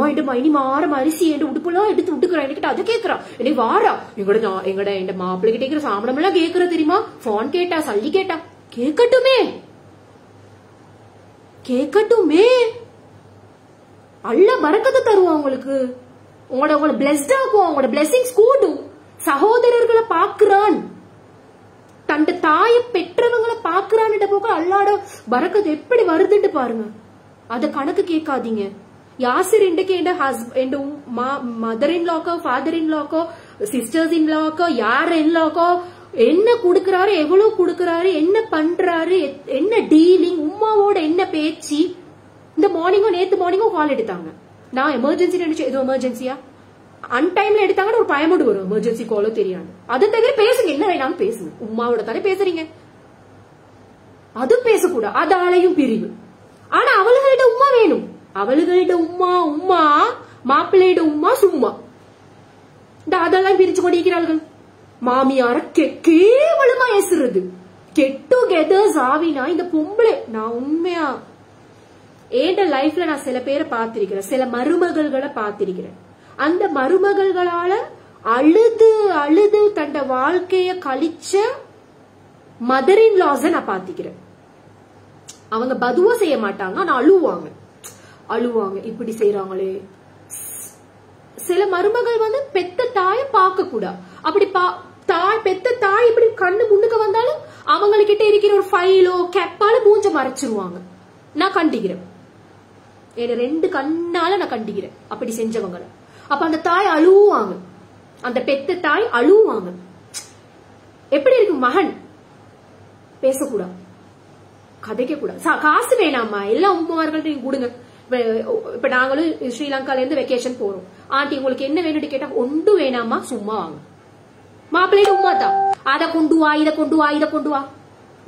S1: எங்க மைனி மாற மரிசி என் உடுப்பெல்லாம் எடுத்து விட்டுக்கிறேன் என்கிட்ட. அது கேக்குறா, என்னை வாரா எங்கட மாப்பிள்ளை கிட்ட கேக்குற சாமடம் எல்லாம் கேக்குற தெரியுமா? போன் கேட்டா, சல்லி கேட்டா, கேட்கட்டுமே. அல்ல பரக்கத்தை தருவான் உங்களுக்கு, உங்களோட பிளஸ்ட் ஆகும், உங்களோட பிளெஸிங்ஸ் கூடும். சகோதரர்களை பாக்குறான், தன் தாய பெற்றவங்களை பாக்குறான்ட்டு போக அல்லாட பரக்கத்து எப்படி வருதுன்னு பாருங்க. அத கணக்கு கேட்காதீங்க. யாசிர் என் மதர் இன் லாக்கோ, ஃபாதர் இன் லாக்கோ, சிஸ்டர்ஸ் இன் லாக்கோ, யார் இன் லாக்கோ என்ன குடுக்கறாரு, எவ்வளவு குடுக்கறாரு, என்ன பண்றாரு, என்ன டீலிங், உமாவோட என்ன பேச்சு. இந்த நேத்து மார்னிங்கும் கால் எடுத்தாங்க. நான் எமர்ஜென்சி நினைச்சேன், ஏதோ எமர்ஜென்சியா அன்டைம்ல எடுத்தாங்கன்னு ஒரு பயமோடு வரும். எமர்ஜென்சி காலோ தெரியாது. அது தவிர பேசுங்க, என்ன வேணாலும் பேசுங்க. உமாவோட தானே பேசுறீங்க, அது பேசக்கூடாது. அதாலையும் பிரிவு. ஆனா அவளுகிட்ட உமா வேணும். அவளுகிட்ட உமா மாப்பிள்ளையிட உமா சும்மா. அதெல்லாம் பிரிச்சு கொண்டிருக்கிறார்கள். மாமியார கேவலமா ஏசுறது. கெட்டுகெதர்ஸ் ஆவினா இந்த பொம்பளை. நான் உண்மையா ஏண்ட லைஃப்ல நான் சில பேரை பார்த்திருக்கிறேன், சில மருமகள்களை பார்த்திருக்கிறேன். அந்த மருமகள்களால அழுது தண்ட வாழ்க்கைய கழிச்ச மதர் இன் லாஸ் நான் பார்த்திக்கிறேன். அவங்க பதுவா செய்ய மாட்டாங்க, ஆனா அழுவாங்க இப்படி செய்யறாங்களே. சில மருமகள் வந்து பெத்த தாய பார்க்க கூடாது. அப்படி தாய் பெத்த தாய் இப்படி கண்ணு முன்னுக்கு வந்தாலும் அவங்ககிட்ட இருக்கிற ஒரு ஃபைலோ கேப்பால மூஞ்ச மறைச்சிருவாங்க. நான் கண்டிக்கிறேன், என்ன 2 கண்ணால நான் கண்டிக்கிறேன் அப்படி செஞ்சவங்களை. அப்ப அந்த தாய் அழுவாங்க, அந்த பெத்த தாய் அழுவாங்க. எப்படி இருக்கு? மகன் பேசக்கூடாது, கதைக்க கூடாது, காசு வேணாமா, எல்லா உமார்கள்ட்டையும் கொடுங்க. இப்ப நாங்களும் ஸ்ரீலங்கால இருந்து வெக்கேஷன் போறோம். ஆண்டி உங்களுக்கு என்ன வேணும்னு கேட்டா ஒன்று வேணாமா, சும்மா வாங்க. மாப்பிள்ளையோட உமா தான், அதை கொண்டு வா, இதை கொண்டு வா, இதை கொண்டு வா,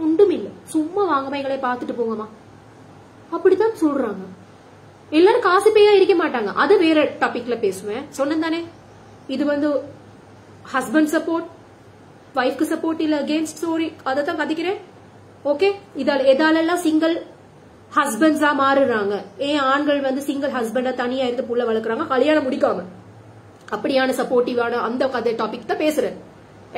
S1: ஒன்றும் இல்ல, சும்மா வாங்கம்மா, எங்களை பாத்துட்டு போங்கம்மா, அப்படித்தான் சொல்றாங்க. எல்லாரும் காசு பேயா இருக்க மாட்டாங்க. அது வேற டாபிக்ல பேசுவேன், சொன்னேன் தானே. இது வந்து ஹஸ்பண்ட் சப்போர்ட், வைஃப்க்கு சப்போர்ட் இல்ல அகேன்ஸ்ட் ஸ்டோரி, அதான் கதிக்கிறேன். ஓகே, எதாலெல்லாம் சிங்கிள் ஹஸ்பண்ட்ஸா மாறுறாங்க, ஏன் ஆண்கள் வந்து சிங்கிள் ஹஸ்பண்டா தனியா இருந்து புள்ள வளர்க்குறாங்க கல்யாணம் முடிக்காம, அப்படியான சப்போர்ட்டிவான அந்த கதை டாபிக் தான் பேசுறேன்.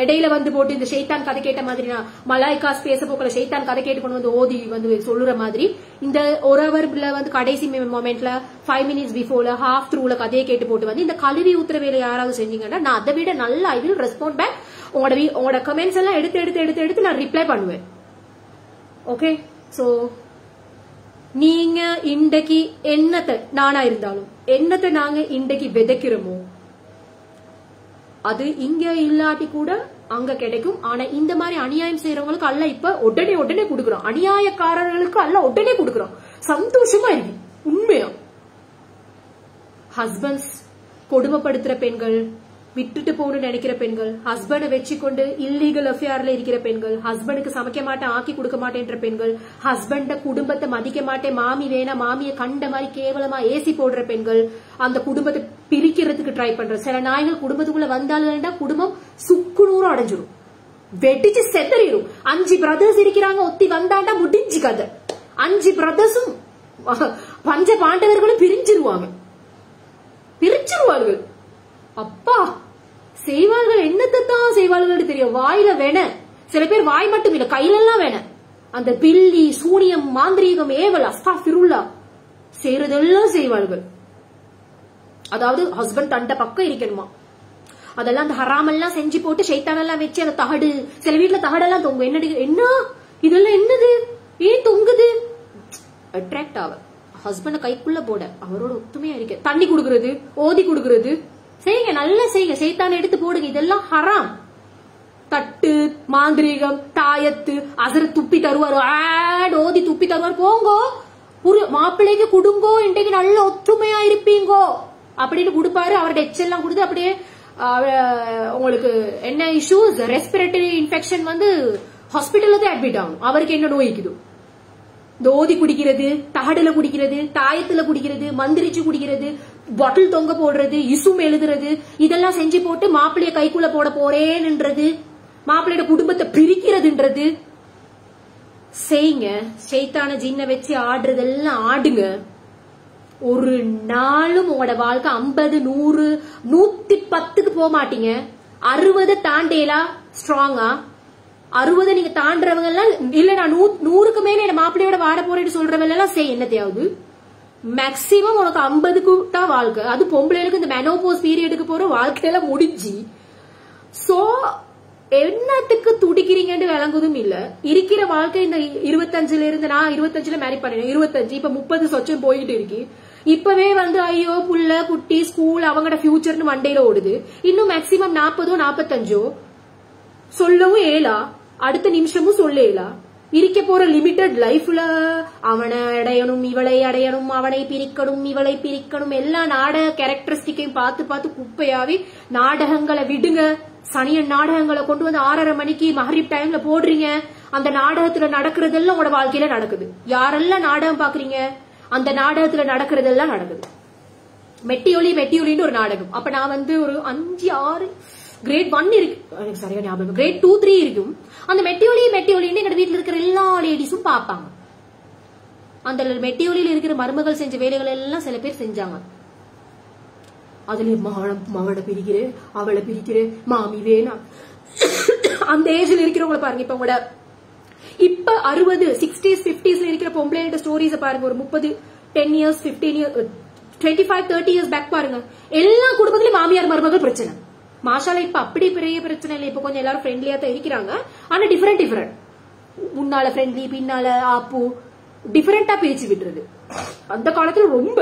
S1: இடையில வந்து போட்டு இந்த ஷைத்தான் கதை கேட்ட மாதிரி, நான் மலாய்காஸ் பேச போக்கல ஷைத்தான் கதை கேட்டு கொண்டு வந்து ஓதி வந்து சொல்லுற மாதிரி, இந்த ஒரு ஹவர்ல வந்து கடைசி மொமெண்ட்ல 5 minutes பிஃபோர்ல ஹாஃப் த்ரூல கதையை கேட்டு போட்டு வந்து இந்த கழுவி ஊத்துற வேலை யாராவது செஞ்சீங்கன்னா நான் அதை விட நல்ல ஐ வில் ரெஸ்பாண்ட் பேக். உங்களோட கமெண்ட்ஸ் எல்லாம் எடுத்து நான் ரிப்ளை பண்ணுவேன். ஓகே, சோ நீங்க இன்றைக்கு என்னத்தை, நானா இருந்தாலும் என்னத்தை நாங்க இன்றைக்கு விதைக்கிறோமோ அது இங்க இல்லாட்டி கூட அங்க கிடைக்கும். ஆனா இந்த மாதிரி அநியாயம் செய்யறவங்களுக்கு அல்ல இப்ப உடனே கொடுக்கறோம், அநியாயக்காரர்களுக்கு அல்ல உடனே கொடுக்கறோம். சந்தோஷமா இருக்கு உண்மையா. ஹஸ்பண்ட்ஸ் கொடுமைப்படுத்துற பெண்கள், விட்டுட்டு போகணும்னு நினைக்கிற பெண்கள், ஹஸ்பண்டை வச்சுக்கொண்டு இல்லீகல் அஃபேர்ல இருக்கிற பெண்கள், ஹஸ்பண்டுக்கு சமைக்க மாட்டேன் ஆக்கி கொடுக்க மாட்டேன்ற பெண்கள், ஹஸ்பண்ட குடும்பத்தை மதிக்க மாட்டேன், மாமி வேணா, மாமியை கண்ட மாதிரி கேவலமா ஏசி போடுற பெண்கள், அந்த குடும்பத்தை பிரிக்கிறதுக்கு ட்ரை பண்ற சில நாய்கள் குடும்பத்துக்குள்ள வந்தாலும்டா குடும்பம் சுக்குநூறு அடைஞ்சிரும், வெட்டிச்சு செதறிடும். 5 பிரதர்ஸ் இருக்கிறாங்க, ஒத்தி வந்தாண்டா முடிஞ்சு கதை. 5 பிரதர்ஸும் பஞ்ச பாண்டவர்களும் பிரிஞ்சிருவார்கள். அப்பா செய்வார்கள், என்னத்தை தான் செய்வார்கள் தெரியும். வாயில வேண, சில பேர் வாய் மட்டும் இல்ல கையிலெல்லாம் வேண. அந்த பில்லி சூனியம் மாந்திரீகம் ஏவல் அஸ்தாஃபிருல்லா செய்யறதெல்லாம் செய்வார்கள். அதாவது ஹஸ்பண்ட் தண்ட பக்கம் இருக்கணுமா, அதெல்லாம் அந்த ஹராமெல்லாம் செஞ்சு போட்டு ஷைத்தானெல்லாம் வச்சு அந்த தகடு, சில வீட்டுல தகடெல்லாம் தொங்கும். என்ன இதெல்லாம் என்னது, ஏன் தொங்குது, அட்ராக்ட் ஆக ஹஸ்பண்ட கைக்குள்ள போட அவரோட ஒத்துமையா இருக்க, தண்ணி குடுக்கறது, ஓதி குடுக்கறது செய்யுங்க, நல்லா செய்யுங்க, சைத்தான எடுத்து போடுங்க. இதெல்லாம் ஹராம். தட்டு மாந்திரீகம் தாயத்து அசர துப்பி தருவார், ஓதி துப்பி தருவார். போங்கோ மாப்பிள்ளைக்கு குடுங்கோ, இன்றைக்கு நல்ல ஒத்துமையா இருப்பீங்கோ அப்படின்னு கொடுப்பாரு. அவரோட எச்செல்லாம் கொடுத்து அப்படியே உங்களுக்கு என்ன இஷ்யூஸ், ரெஸ்பிரேட்டரி இன்ஃபெக்ஷன் வந்து ஹாஸ்பிட்டல்ல தான் அட்மிட் ஆகும். அவருக்கு என்ன நோய்க்குது, ஓதி குடிக்கிறது, தகடுல குடிக்கிறது, தாயத்துல குடிக்கிறது, மந்திரிச்சு குடிக்கிறது, பாட்டில் தொங்க போடுறது, இசும் எழுதுறது, இதெல்லாம் செஞ்சு போட்டு மாப்பிள்ளைய கைக்குள்ள போட போறேன்ன்றது, மாப்பிள்ளையோட குடும்பத்தை பிரிக்கிறதுன்றது செய்யுங்க. சைத்தான ஜின்ன வச்சு ஆடுறதெல்லாம் ஆடுங்க. ஒரு நாளும் உங்களோட வாழ்க்கை 50, 100, 110க்கு போக மாட்டீங்க. 60 தாண்டேலா ஸ்ட்ராங்கா. 60 நீங்க தாண்டறவங்க எல்லாம் இல்ல, நான் 100க்கு மேல என்ன மாப்பிள்ளையோட வாட போறேன்னு சொல்றவங்க எல்லாம் செய், என்னத்தையாவது மேக்சிமம் உனக்கு 50க்கு தான் வாழ்க்கை. அது பொம்பளைகளுக்கு இந்த மெனோபோஸ் பீரியடுக்கு போற வாழ்க்கையில முடிஞ்சு. சோ என்னத்துக்கு துடிக்கிறீங்கன்னு விளங்குதும் இல்ல. இருக்கிற வாழ்க்கை இந்த 25ல இருந்து, நான் 25ல மேரி பண்ணேன், 25 இப்ப 30 சொச்சம் போயிட்டு இருக்கு. இப்பவே வந்து ஐயோ புள்ள குட்டி ஸ்கூல் அவங்களோட ஃபியூச்சர்னு மண்டையில ஓடுது. இன்னும் மேக்சிமம் 40, 45 சொல்லவும் ஏலா, அடுத்த நிமிஷமும் சொல்லேலா. இருக்க போற லிமிட்டட் லைஃப்ல அவனை அடையணும், இவளை அடையணும், அவனை பிரிக்கணும், இவளை பிரிக்கணும், எல்லா நாடக கேரக்டரிஸ்டிக்கையும் பார்த்து குப்பையாவே நாடகங்களை விடுங்க. சனியன் நாடகங்களை கொண்டு வந்து 6:30 மணிக்கு மஹரிப் டைம்ல போடுறீங்க. அந்த நாடகத்துல நடக்கிறதெல்லாம் உங்களோட வாழ்க்கையில நடக்குது. யாரெல்லாம் நாடகம் பாக்குறீங்க, அந்த நாடகத்துல நடக்கிறதெல்லாம் நடக்குது. மெட்டியொலின்னு ஒரு நாடகம். அப்ப நான் வந்து ஒரு 5, 6 கிரேட் 1 இருக்கு, எனக்கு சரியா ஞாபகம், கிரேட் 2, 3 இருக்கும். அந்த மெட்டியொலின்னு எங்க வீட்டுல இருக்கிற எல்லா லேடிஸும் பாப்பாங்க. அந்த மெட்டியொலியில இருக்கிற மருமகள் செஞ்ச வேலைகள் எல்லாம் சில பேர் செஞ்சாங்க. அதுல மகனை பிரிக்கிறேன், அவளை பிரிக்கிறேன், மாமி வேணாம். அந்த ஏஜ்ல இருக்கிறவங்களை பாருங்க. இப்ப உங்களோட இப்ப 60, 60s, 50s இருக்கிற பொம்பளை ஸ்டோரிஸ் பாருங்க. ஒரு 30, 10 years, 15 years, 25, 30 years பேக் பாருங்க. எல்லா குடும்பத்திலயும் மாமியார் மருமகள் பிரச்சனை. மாஷாலா இப்ப அப்படி பெரிய பிரச்சனை இல்லை, இப்ப கொஞ்சம் எல்லாரும் ஃப்ரெண்ட்லியா தான் இருக்கிறாங்க. ஆனா டிஃபரெண்ட் முன்னால ஃப்ரெண்ட்லி பின்னால ஆப்பு டிஃபரெண்டா பேச்சு விடுறது. அந்த காலத்துல ரொம்ப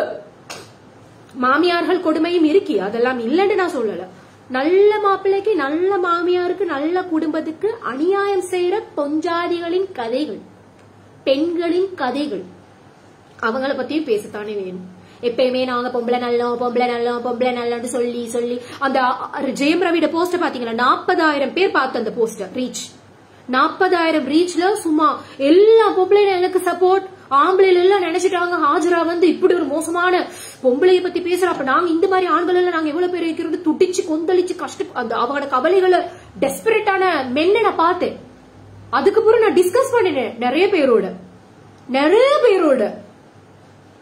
S1: மாமியார்கள் கொடுமையும் இருக்கு, அதெல்லாம் இல்லன்னு நான் சொல்லல. நல்ல மாப்பிள்ளைக்கு நல்ல மாமியாருக்கு நல்ல குடும்பத்துக்கு அநியாயம் செய்யற பொஞ்சாதிகளின் கதைகள், பெண்களின் கதைகள், அவங்கள பத்தியும் பேசத்தானே வேணும். எப்பயுமே நாங்க பொம்பளை நல்லோம் சொல்லி அந்த ஜெயம் ரவியோட போஸ்டர் பாத்தீங்களா? 40,000 பேர் பார்த்து அந்த போஸ்டர் ரீச். 40,000 ரீச்ல சும்மா எல்லா பொம்பளையும் எனக்கு சப்போர்ட், ஆம்பளைல எல்லாம் நினைச்சிட்டாங்க ஹாஜரா வந்து இப்படி ஒரு மோசமான பொம்பளைய பத்தி பேசுற. அப்ப நாங்க இந்த மாதிரி ஆண்கள் எல்லாம் நாங்க எவ்வளவு பேர் இருக்கிறது, துடிச்சு கொந்தளிச்சு அந்த அவங்களோட கவலைகளை டெஸ்பரேட்டான மென்ன நான் பார்த்தேன். அதுக்கப்புறம் நான் டிஸ்கஸ் பண்ணினேன் நிறைய பேரோட.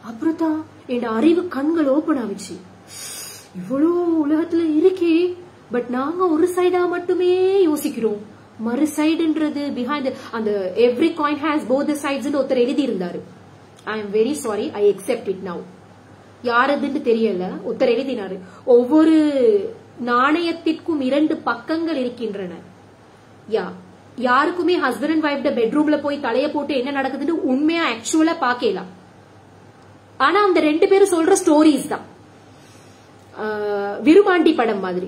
S1: அப்புறம் தான் என் அறிவு கண்கள் ஓபன் ஆச்சு. இவ்வளோ உலகத்துல இருக்கே, பட் நாங்க ஒரு சைடா மட்டுமே யோசிக்கிறோம். மறு சைடுன்றது பிஹைண்ட் அந்த every coin has both the sides ஒருத்தர் எழுதி இருந்தாரு. I am very sorry, I accept it now. யாரதுன்னு தெரியல, ஒருத்தர் எழுதினாரு. ஒவ்வொரு நாணயத்திற்கும் 2 பக்கங்கள் இருக்கின்றன. யாருக்குமே ஹஸ்பண்ட் அண்ட் வைஃப் பெட்ரூம்ல போய் தலைய போட்டு என்ன நடக்குதுன்னு உண்மையா ஆக்சுவலா பாக்கலாம். ஆனா அந்த 2 பேரும் சொல்ற ஸ்டோரிஸ் தான். விருமாண்டி படம் மாதிரி.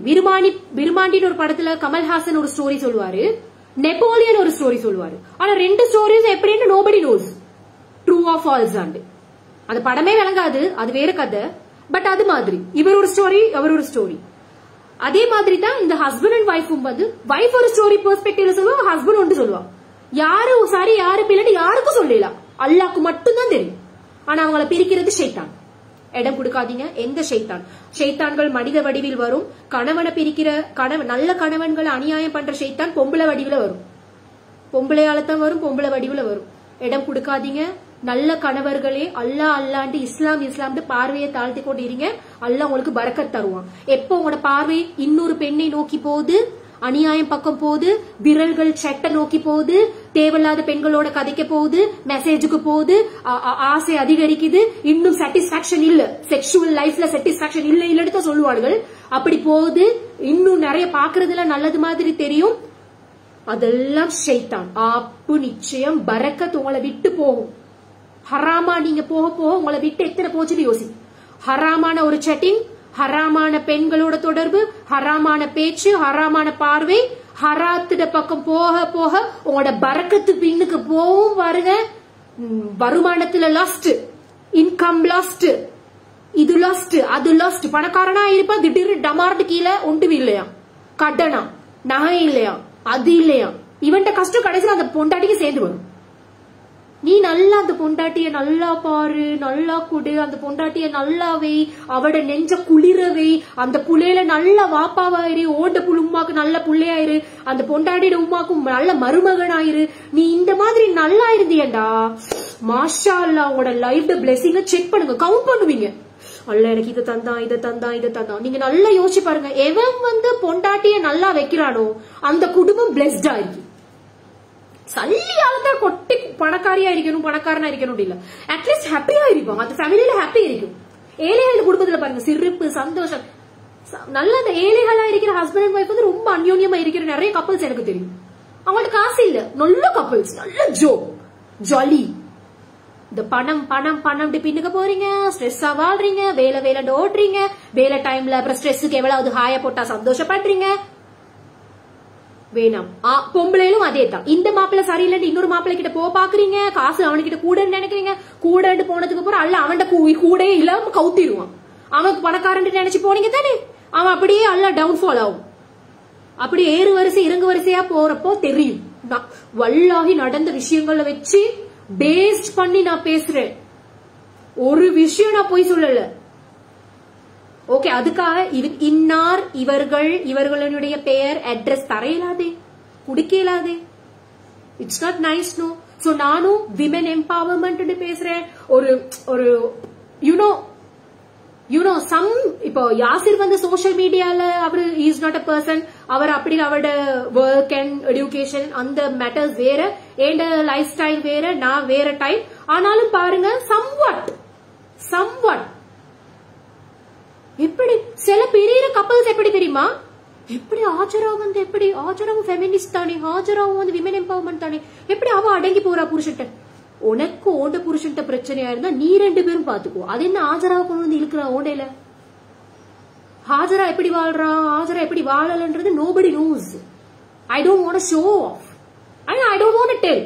S1: விருமாண்டின்னு ஒரு படத்துல கமல்ஹாசன் ஒரு ஸ்டோரி சொல்லுவாரு, நெப்போலியன் ஒரு ஸ்டோரி சொல்லுவாரு. ஆனா 2 ஸ்டோரிஸ் எப்படின்னு nobody nose, true or false ஆண்டு. அந்த படமே விளங்காது, அது வேற கதை. பட் அது மாதிரி இவர் ஒரு ஸ்டோரி, அவர் ஒரு ஸ்டோரி. அதே மாதிரி தான் இந்த ஹஸ்பண்ட் அண்ட் வைஃபும் வந்து வைஃப் ஒரு ஸ்டோரி பெர்ஸ்பெக்டிவ்ல சொல்லுவா, ஹஸ்பண்ட் ஒன்று சொல்லுவா. யாரு சரி யாரு பிள்ளை யாருக்கும் சொல்லலாம், அல்லாஹ்க்கு மட்டும் தான் தெரியும். ஆனா அவங்கள பிரிக்கிறது ஷைத்தான். இடம் கொடுக்காதீங்க. எந்த ஷைத்தான்கள் மனித வடிவில் வரும். கணவனை பிரிக்கிற நல்ல கணவன்களை அநியாயம் பண்ற ஷைத்தான் பொம்பளை வடிவில் வரும், பொம்பளையால தான் வரும், பொம்பளை வடிவில் வரும். இடம் கொடுக்காதீங்க. நல்ல கணவர்களே அல்லாண்டு இஸ்லாம் பார்வையை தாழ்த்தி கொண்டு இருங்க. அல்லாஹ் உங்களுக்கு பரக்கத் தருவான். எப்போ உங்களோட பார்வை இன்னொரு பெண்ணை நோக்கி போகுது, அநியாயம் பக்கம் போகுது, விரல்கள் சட்டை நோக்கி போகுது, தேவையில்லாத பெண்களோட கதைக்க போகுது, மெசேஜுக்கு போகுது, ஆசை அதிகரிக்குது, இன்னும் சாட்டிஸ்பாக்சன் இல்ல, செக்ஷுவல் லைஃப்ல சாட்டிஸ்பாக்சன் இல்லன்னு தான் சொல்லுவார்கள். அப்படி போகுது, இன்னும் நிறைய பாக்குறதுல நல்லது மாதிரி தெரியும், அதெல்லாம் ஷைத்தான். ஆப்பு நிச்சயம் பரக்கத் உங்களை விட்டு போகும். ஹராமா நீங்க போக உங்களை விட்டு எத்தனை போச்சுன்னு யோசி. ஹராமான ஒரு செட்டிங், ஹராமான பெண்களோட தொடர்பு, ஹராமான பேச்சு, ஹராமான பார்வை, ஹராத்திட பக்கம் போக உங்களோட பரக்கத்து பின்னுக்கு போவும் பாருங்க. வருமானத்துல லாஸ்ட், இன்கம் லாஸ்ட், இது லாஸ்ட், அது லாஸ்ட். பணக்காரனா இருப்பா, திடீர்னு டமார்டு கீழே ஒன்றும் இல்லையா, கடனா, நகை இல்லையா, அது இல்லையா. இவன்ட கஷ்டம் கடைசியில் அந்த பொண்டாட்டிக்கு சேர்ந்து வரும். நீ நல்லா அந்த பொண்டாட்டிய நல்லா பாரு, நல்லா குடு, அந்த பொண்டாட்டிய நல்லாவே, அவட நெஞ்ச குளிரவே, அந்த புள்ளையில நல்ல வாப்பாவாயிரு, ஓண்ட உமாக்கு நல்ல புள்ளையாயிரு, அந்த பொண்டாட்டியோட உமாக்கும் நல்ல மருமகனாயிரு. நீ இந்த மாதிரி நல்லா இருந்தியண்டா, மாஷா அல்லாஹ், உங்களோட லைஃப் பிளெஸிங்க செக் பண்ணுங்க, கவுண்ட் பண்ணுவீங்க. அல்ல எனக்கு இதை தந்தான். நீங்க நல்லா யோசிச்சு பாருங்க. எவன் வந்து பொண்டாட்டிய நல்லா வைக்கிறானோ அந்த குடும்பம் பிளெஸ்டா இருக்கு. சல்லியாலதான் கொட்டி பணக்காரியா பணக்காரனா இருக்கணும் இல்ல, அட்லீஸ்ட் ஹாப்பியா இருப்போம், அந்த ஃபேமிலியில ஹாப்பி இருக்கும். ஏழைகள் குடும்பத்துல பாருங்க சிரிப்பு சந்தோஷம். நல்ல அந்த ஏழைகளா இருக்கிற ஹஸ்பண்ட் அண்ட் ஒய்ஃப் வந்து ரொம்ப அந்யோன்யமா இருக்கிற நிறைய கப்பல்ஸ் எனக்கு தெரியும். அவங்கள்ட்ட காசு இல்ல, நல்ல கப்பல்ஸ், நல்ல ஜாலி. இந்த பணம் பின்னுக்கு போறீங்க, ஸ்ட்ரெஸ்ஸா வாழ்றீங்க, வேலை ஓடுறீங்க, வேலை டைம்ல அப்புறம் ஸ்ட்ரெஸ்ஸுக்கு எவ்வளவு ஹாயா போட்டா சந்தோஷப்படுறீங்க. வேணாம். பொம்பளையிலும் அதே தான். இந்த மாப்பிள்ள சரியில்லைன்னு இன்னொரு மாப்பிள்ளை கிட்ட பாக்குறீங்க, காசு அவன்கிட்ட கூட நினைக்கிறீங்க, கூட போனதுக்கு அப்புறம் அல்ல அவன்கிட்ட கூட இல்லாம கவுத்திடுவான். அவனுக்கு பணக்காரன் நினைச்சு போனீங்க தானே, அவன் அப்படியே அல்ல டவுன்ஃபால் ஆகும். அப்படி ஏறு வரிசை இறங்கு வரிசையா போறப்போ தெரியும். வல்லாகி நடந்த விஷயங்கள வச்சு பேஸ்ட் பண்ணி நான் பேசுறேன். ஒரு விஷயம் நான் போய் சொல்லல. ஓகே, அதுக்காக இன்னார் இவர்களுடைய பெயர் அட்ரஸ் தர இயலாதே, குடிக்க இயலாதே. It's not nice. No. So நானும் விமென் எம்பவர்மெண்ட் பேசுறேன். ஒரு யூனோ சம் இப்போ யாசிர் வந்து சோசியல் மீடியால அவரு இஸ் நாட் அ பர்சன். அவர் அப்படி அவரோட ஒர்க் அண்ட் எஜுகேஷன் அந்த மேட்டர்ஸ் வேற, என் லைஃப் ஸ்டைல் வேற, நான் வேற டைப். ஆனாலும் பாருங்க சம்வாட் எப்படி சில பெரிய கப்பல்ஸ் எப்படி தெரியுமா, எப்படி ஹாஜரா வந்து எப்படி ஹாஜராவும் ஃபெமினிஸ்ட் தானே, ஹாஜராவும் வந்து விமன் எம்பவர்மெண்ட் தானே, எப்படி அவ அடங்கி போறா புருஷன்ட்ட? உனக்கு ஓண்ட புருஷன்ட்ட பிரச்சனையா இருந்தா நீ 2 பேரும் பாத்துக்கோ. அது என்ன ஹாஜராவை கொண்டு வந்து இழுக்கிற ஓண்டையில? ஹாஜரா எப்படி வாழ்றா, ஹாஜரா எப்படி வாழலன்றது nobody knows. I don't want to show off. I don't want to tell.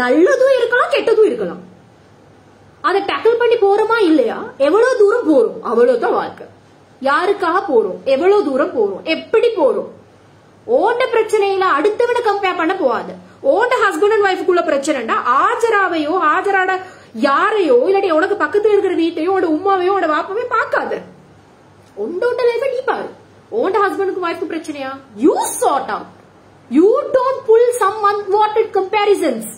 S1: நல்லதும் இருக்கலாம் கெட்டதும் இருக்கலாம். அதை டேக்கிள் பண்ணி போறோமா இல்லையா, எவ்வளவு தூரம் போறோம் அவ்வளவுதான் வாழ்க்கை. யாருக்காக போறோம், எவ்வளவு தூரம் போறோம், எப்படி போறோம். ஓண்ட பிரச்சனையில அடுத்தவனை கம்பேர் பண்ண போகாது. ஓண்ட ஹஸ்பண்ட் அண்ட் ஒய்ஃபுக்குள்ள பிரச்சனைடா ஆஜராவையோ ஆஜராட யாரையோ இல்லாட்டி உனக்கு பக்கத்துல இருக்கிற வீட்டையோ உட உமாவையோ உட வாப்பாவே பாக்காத. உண்டோட லைஃப நீ பாரு. ஓண்ட ஹஸ்பண்டுக்கு ஒய்ஃபுக்கு பிரச்சனையா, you sort out. You don't pull some unwanted comparisons.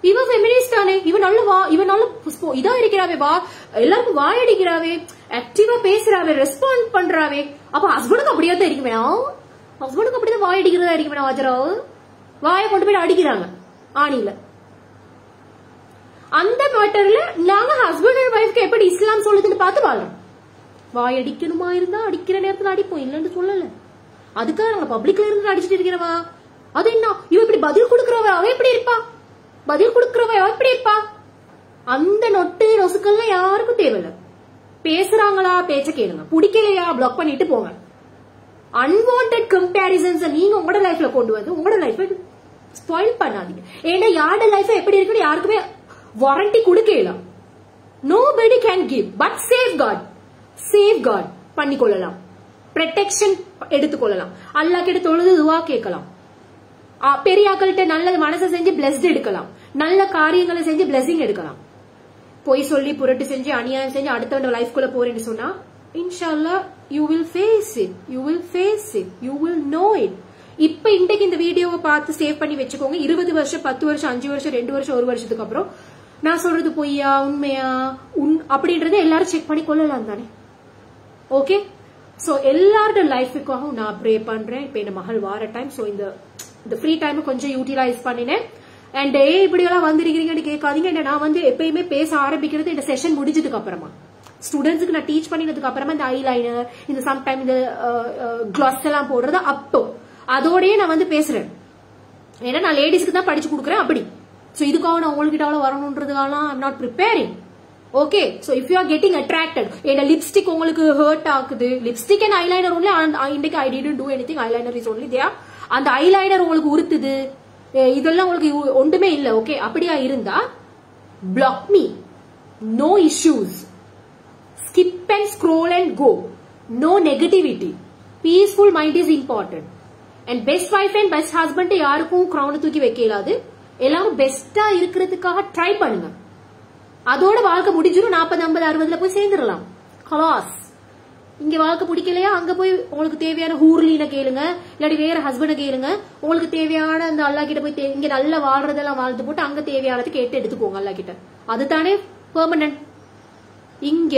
S1: இவ ஃபெமினிஸ்ட் தானே, இவ நல்ல இதா இருக்கிறாவே, எல்லாருக்கும் வாயடிக்கிறாவே, ஆக்டிவா பேசுறாவே, ரெஸ்பாண்ட் பண்றாவே. அப்ப ஹஸ்பண்டுக்கு அப்படியே தான் இருக்க வேணாம், ஹஸ்பண்டுக்கு அப்படிதான் வாயடிக்கிறதா இருக்க வேணாம். ஆஜராவ் வாயை கொண்டு போய் அடிக்கிறாங்க ஆணில. அந்த மேட்டர்ல நாங்க ஹஸ்பண்ட் அண்ட் ஒய்ஃப்க்கு எப்படி இஸ்லாம் சொல்லுதுன்னு பார்த்து வாழறோம். வாயடிக்கணுமா இருந்தா அடிக்கிற நேரத்துல அடிப்போம், இல்லன்னு சொல்லல. அதுக்காக நாங்க பப்ளிக்ல இருந்து அடிச்சுட்டு இருக்கிறவா? அது என்ன இவ இப்படி பதில் கொடுக்கறவ அவ எப்படி இருப்பா, பதில் கொடுக்கறவ அவ எப்படி இருப்பா? அந்த நொட்டு நொசுக்கள்லாம் யாருக்கும் தேவையில்ல. பேசுறாங்களா பேச்ச கேளுங்க, பிடிக்கலையா பிளாக் பண்ணிட்டு போங்க. அன்வான்டட் கம்பேரிசன்ஸ் நீங்க உங்களோட லைஃப்ல கொண்டு வந்து உங்களோட லைஃபை ஸ்பாயில் பண்ணாதீங்க. ஏன்னா யாரோட லைஃப் எப்படி இருக்குன்னு யாருக்குமே வாரண்டி கொடுக்கல. Nobody can give, but safeguard பண்ணிக்கொள்ளலாம், ப்ரொடெக்ஷன் எடுத்துக்கொள்ளலாம். அல்லாஹ் கிட்ட தொழுது துவா கேட்கலாம், பெரியாக்கள்கிட்ட நல்ல மனசை செஞ்சு பிளஸ்ட் எடுக்கலாம், நல்ல காரியங்களை செஞ்சு பிளஸிங் எடுக்கலாம். பொய் சொல்லி புரட்டு செஞ்சு அநியாயம் செஞ்சு அடுத்தவங்க லைஃப்குள்ள போறேன்னு சொன்னா இன்ஷால்லா you will face it, you will know it. இப்ப இன்றைக்கு இந்த வீடியோவை பார்த்து சேவ் பண்ணி வச்சுக்கோங்க. 20 வருஷம் 10 வருஷம் 5 வருஷம் 2 வருஷம் 1 வருஷத்துக்கு அப்புறம் நான் சொல்றது பொய்யா உண்மையா அப்படின்றத எல்லாரும் செக் பண்ணி கொள்ளலாம் தானே. ஓகே, சோ எல்லாரோட லைஃபுக்காகவும் நான் ப்ரே பண்றேன். இப்ப என் மகள் வார டைம், சோ இந்த ஃப்ரீ டைம் கொஞ்சம் யூட்டிலைஸ் பண்ணினேன். அண்ட் இப்படி எல்லாம் வந்திருக்கிறீங்கன்னு கேட்காதீங்க. நான் வந்து எப்பயுமே பேச ஆரம்பிக்கிறது இந்த செஷன் முடிஞ்சதுக்கு அப்புறமா, ஸ்டூடெண்ட்ஸுக்கு நான் டீச் பண்ணினதுக்கு அப்புறமா இந்த ஐலைனர் இந்த சம்டைம் இந்த கிளாஸ் எல்லாம் போடுறது அப்போ அதோடய நான் வந்து பேசுறேன். ஏன்னா நான் லேடிஸ்க்கு தான் படிச்சு கொடுக்குறேன் அப்படி. சோ இதுக்காக நான் உங்ககிட்ட அவ்வளவு வரணும்ன்றதுக்காக I'm not preparing. Okay, so if you are getting attracted, என்ன லிப்ஸ்டிக் உங்களுக்கு ஹர்ட் ஆகுது, லிப்ஸ்டிக் அண்ட் ஐலைனர் ஒன்லி, இன்னைக்கு I didn't to anything, eyeliner is only there. அந்த ஐலைனர் உங்களுக்கு உறுத்துது, இதெல்லாம் உங்களுக்கு ஒன்றுமே இல்ல. ஓகே, அப்படியா இருந்தா block me, no issues, skip and scroll and go, no negativity, peaceful mind is important. And best wife and best husband யாருக்கும் crown தூக்கி வைக்கலாது. எல்லாரும் பெஸ்டா இருக்கிறதுக்காக ட்ரை பண்ணுங்க. அதோட வாழ்க்கை முடிஞ்சிரும். 40 50 60ல போய் சேர்ந்துடலாம். கலாஸ். இங்க வாழ்க்கை பிடிக்கலையா அங்க போய் உங்களுக்கு தேவையான ஹூர்லீன கேளுங்க, இல்லாட்டி வேற ஹஸ்பண்ட கேளுங்க. உங்களுக்கு தேவையான அந்த அல்லாஹ் கிட்ட போய் இங்க நல்லா வாழ்றதெல்லாம் வாழ்ந்து போட்டு அங்க தேவையானது கேட்டு எடுத்துக்கோங்க அல்லாஹ் கிட்ட. அதுதானே பெர்மனன்ட். இங்க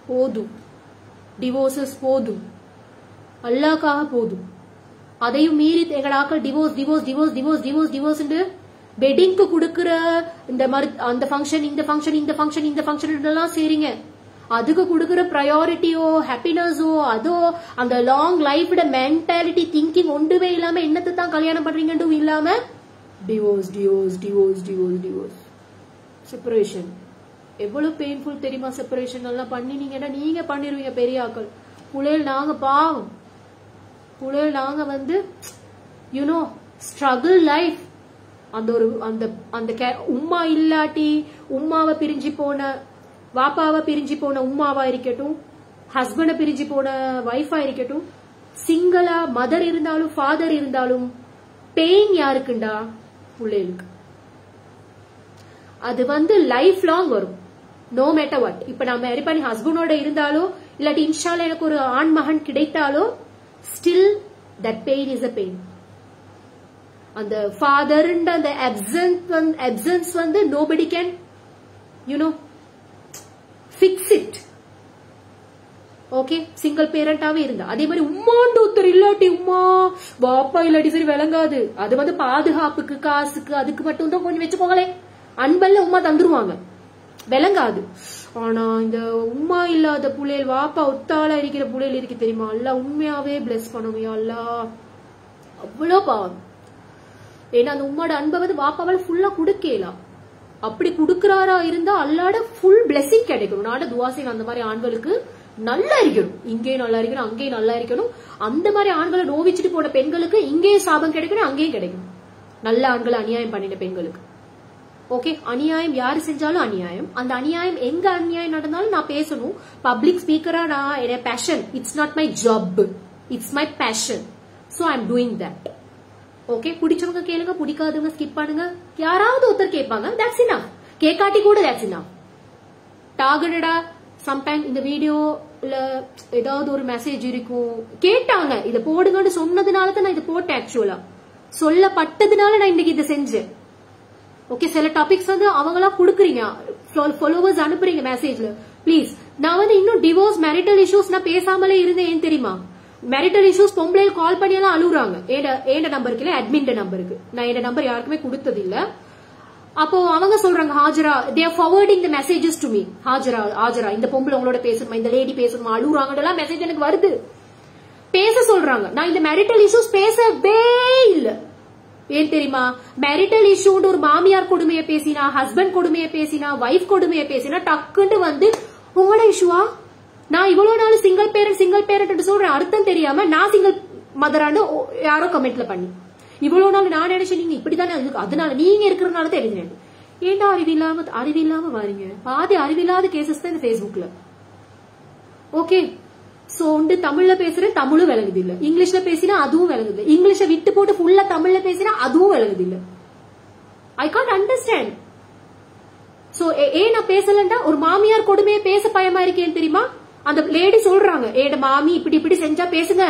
S1: போதும், டிவோர்சஸ் போதும், அல்லாஹ்க்காக போதும். அதையும் மீறி எங்களாக்கள் டிவோர்ஸ் வெட்டிங்க்கு கொடுக்கிற இந்த அந்த ஃபங்க்ஷன் இந்த ஃபங்க்ஷன் எல்லாம் சரிங்க. அதுக்கு கொடுக்கிற ப்ரையாரிட்டியோ ஹாப்பினஸோ அதோ அந்த லாங் லைஃப் மென்டாலிட்டி திங்கிங் ஒன்றுமே இல்லாம என்னத்தை தான் கல்யாணம் பண்றீங்கன்னு இல்லாம டிவோர்ஸ் செப்பரேஷன். எவ்வளவு பெயின்ஃபுல் தெரியுமா? செப்பரேஷன் எல்லாம் பண்ணினீங்கன்னா நீங்க பண்ணிருவீங்க பெரியாக்கள். புள்ளைகள் நாங்க பாவம், புள்ளைகள் நாங்க வந்து யூனோ ஸ்ட்ரகிள் லைஃப். அந்த ஒரு அந்த உம்மா இல்லாட்டி உம்மாவை பிரிஞ்சு போன வாப்பாவை பிரிஞ்சு போன உம்மாவா இருக்கட்டும், ஹஸ்பண்ட பிரிஞ்சு போன வைஃபா இருக்கட்டும், சிங்கிளா மதர் இருந்தாலும் ஃபாதர் இருந்தாலும் பெயின் யாருக்குண்டா? பிள்ளைகளுக்கு. அது வந்து லைஃப் லாங் வரும், நோ மேட்டர் வாட். இப்ப நான் மேரி பண்ணி ஹஸ்பண்டோட இருந்தாலோ இல்லாட்டி இன்ஷால்லா எனக்கு ஒரு ஆண் மகன் கிடைத்தாலோ still that pain is a pain. அந்த ஃபாதர் அந்த அப்சன்ஸ் வந்து nobody can you know fix it. Okay, single பேரண்டாவே இருந்தா. அதே மாதிரி உம்மாண்டு ஒருத்தர் இல்லாட்டி உம்மா வாப்பா இல்லாட்டி சரி விளங்காது. அது வந்து பாதுகாப்புக்கு காசுக்கு அதுக்கு மட்டும் தான் கொஞ்சம் வச்சுக்கோங்களே. அன்பல்ல உமா தந்துருவாங்க. விளங்காது. ஆனா இந்த உம்மா இல்லாத புள்ளைகள் வாப்பா ஒத்தாளா இருக்கிற புள்ளைகள் இருக்கு தெரியுமா, அல்ல உண்மையாவே பிளஸ் பண்ணுவியா அல்ல, அவ்வளோ பாவம். ஏன்னா அந்த உம்மாட அன்பை வந்து வாப்பாவால ஃபுல்லா குடுக்கலாம். அப்படி குடுக்கறாரா இருந்தா அல்லாட ஃபுல் பிளெஸிங் கிடைக்கணும். நாட துவாசைகள் அந்த மாதிரி ஆண்களுக்கு நல்லா இருக்கணும், இங்கேயும் நல்லா இருக்கணும், அங்கேயும் நல்லா இருக்கணும். அந்த மாதிரி ஆண்களை நோவிச்சுட்டு போன பெண்களுக்கு இங்கேயும் சாபம் கிடைக்கணும், அங்கேயும் கிடைக்கணும். நல்ல ஆண்களை அநியாயம் பண்ணின பெண்களுக்கு. ஓகே, அநியாயம் யாரு செஞ்சாலும் அநியாயம். அந்த அநியாயம் எங்க அநியாயம் நடந்தாலும் நான் பேசணும். பப்ளிக் ஸ்பீக்கரா நான் என்னோட passion, it's not my job, it's my passion. So I am doing that. Okay, பிடிச்சவங்க கேளுங்க, பிடிக்காதவங்க ஸ்கிப் பண்ணுங்க. யாராவது ஒருத்தர் கேட்பாங்க, தட்ஸ் இனஃப். கேட்காட்டி கூட தட்ஸ் இனஃப். டார்கெட்டடா சம்டைம் இந்த வீடியோல ஏதாவது ஒரு மெசேஜ் இருக்கும், கேட்டாங்க இதை போடுங்கன்னு சொன்னதுனால தான் நான் இதை போட்டேன். ஆக்சுவலா சொல்லப்பட்டதுனால நான் இன்னைக்கு இதை செஞ்சேன். ஓகே, சில டாபிக்ஸ் வந்து அவங்களா குடுக்குறீங்க, ஃபாலோவர்ஸ் அனுப்புறீங்க மெசேஜ்ல. பிளீஸ், நான் வந்து இன்னும் டிவோர்ஸ் மேரிட்டல் இஷ்யூஸ் நான் பேசாமலே இருந்தேன். ஏன் தெரியுமா, மேரிட்டல் இஷ்யூஸ் பொம்பளை கால் பண்ணி எல்லாம் அழுகுறாங்க. ஏண்ட நம்பருக்கு இல்ல, அட்மின் நம்பருக்கு. நான் என் நம்பர் யாருக்குமே கொடுத்தது இல்ல. அப்போ அவங்க சொல்றாங்க, Hajara, they are forwarding the messages to me. Hajara இந்த பொம்பளை உங்களோட பேசணுமா, இந்த லேடி பேசணுமா, அழுகுறாங்கலாம் மெசேஜ் எனக்கு வருது. பேச சொல்றாங்க. நான் இந்த மேரிட்டல் இஷ்யூஸ் பேசவே இல்ல. ஏன் தெரியுமா, மேரிட்டல் இஷ்யூன்னு ஒரு மாமியார் கொடுமையை பேசினா, ஹஸ்பண்ட் கொடுமையை பேசினா, வைஃப் கொடுமையை பேசினா டக்குன்னு வந்து உங்களோட இஷ்யூவா, நான் இவ்வளவு நாள் சிங்கிள் பேரண்ட் சொல்றேன், அர்த்தம் தெரியாம நான் சிங்கிள் மதரான்னு யாரோ கமெண்ட்ல பண்ணி, இவ்வளவு நாள் நான் நினைச்சேன் நீங்க இப்படித்தானே, அதனால நீங்க இருக்கிறதுனால தான் எழுதினேன். ஏன்டா அறிவில்லாம வாரீங்க. பாதி அறிவில்லாத கேசஸ் தான் இந்த Facebookல. ஓகே, சோ வந்து தமிழ்ல பேசுறேன், தமிழும் விளங்குது இல்ல. இங்கிலீஷ்ல பேசினா அதுவும் விளங்குது இல்ல. இங்கிலீஷை விட்டு போட்டு ஃபுல்லா தமிழ்ல பேசினா அதுவும் விளங்குது இல்ல. I can't understand. சோ ஏன் நான் பேசலண்டா, ஒரு மாமியார் கொடுமையை பேச பயமா இருக்கேன்னு தெரியுமா. அந்த லேடி சொல்றாங்க, ஏட மாமி இப்படி செஞ்சா பேசுங்க,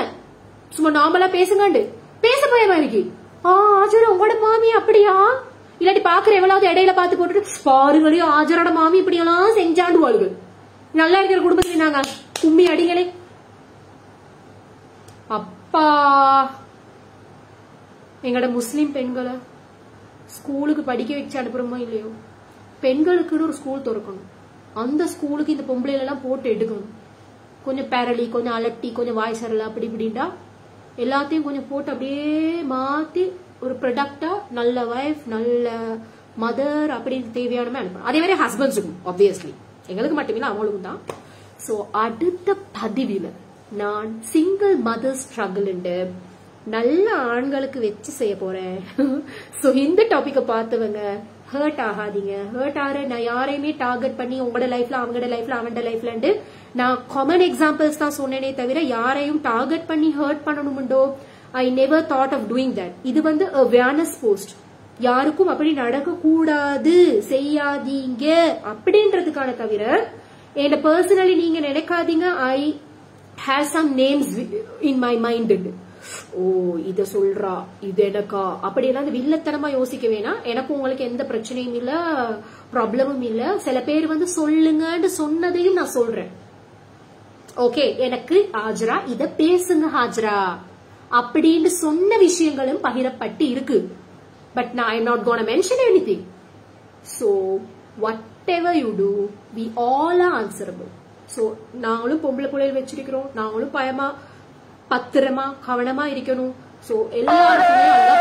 S1: சும்மா நார்மலா பேசுங்க, பேச பயமா இருக்கு. ஆஜரா உங்களோட மாமி அப்படியா, இல்லாட்டி பாக்குற எவ்வளவு இடையில பாத்து போட்டுட்டு பாருங்களையும் ஆஜரோட மாமி இப்படி எல்லாம் செஞ்சாண்டுவாளுகள். நல்லா இருக்கிற குடும்பத்துல நாங்க கும்மி அடிங்களே. அப்பா, எங்கட முஸ்லிம் பெண்களை ஸ்கூலுக்கு படிக்க வச்சு அனுப்புறோமோ இல்லையோ, பெண்களுக்குன்னு ஒரு ஸ்கூல் திறக்கணும். அந்த ஸ்கூலுக்கு இந்த பொம்பளைல எல்லாம் போட்டு எடுக்கணும். கொஞ்சம் பேரளி, கொஞ்சம் அலட்டி, கொஞ்சம் வாய்ஸரல அப்படி இப்படின்டா எல்லாத்தையும் கொஞ்சம் போட்டு அப்படியே மாத்தி ஒரு ப்ரொடக்டா நல்ல வைஃப், நல்ல மதர் அப்படின்னு தேவையான அனுப்பணும். அதே மாதிரி ஹஸ்பண்ட்ஸுக்கும் ஆப்வியஸ்லி, எங்களுக்கு மட்டுமில்ல அவங்களுக்கும் தான். சோ அடுத்த பதிவில நான் சிங்கிள் மதர் ஸ்ட்ரகிள் நல்ல ஆண்களுக்கு வச்சு செய்ய போறேன். சோ இந்த டாபிக்க பார்த்தவங்க ஹர்ட் ஆகாதீங்க. ஹர்ட் ஆகிற நான் யாரையுமே டார்கெட் பண்ணி உங்களோட லைஃப்ல அவங்களோட லைஃப்ல அவனோட லைஃப்ல நான் காமன் எக்ஸாம்பிள்ஸ் தான் சொன்னேனே தவிர யாரையும் டார்கெட் பண்ணி ஹர்ட் பண்ணணும்டோ I never thought of doing that. இது வந்து அவேர்னஸ் போஸ்ட். யாருக்கும் அப்படி நடக்க கூடாது, செய்யாதீங்க அப்படின்றதுக்கான தவிர என்ன பர்சனலி நீங்க நினைக்காதீங்க I have some names in my mind. ஓ இத சொல்றா, இது எனக்கா, அப்படி எல்லாம் வில்லத்தனமா யோசிக்க வேணாம். எனக்கு உங்களுக்கு எந்த பிரச்சனையும் இல்ல, ப்ராப்ளமும் இல்ல. சில பேர் வந்து சொல்லுங்கன்னு சொன்னதையும் நான் சொல்றேன். ஓகே, எனக்கு ஹாஜரா இத பேசுங்க ஹாஜரா அப்படின்னு சொன்ன விஷயங்களும் பகிரப்பட்டு இருக்கு. பட் நான் I am not gonna mention anything. So whatever you do, we all are answerable. So நாங்களும் பொம்பளை புள்ளைகள் வச்சிருக்கிறோம், நாங்களும் பயமா பத்திரமா கவனமா இருக்கணும். சோ எல்லாருக்குமே நல்லா